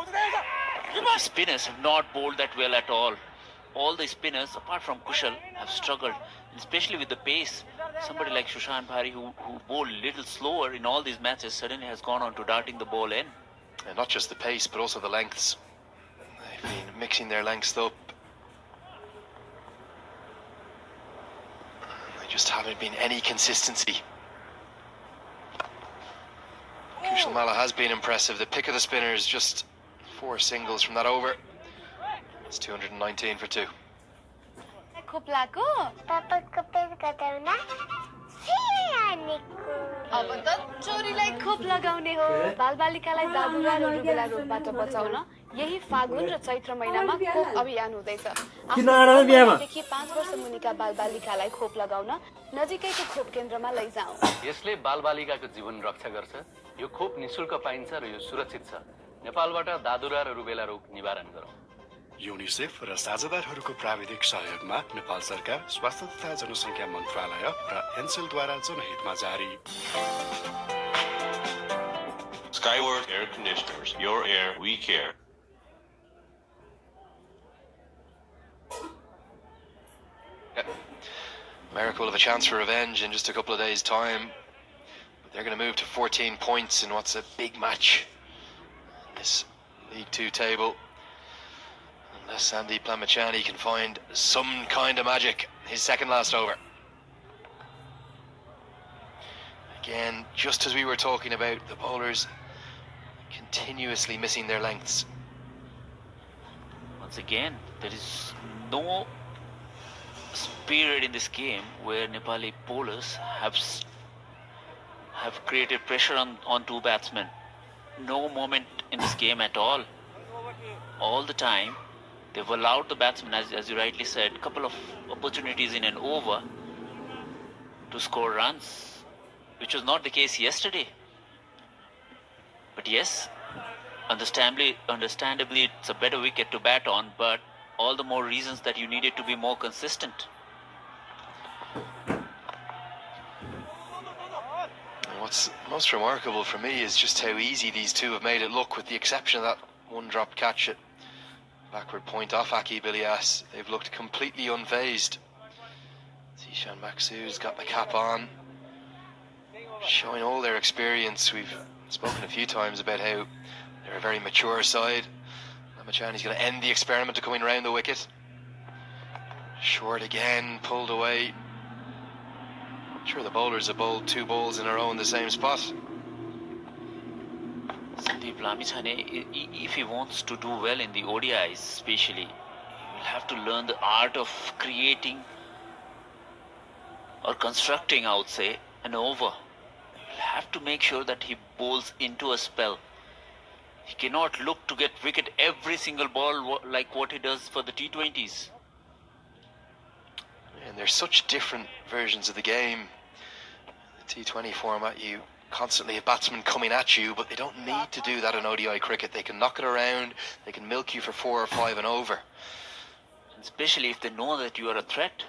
The spinners have not bowled that well at all. All the spinners, apart from Kushal, have struggled, especially with the pace. Somebody like Sushant Bhari, who bowled a little slower in all these matches, suddenly has gone on to darting the ball in. And not just the pace, but also the lengths. They've been mixing their lengths up. There just haven't been any consistency. Kushal Malla has been impressive. The pick of the spinners, just 4 singles from that over. It's 219 for 2. खोप लागो पापाको पेट गताउन फेरि हानेको अब त चोरीलाई खोप लगाउने हो बालबालिकालाई दादुरा र रुबेला रोगबाट बचाउन यही फागुन र चैत्र महिनामा खोप अभियान हुँदैछ देखि 5 वर्ष मुनिका बालबालिकालाई खोप लगाउन नजिकैको खोप केन्द्रमा लैजाऊ यसले बालबालिकाको जीवन रक्षा गर्छ यो खोप निशुल्क पाइन्छ र यो सुरक्षित छ नेपालबाट दादुरा र रुबेला रोग निवारण गरौँ युनिसेफ र साझेदारहरूको प्राविधिक सहयोगमा नेपाल सरकार स्वास्थ्य तथा जनसङ्ख्या मन्त्रालय र एनसेलद्वारा जनहितमा जारी Skyward Air Conditioners. Your air, we care. America will have a chance for revenge in just a couple of days' time. But they're going to move to 14 points in what's a big match. This League 2 table. Unless Sandeep Lamachani can find some kind of magic. His second last over. Again, just as we were talking about, the bowlers continuously missing their lengths. Once again, there is no period in this game where Nepali bowlers have created pressure on two batsmen. No moment in this game at all. All the time, they've allowed the batsmen, as you rightly said, a couple of opportunities in an over to score runs, which was not the case yesterday. But yes, understandably, it's a better wicket to bat on, but all the more reasons that you needed to be more consistent. What's most remarkable for me is just how easy these two have made it look, with the exception of that one drop catch at backward point off Aki Bilias. They've looked completely unfazed. Zishan Maksu's got the cap on, showing all their experience. We've spoken a few times about how they're a very mature side. Lamachani's going to end the experiment of coming round the wicket. Short again, pulled away. I'm sure the bowlers have bowled two balls in a row in the same spot. Sandeep Lamachani, if he wants to do well in the ODIs especially, he will have to learn the art of creating or constructing, I would say, an over. He will have to make sure that he bowls into a spell. He cannot look to get wicket every single ball like what he does for the T20s. And there's such different versions of the game. The T20 format, you constantly have batsmen coming at you, but they don't need to do that in ODI cricket. They can knock it around, they can milk you for 4 or 5 and over. Especially if they know that you are a threat,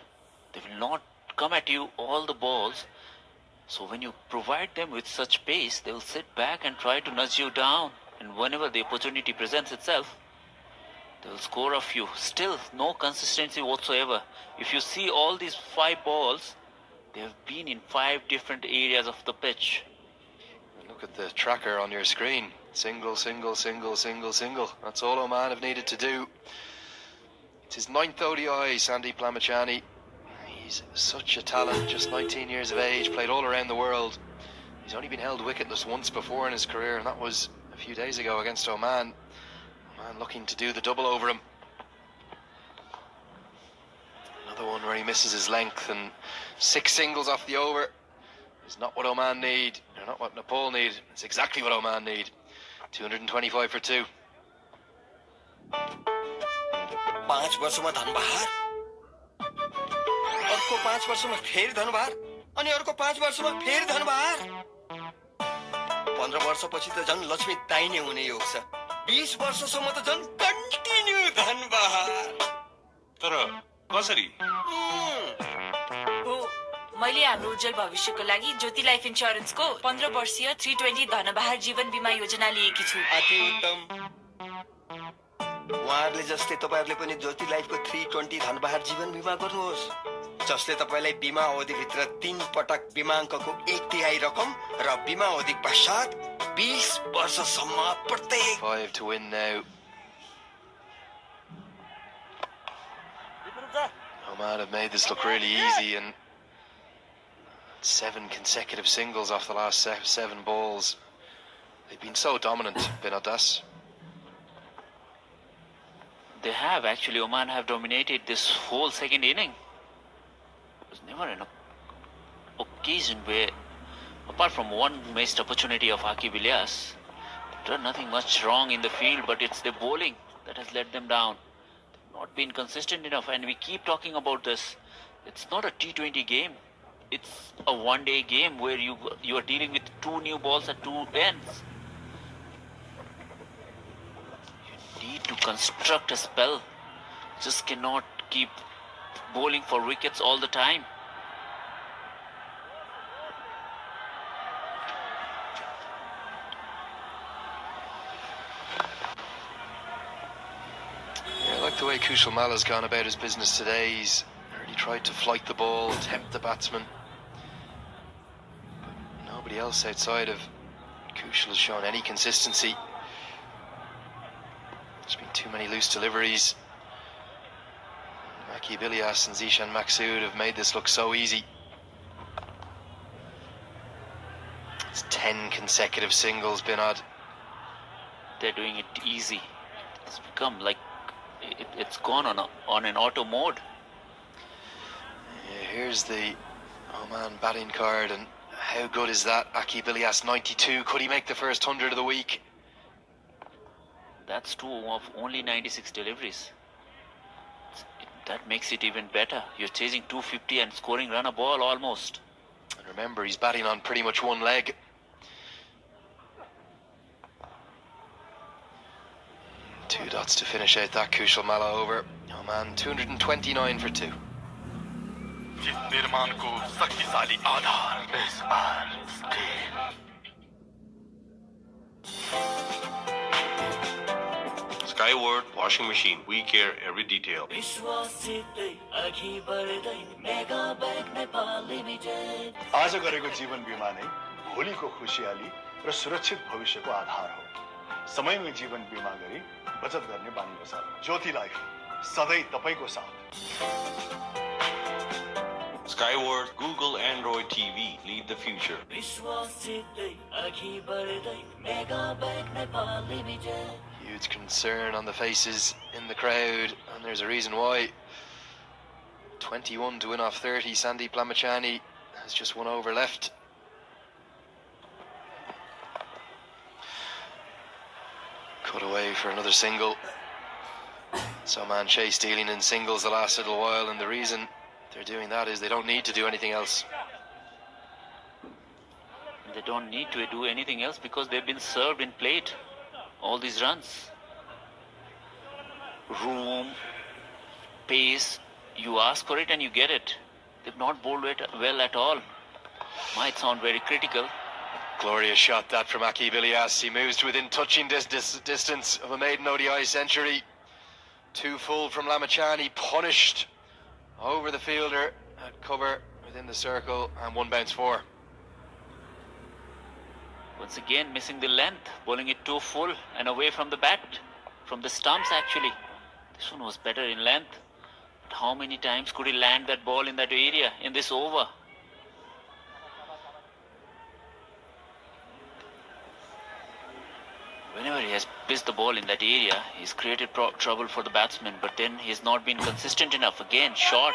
they will not come at you all the balls. So when you provide them with such pace, they will sit back and try to nudge you down. And whenever the opportunity presents itself, they will score a few. Still, no consistency whatsoever. If you see all these 5 balls, they have been in 5 different areas of the pitch. Look at the tracker on your screen. Single, single, single, single, single. That's all Oman have needed to do. It's his 9th ODI, Sandeep Lamachani. He's such a talent, just 19 years of age, played all around the world. He's only been held wicketless once before in his career, and that was a few days ago against Oman. Oman looking to do the double over him. Another one where he misses his length, and 6 singles off the over is not what Oman need, or not what Nepal need. It's exactly what Oman need. 225 for 2. 5 वर्षमा धनबहार, अर्को 5 वर्षमा फेरि धनबहार, अनि अर्को 5 वर्षमा फेरि धनबहार। 15 वर्षपछि त झन् लक्ष्मी दाहिने हुने योग छ। 20 वर्षसम्म त झन् कन्टिन्यू धनबहार। तर कसरी? मैले हाम्रो उज्जवल भविष्यको लागि ज्योति लाइफ इन्स्योरेन्सको 15 वर्षीय 320 धनबहार जीवन बीमा योजना लिएकी छु। अति उत्तम। उहाँहरूले जस्तै तपाईहरुले पनि ज्योति लाइफको 320 धनबहार जीवन बीमा गर्नुहोस्, जसले तपाईलाई बीमा अवधिभित्र 3 पटक बीमाङ्कको 1/3 रकम र बीमा अवधि पश्चात 20 वर्षसम्म प्रत्येक 5 to win now. Oman have made this look really easy, and 7 consecutive singles off the last 7 balls. They've been so dominant, Binodas. They have actually. Oman have dominated this whole second inning. There's never an occasion where, apart from one missed opportunity of Aqib Ilyas, they've done nothing much wrong in the field, but it's the bowling that has let them down. They've not been consistent enough, and we keep talking about this. It's not a T20 game. It's a one-day game where you are dealing with 2 new balls at 2 ends. You need to construct a spell. Just cannot keep bowling for wickets all the time. I like the way Kushal Mala's gone about his business today. He's really tried to flight the ball, tempt the batsman. But nobody else outside of Kushal has shown any consistency. There's been too many loose deliveries. Aqib Ilyas and Zishan Maqsood have made this look so easy. It's 10 consecutive singles, Binod. They're doing it easy. It's become like it's gone on an auto mode. Yeah, here's the Oman batting card, and how good is that? Aqib Ilyas 92. Could he make the first 100 of the week? That's 2 of only 96 deliveries. That makes it even better. You're chasing 250 and scoring run a ball almost. And remember, he's batting on pretty much one leg. Two dots to finish out that Kushal Mala over. Oh man, 229 for 2. Skyward washing machine. We care every detail. आज गरेको जीवन बीमा नै भोलिको खुशियाली र सुरक्षित भविष्यको आधार हो। समयमै जीवन बीमा गरी बचत गर्ने बानी बसाऊ। ज्योति लाइफ सधैँ तपाईको साथ। Skyward, Google, Android TV. Lead the future. Huge concern on the faces in the crowd, and there's a reason why. 21 to win off 30. Sandeep Lamachani has just 1 over left. Cut away for another single. So man Chase dealing in singles the last little while, and the reason they're doing that is they don't need to do anything else. They don't need to do anything else because they've been served in plate. All these runs. Room, pace, you ask for it and you get it. They've not bowled it well at all. Might sound very critical. Glorious shot that from Aqib Ilyas. He moves to within touching distance of a maiden ODI century. 2 full from Lamachani, punished over the fielder at cover within the circle, and 1 bounce 4. Once again missing the length, bowling it too full and away from the bat, from the stumps actually. This one was better in length. But how many times could he land that ball in that area in this over? Whenever he has pitched the ball in that area, he's created trouble for the batsman, but then he's not been consistent enough. Again, short,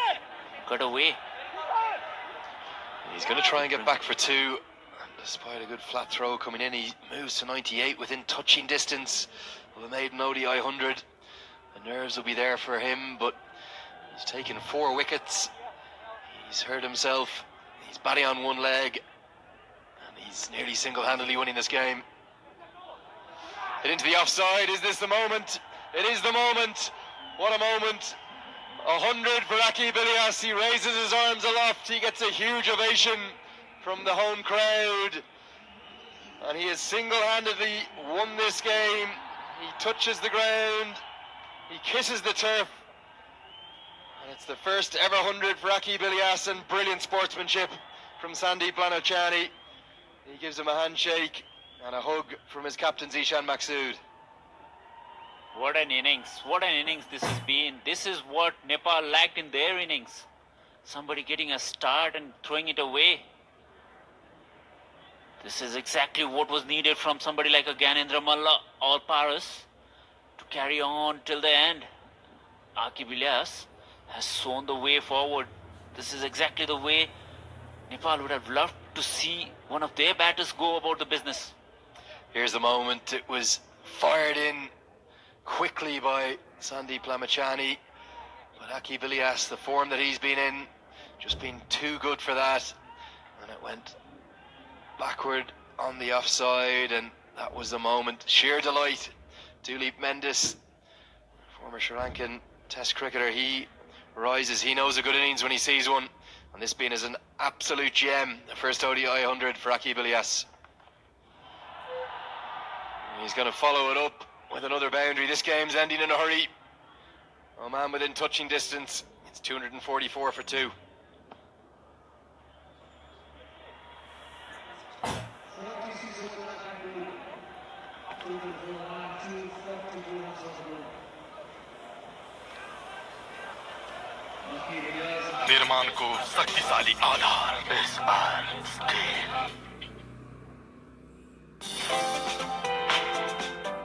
cut away. He's going to try and get back for 2. Despite a good flat throw coming in, he moves to 98 within touching distance of a maiden ODI 100. The nerves will be there for him, but he's taken 4 wickets. He's hurt himself. He's batting on one leg, and he's nearly single-handedly winning this game. Hit into the offside. Is this the moment? It is the moment. What a moment. 100 for Aki Bilias. He raises his arms aloft. He gets a huge ovation from the home crowd. And he has single-handedly won this game. He touches the ground. He kisses the turf. And it's the first ever 100 for Aki Bilias, and brilliant sportsmanship from Sandeep Lanochani. He gives him a handshake and a hug from his captain Zishan Maksud. What an innings. What an innings this has been. This is what Nepal lacked in their innings. Somebody getting a start and throwing it away. This is exactly what was needed from somebody like a Gyanendra Malla or Paras to carry on till the end. Aki Bilias has shown the way forward. This is exactly the way Nepal would have loved to see one of their batters go about the business. Here's the moment. It was fired in quickly by Sandeep Lanochani. But Aki Bilias, the form that he's been in, just been too good for that. And it went backward on the offside, and that was the moment. Sheer delight. Duleep Mendis, former Sri Lankan Test cricketer, he rises. He knows a good innings when he sees one, and this being is an absolute gem. The first ODI 100 for Aki Bilias. He's going to follow it up with another boundary. This game's ending in a hurry. Oman within touching distance. It's 244 for 2. निर्माणको शक्तिशाली आधार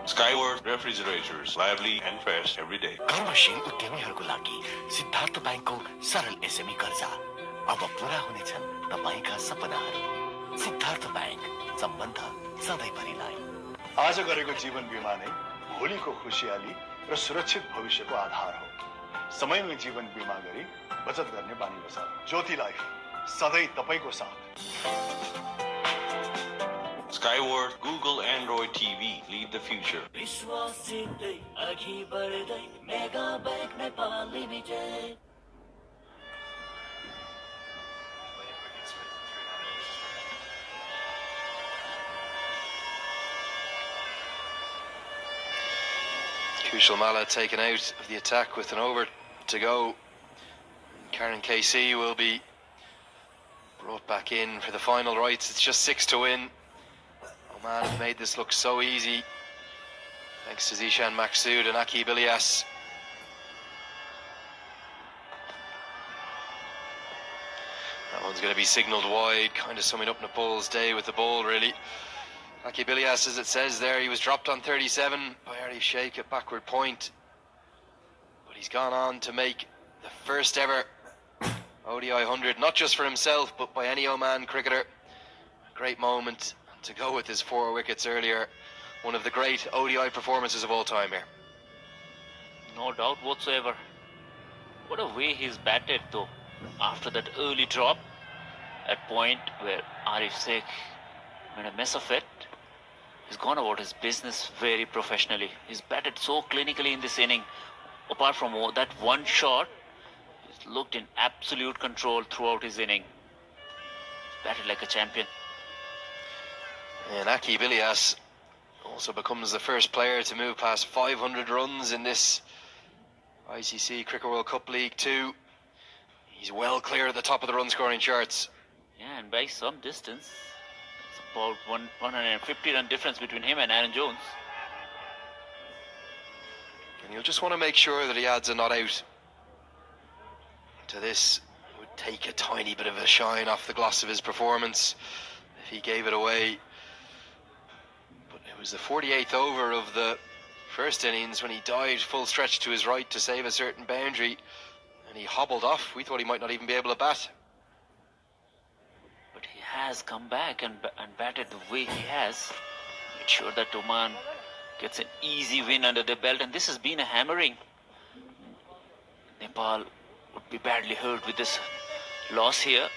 Skyward refrigerators, lively and fresh every day. कर्मशील उद्यमीहरूको लागि सिद्धार्थ बैंकको सरल SME कर्जा अब पूरा हुनेछन् तपाईका सपनाहरू। Siddharth bank, सम्बन्ध सधैँभरिलाई। आज गरेको जीवन बीमा नै भोलिको खुशियाली र सुरक्षित भविष्यको आधार हो। समयमै जीवन बीमा गरी बचत गर्ने बानी बसाऊ। ज्योति लाइफ, सधैँ तपाईको साथ। Skyward, Google, Android TV, lead the future. विश्वास जित्दै अघि बढ्दै mega bank Nepal limited. Kushal Malla taken out of the attack with an over to go. Karen KC will be brought back in for the final rights. It's just 6 to win. Oman have made this look so easy, thanks to Zishan Maksud and Aki Bilias. That one's going to be signalled wide, kind of summing up Nepal's day with the ball, really. Aki Bilias, as it says there, he was dropped on 37 by Arif Sheikh at backward point. But he's gone on to make the first ever ODI 100, not just for himself, but by any Oman cricketer. A great moment. And to go with his 4 wickets earlier, one of the great ODI performances of all time here. No doubt whatsoever. What a way he's batted though. After that early drop, at point where Arif Sheikh made a mess of it, he's gone about his business very professionally. He's batted so clinically in this inning. Apart from that one shot, he's looked in absolute control throughout his inning. He's batted like a champion. And Aki Bilias also becomes the first player to move past 500 runs in this ICC Cricket World Cup League 2. He's well clear at the top of the run scoring charts. Yeah, and by some distance. It's about 150 run difference between him and Aaron Jones. And you'll just want to make sure that he adds a not out to this. It would take a tiny bit of a shine off the gloss of his performance if he gave it away. But it was the 48th over of the first innings when he dived full stretch to his right to save a certain boundary, and he hobbled off. We thought he might not even be able to bat. But he has come back and batted the way he has. Made sure that Oman gets an easy win under their belt, and this has been a hammering. Nepal would be badly hurt with this loss here.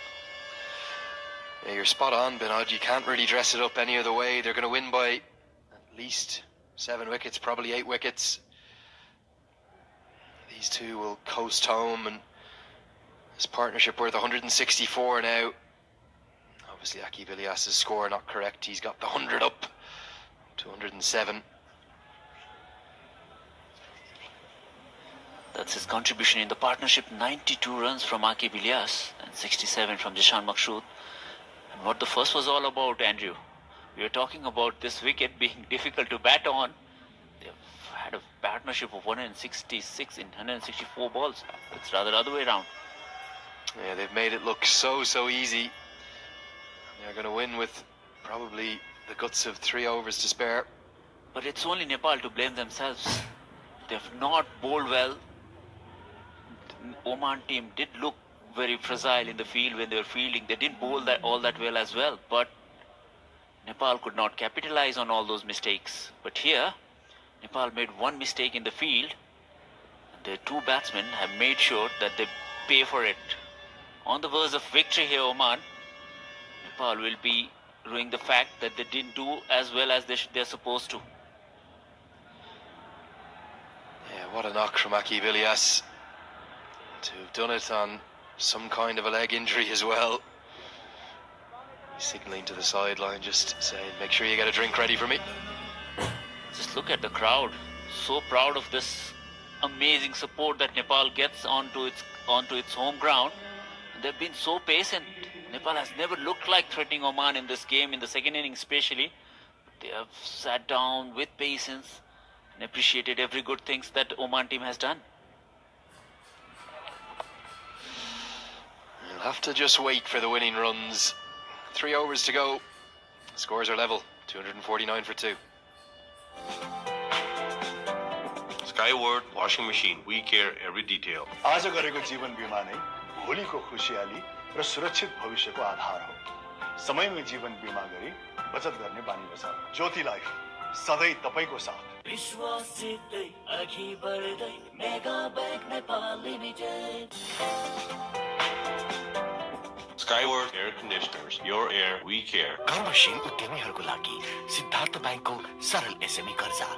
Yeah, you're spot on, Binod. You can't really dress it up any other way. They're going to win by at least 7 wickets, probably 8 wickets. these two will coast home, and his partnership worth 164 now. Obviously, Aki Vilias' score not correct. He's got the 100 up to 107. That's his contribution in the partnership. 92 runs from Aki Vilias and 67 from Jishan Makshood. And what the first was all about, Andrew, we were talking about this wicket being difficult to bat on. They've had a partnership of 166 in 164 balls. It's rather the other way around. Yeah, they've made it look so easy. They're going to win with probably the guts of 3 overs to spare. But it's only Nepal to blame themselves. They've not bowled well. Oman team did look very fragile in the field when they were fielding. They didn't bowl all that well as well. But Nepal could not capitalize on all those mistakes. But here, Nepal made one mistake in the field. Their 2 batsmen have made sure that they pay for it. On the verge of victory here, Oman, Nepal will be ruining the fact that they didn't do as well as they're supposed to. Yeah, what a knock from Aki Vilias to have done it on some kind of a leg injury as well. He's signalling to the sideline, just saying, make sure you get a drink ready for me. Just look at the crowd. So proud of this amazing support that Nepal gets onto its home ground. And they've been so patient. Nepal has never looked like threatening Oman in this game, in the second inning especially. They have sat down with patience and appreciated every good thing that Oman team has done. You'll have to just wait for the winning runs. 3 overs to go. Scores are level. 249 for 2. Skyward washing machine. We care every detail. आज गरेको जीवन बीमा नै भोलिको खुशियाली र सुरक्षित भविष्यको आधार हो। समयमै जीवन बीमा गरी बचत गर्ने बानी बसाऊ। ज्योति लाइफ सधैँ तपाईको साथ। विश्वास जित्दै अघि बढ्दै mega bank Nepal limited. Skyward air conditioners. Your air, we care. कर्मशील उद्यमीहरूको लागि सिद्धार्थ बैंकको सरल एसएमई कर्जा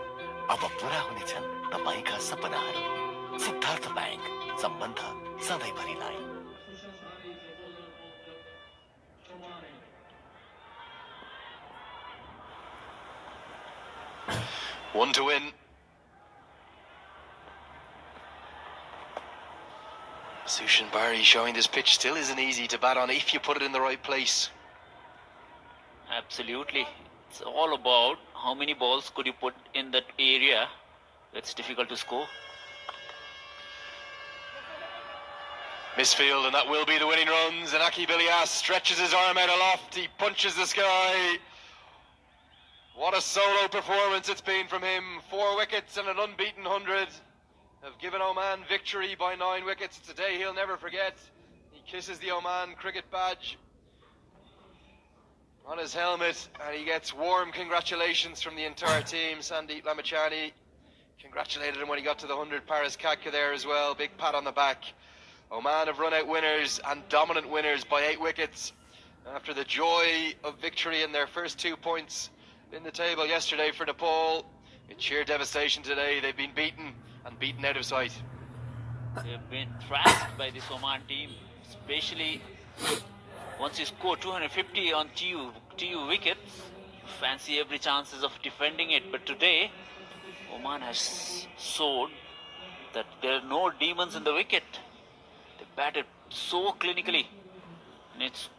अब पूरा हुनेछन् तपाईका सपनाहरू। सिद्धार्थ बैंक, सम्बन्ध सधैँभरिलाई। One to win. Sushan Barry showing this pitch still isn't easy to bat on if you put it in the right place. Absolutely. It's all about how many balls could you put in that area that's difficult to score. Misfield, and that will be the winning runs. And Aki Vilias stretches his arm out aloft. He punches the sky. What a solo performance it's been from him. 4 wickets and an unbeaten 100 have given Oman victory by 9 wickets. It's a day he'll never forget. He kisses the Oman cricket badge on his helmet, and he gets warm congratulations from the entire team. Sandeep Lamachani congratulated him when he got to the 100. Paris Katka there as well. Big pat on the back. Oman have run out winners and dominant winners by 8 wickets after the joy of victory in their first 2 points in the table yesterday for Nepal. In sheer devastation today, they've been beaten and beaten out of sight. They've been thrashed by this Oman team, especially once you score 250 on TU wickets, you fancy every chances of defending it. But today, Oman has showed that there are no demons in the wicket. They batted so clinically, and it's